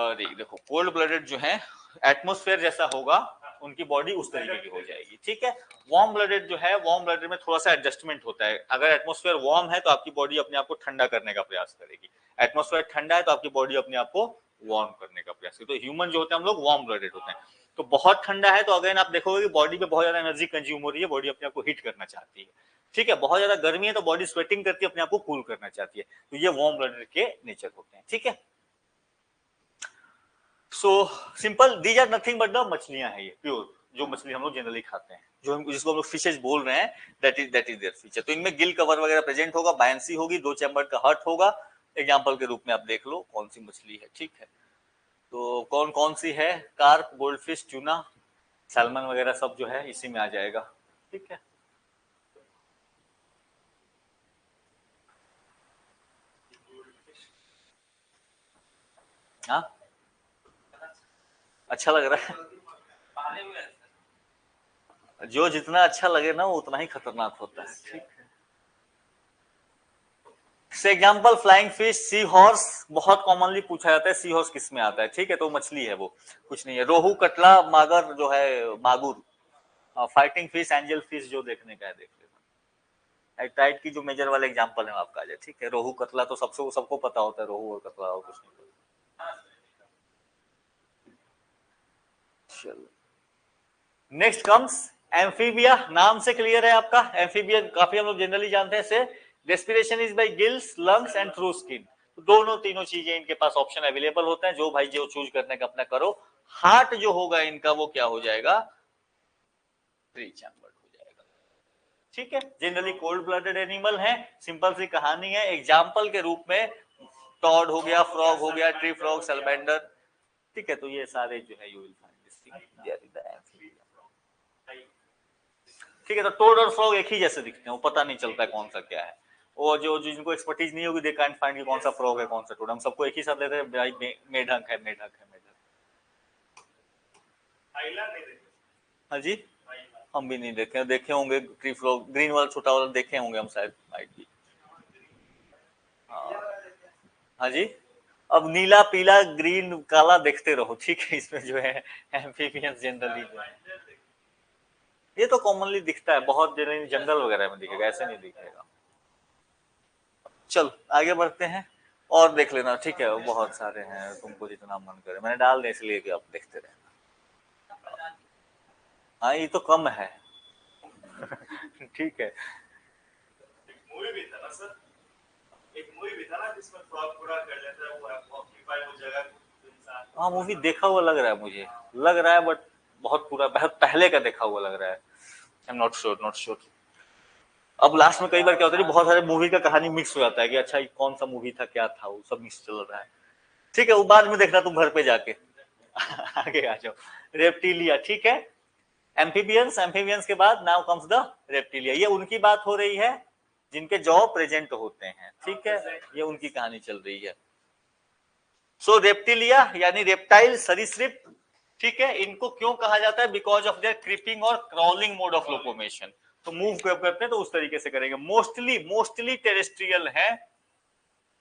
अरे देखो, कोल्ड ब्लडेड जो है एटमॉस्फेयर जैसा होगा, उनकी बॉडी उस तरीके की हो जाएगी, ठीक है। वार्म ब्लडेड जो है, वार्म ब्लडेड में थोड़ा सा एडजस्टमेंट होता है। अगर एटमॉस्फेयर वार्म है तो आपकी बॉडी अपने आप को ठंडा करने का प्रयास करेगी, एटमॉस्फेयर ठंडा है तो आपकी बॉडी अपने आप को वार्म करने का प्रयास करेगी। तो ह्यूमन जो होते हैं हम लोग वार्म ब्लडेड होते हैं। तो बहुत ठंडा है तो अगर आप देखोगे कि बॉडी में बहुत ज्यादा एनर्जी कंज्यूम हो रही है, बॉडी अपने आप को हीट करना चाहती है, ठीक है। बहुत ज्यादा गर्मी है तो बॉडी स्वेटिंग करती है, अपने आप को कूल करना चाहती है। तो ये वार्म ब्लडेड के नेचर होते हैं, ठीक है। So simple, these are nothing but the मछलियां हैं, ये प्योर जो मछली हम लोग जनरली खाते हैं, जो जिसको हम लोग फिशेज बोल रहे हैं, दैट इज देयर फीचर। तो इनमें गिल कवर वगैरह प्रेजेंट होगा, बायंसी होगी, 2 चैम्बर का हर्ट होगा। एग्जांपल के रूप में आप देख लो कौन सी मछली है, ठीक है। तो कौन कौन सी है? कार्प, गोल्डफिश, ट्यूना, सैल्मन वगैरह सब जो है इसी में आ जाएगा, ठीक है। हाँ, अच्छा लग रहा है। पाले हुए हैं सर। जो जितना अच्छा लगे ना वो उतना ही खतरनाक होता है, ठीक है। से example flying fish, sea horse बहुत कॉमनली पूछा जाता है, सी हॉर्स किस में आता है, ठीक है। तो मछली है, वो कुछ नहीं है। रोहू, कटला, मागर जो है, मागुर, फाइटिंग फिश, एंजल फिश जो देखने का है देख लेना। टाइट की जो मेजर वाले एग्जाम्पल है आपका आ जाए, ठीक है। रोहू कतला तो सबको पता होता है, रोहू और कतला और कुछ नहीं पता। चलो, नेक्स्ट कम्स एम्फीबिया। नाम से क्लियर है आपका, एम्फीबिया काफी हम लोग जनरली जानते हैं से respiration is by gills, lungs and through skin. दोनों तीनों चीजें इनके पास ऑप्शन अवेलेबल होते हैं, जो भाई जो चूज करने का अपना करो। हार्ट जो होगा इनका वो क्या हो जाएगा? 3 चैम्बर्ड हो जाएगा, ठीक है। जनरली कोल्ड ब्लडेड एनिमल है। सिंपल सी कहानी है, एग्जाम्पल के रूप में टॉड हो गया, फ्रॉग हो गया, ट्री फ्रॉग, सैलमेंडर, ठीक है। तो ये सारे जो है you will find this thing there in the amphibia, ठीक है। तो टोड और फ्रॉग एक ही जैसे दिखते हैं, वो पता नहीं चलता है कौन सा क्या है। वो जो जिनको एक्सपर्टीज नहीं होगी, दे कांट फाइंड कि कौन सा फ्रॉग है कौन सा टोड। हम सबको एक ही साथ लेते हैं, भाई मेढक है, मेढक है, मेढक। हाँ जी, हम भी नहीं देखे, देखे होंगे ट्री फ्रॉग, ग्रीन वाला छोटा वाला देखे होंगे हम शायद, माइट भी। हाँ जी, अब नीला, पीला, ग्रीन, काला देखते रहो, ठीक है। इसमें जो है एम्फीबियंस जनरली जो है, ये तो कॉमनली दिखता है, बहुत जंगल वगैरह में दिखेगा, ऐसे नहीं दिखेगा। चल आगे बढ़ते हैं और देख लेना, ठीक है। बहुत सारे हैं, तुमको जितना मन करे मैंने डाल दे, इसलिए कि आप देखते रहना। हाँ, ये तो कम है ठीक है। मूवी भी था ना सर, एक मूवी भी था ना जिसमें फ्रॉग पूरा कर लेता है, वो ऑक्यूपाई वो जगह को इंसान। हाँ, मूवी देखा हुआ लग रहा है मुझे, लग रहा है, बट बहुत पहले का देखा हुआ लग रहा है। I am not sure. अब लास्ट में कई बार क्या होता है, बहुत सारे मूवी का कहानी मिक्स हो जाता है कि अच्छा कौन सा मूवी था, क्या था, वो सब मिक्स चल रहा है, ठीक है। वो बाद में देखना तुम घर पे जाके आगे आ जाओ। रेप्टिलिया, ठीक है। एम्फीबियंस के बाद नाउ कम्स द रेप्टिलिया। ये उनकी बात हो रही है जिनके जॉ प्रेजेंट होते हैं, ठीक है। ये उनकी कहानी चल रही है। सो रेप्टिलिया यानी रेप्टाइल, सरीसृप, ठीक है, इनको क्यों कहा जाता है? बिकॉज ऑफ देयर क्रीपिंग और क्राउलिंग मोड ऑफ लोकोमोशन। तो मूव करते हैं तो उस तरीके से करेंगे। मोस्टली टेरेस्ट्रियल है,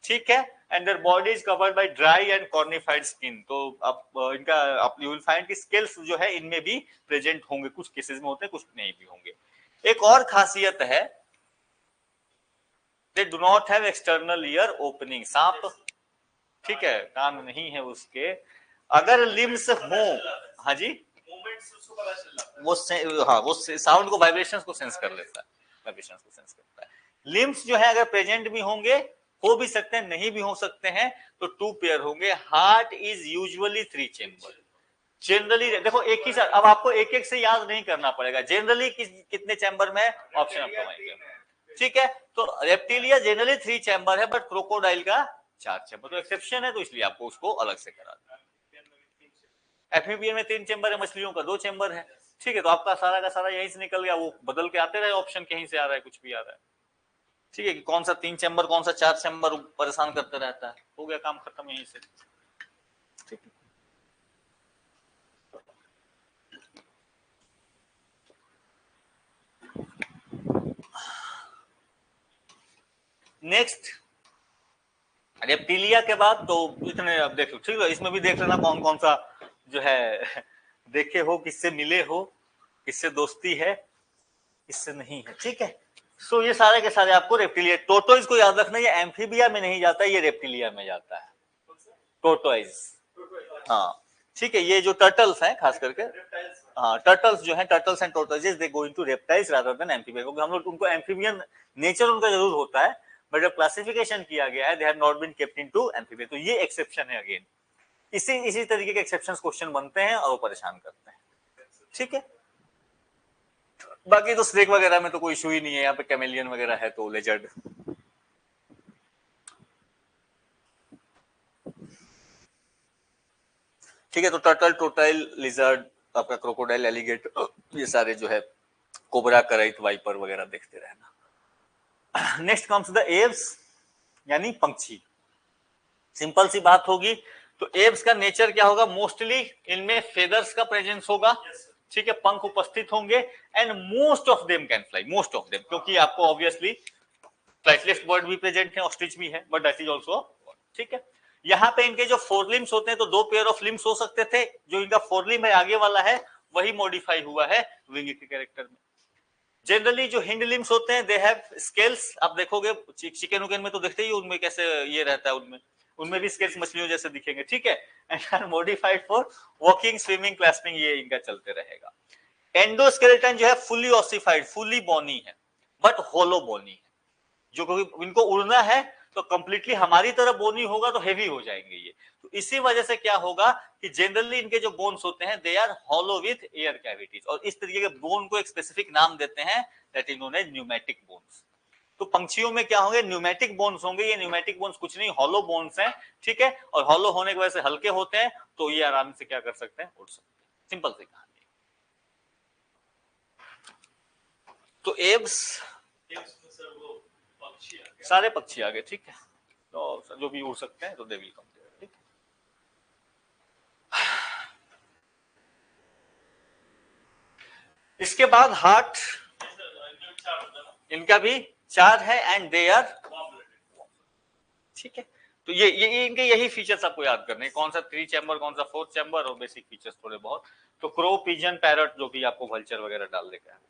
ठीक है, and their body is covered by dry and cornified skin. तो आप इनका आप यू विल फाइंड कि स्केल्स जो है इनमें भी प्रेजेंट होंगे, कुछ केसेस में होते हैं, कुछ नहीं भी होंगे। एक और खासियत है, they do not have external ear opening. सांप, ठीक है, कान नहीं है उसके। अगर लिम्स हो, हाँ जी, मूवमेंट्स उसको पता चल जाता है। वो साउंड को, वाइब्रेशंस को सेंस कर लेता है, वाइब्रेशंस को सेंस करता है। लिम्स जो है अगर प्रेजेंट भी होंगे, हो भी सकते हैं, नहीं भी हो सकते हैं, तो 2 पेयर होंगे। Heart is usually 3 chamber. Generally देखो एक ही साथ, अब आपको एक एक से याद नहीं करना पड़ेगा। जनरली कितने चैम्बर में, ऑप्शन आपको मांगेंगे, ठीक है। तो रेप्टिलिया जनरली 3 चैम्बर है, बट क्रोकोडाइल का 4 चैम्बर। तो एक्सेप्शन है, तो इसलिए आपको उसको अलग से करा दिया। एम्फीबियन में 3 चैम्बर है, मछलियों का 2 चैम्बर है, ठीक है। तो आपका सारा का सारा यहीं से निकल गया, वो बदल के आते रहे ऑप्शन, कहीं से आ रहा है, कुछ भी आ रहा है, ठीक है, कि कौन सा 3 चैम्बर कौन सा 4 चैम्बर परेशान करते रहता है। हो गया काम खत्म यहीं से, ठीक है। नेक्स्ट रेप्टिलिया के बाद तो इतने, अब देख लो, ठीक है, इसमें भी देख लेना कौन कौन सा जो है देखे हो, किससे मिले हो, किससे दोस्ती है, किससे नहीं है, ठीक है। सो ये सारे के सारे आपको रेप्टिलिया, टोटोइज को याद रखना, ये एम्फीबिया में नहीं जाता, ये रेप्टिलिया में जाता है, टोटोइज। हाँ, ठीक है, ये जो टर्टल्स हैं खास करके, हाँ, टर्टल्स जो हैं, turtles and tortoises, they go into reptiles rather than amphibia, क्योंकि हम लोग उनको एम्फीबियन नेचर उनका जरूर होता है, बट जब क्लासिफिकेशन किया गया है, they have not been kept into amphibia. तो ये एक्सेप्शन है अगेन। इसी तरीके के एक्सेप्शंस क्वेश्चन बनते हैं और वो परेशान करते हैं, ठीक है। बाकी तो स्नेक वगैरह में तो कोई इशू ही नहीं है, यहाँ पे कैमेलियन वगैरह है तो लेजर्ड, ठीक है। तो टर्टल, टोटाइल, लिजर्ड, आपका क्रोकोडाइल, एलिगेटर, ये सारे जो है, कोबरा, कराइट, वाइपर वगैरह देखते रहना। नेक्स्ट कम्स द एव्स, यानी पंछी। सिंपल सी बात होगी, तो एव्स का नेचर क्या होगा? मोस्टली इनमें फेदर्स का प्रेजेंस होगा, ठीक है, पंख उपस्थित होंगे, and most of them can fly, most of them, क्योंकि आपको ऑब्वियसली फ्लाइटलेस बर्ड भी प्रेजेंट है, ऑस्ट्रिच भी है, बट दैट इज ऑल्सो, ठीक है। यहाँ पे इनके जो फोरलिम्स होते हैं, तो 2 पेयर ऑफ लिम्स हो सकते थे, जो इनका फोरलिम है आगे वाला है, वही मॉडिफाई हुआ है विंग के कैरेक्टर में। जनरली जो हिंड लिम्स होते हैं, दे हैव स्केल्स। आप देखोगे चिकन उकन में तो देखते ही, उनमें कैसे ये रहता है, उनमें भी स्केल्स मछलियों जैसे दिखेंगे, ठीक है। And modified for walking, swimming, clasping, ये इनका चलते रहेगा। एंडोस्केलेटन जो है फुली ऑसिफाइड, फुली बोनी है, बट होलो बोनी है, जो क्योंकि इनको उड़ना है, तो कंप्लीटली हमारी तरह बोनी होगा तो हेवी हो जाएंगे ये। तो इसी वजह से क्या होगा कि जनरली इनके जो बोन्स होते हैं, they are hollow with air cavities, और इस तरीके के बोन को एक स्पेसिफिक नाम देते हैं, that is known as pneumatic bones. तो पंछियों में क्या होंगे? न्यूमेटिक बोन्स होंगे। ये न्यूमेटिक बोन्स कुछ नहीं, हॉलो बोन्स हैं, ठीक है, और हॉलो होने की वजह से हल्के होते हैं, तो ये आराम से क्या कर सकते हैं? उड़ सकते हैं। सिंपल सी कहानी। तो एव्स सारे पक्षी आ गए, ठीक है, तो जो भी उड़ सकते हैं तो दे विल कम देयर, ठीक है। इसके बाद हार्ट, इनका भी 4 है, एंड दे आर, ठीक है। तो ये इनके यही फीचर्स आपको याद करने हैं, कौन सा 3 चैम्बर, कौन सा 4 चैम्बर, और बेसिक फीचर्स थोड़े बहुत। तो क्रो, पिजन, पैरट, जो भी आपको वल्चर वगैरह डाल देगा।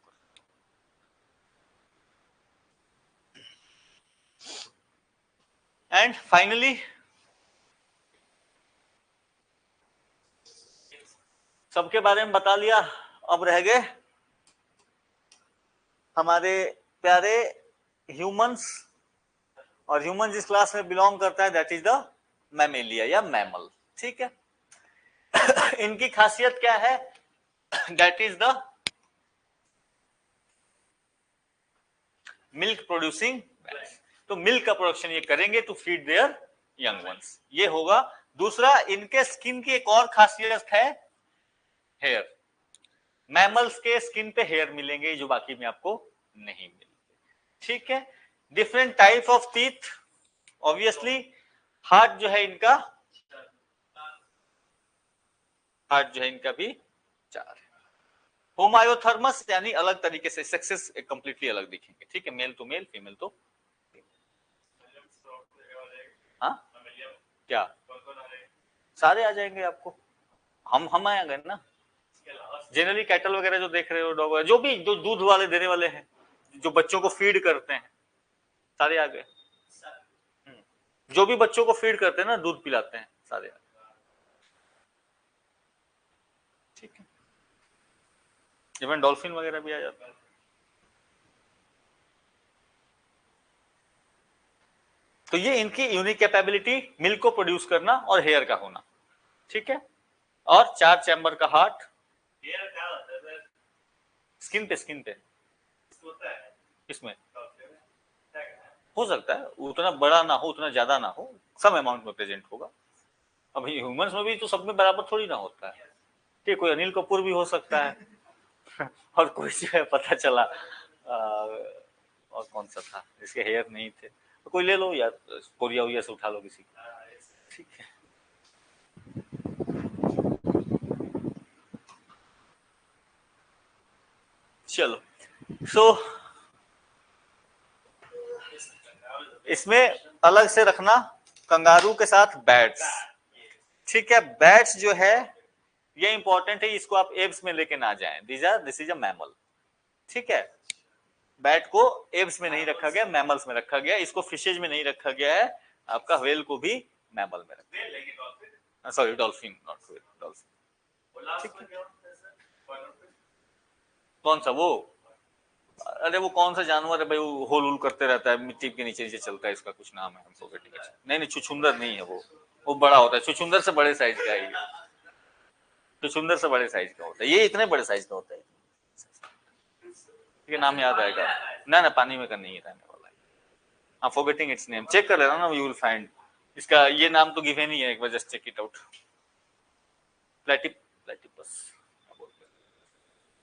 एंड फाइनली सबके बारे में बता लिया, अब रह गए हमारे प्यारे ह्यूमंस, और ह्यूमन जिस क्लास में बिलोंग करता है, दैट इज द मैमेलिया या मैमल, ठीक है। इनकी खासियत क्या है? That is the milk producing, तो मिल्क का प्रोडक्शन ये करेंगे to feed their young ones, ये होगा। दूसरा, इनके स्किन की एक और खासियत है, हेयर। मैमल्स के स्किन पे हेयर मिलेंगे जो बाकी में आपको नहीं मिलेंगे, ठीक है। Different type of teeth, obviously. Heart जो है इनका हार्ट जो है इनका भी 4 है। होमायोथर्मस यानी अलग तरीके से, सक्सेस कंप्लीटली अलग दिखेंगे, ठीक है, मेल टू मेल, फीमेल तो हाँ क्या सारे आ जाएंगे आपको, हम आ गए ना। जनरली कैटल वगैरह जो देख रहे हो, डॉग जो भी जो दूध वाले देने वाले हैं, जो बच्चों को फीड करते हैं, सारे आ गए। जो भी बच्चों को फीड करते हैं ना, दूध पिलाते हैं, सारे आ गए, ठीक है। इवन डॉल्फिन वगैरह भी आ जाता है। तो ये इनकी यूनिक कैपेबिलिटी, मिल्क को प्रोड्यूस करना और हेयर का होना, ठीक है। और 4 चैम्बर का हार्ट, स्किन पे इसमें हो सकता है उतना बड़ा ना हो, उतना ज्यादा ना हो, सम अमाउंट में प्रेजेंट होगा। अब ह्यूमंस में भी तो सब में बराबर थोड़ी ना होता है, ठीक, कोई अनिल कपूर भी हो सकता है और कोई जो है पता चला और कौन सा था जिसके हेयर नहीं थे, तो कोई ले लो या कोरिया वोरिया से उठा लो किसी को, ठीक है। चलो, सो इसमें अलग से रखना कंगारू के साथ बैट्स, ठीक है। बैट्स जो है ये इंपॉर्टेंट है, इसको आप एब्स में लेके ना जाएं, दिस इज अ मैमल, ठीक है। बैट को एब्स में नहीं रखा गया, मैमल्स में रखा गया, इसको फिशेज में नहीं रखा गया है, आपका व्हेल को भी मैमल में रखा, sorry dolphin, not whale, dolphin. कौन सा वो, अरे वो कौन सा जानवर है भाई, वो होल होल करते रहता है, मिट्टी के नीचे नीचे चलता है, इसका कुछ नाम है, हमको नहीं नहीं, छुछुंदर नहीं है वो बड़ा होता है, छुछुंदर से बड़े साइज का है, छुछुंदर से बड़े साइज का होता है, ये इतने बड़े साइज का होता है, ये नाम याद आएगा ना, ना पानी में का नहीं रहने वाला है, I'm forgetting its name, check कर लेना ना, you will find, इसका ये नाम तो गिवन ही है, एक बार just check it out,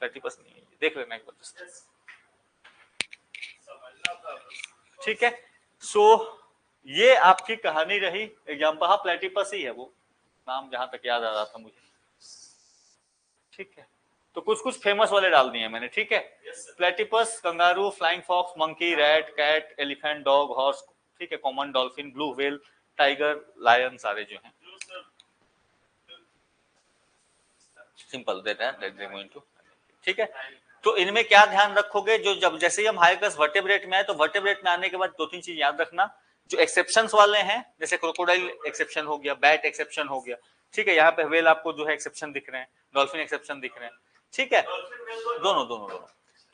platypus नहीं है, देख लेना एक बार जस्ट, ठीक है। सो ये आपकी कहानी रही, एग्जाम्पल, हाँ प्लेटिपस ही है वो नाम, जहां तक याद आ रहा था मुझे, ठीक है। तो कुछ कुछ फेमस वाले डाल दिए मैंने, ठीक है। Platypus, kangaroo, flying fox, monkey, rat, cat, elephant, dog, horse, ठीक है, common, dolphin, blue whale, tiger, lion, सारे जो हैं सिंपल देता है, ठीक है। तो इनमें क्या ध्यान रखोगे, जो जब जैसे ही हम हाई क्लास वर्टेब्रेट में आए, तो वर्टेब्रेट में आने के बाद 2-3 चीज याद रखना, जो एक्सेप्शंस वाले हैं, जैसे क्रोकोडाइल एक्सेप्शन हो गया, बैट एक्सेप्शन हो गया, ठीक है, यहाँ पे व्हेल आपको जो है एक्सेप्शन दिख रहे हैं, डॉल्फिन एक्सेप्शन दिख रहे हैं, ठीक है, दोनों।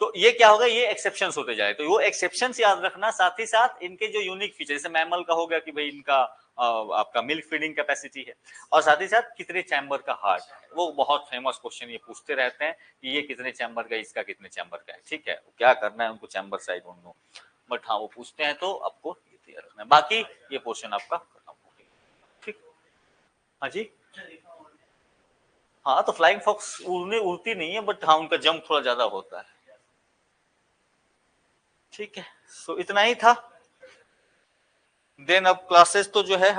तो ये क्या होगा, ये एक्सेप्शंस होते जाए, तो वो एक्सेप्शंस याद रखना, साथ ही साथ इनके जो यूनिक फीचर, जैसे मैमल का हो गया कि भाई इनका आपका मिल्क फीडिंग कैपेसिटी है, और साथ ही साथ कितने चैम्बर का हार्ट है, वो बहुत फेमस क्वेश्चन ये पूछते रहते हैं कि ये कितने चैम्बर का, इसका कितने चैम्बर का है, ठीक है, क्या करना है उनको चैम्बर से आई डोंट नो, बट हाँ वो पूछते हैं, तो आपको ये क्लियर रखना है, बाकी ये पोर्शन आपका खत्म हो गया, ठीक। हाँ जी, हाँ तो फ्लाइंग फॉक्स उड़ती नहीं है, बट हाँ उनका जंप थोड़ा ज्यादा होता है, ठीक है। सो इतना ही था। देन अब क्लासेस तो जो है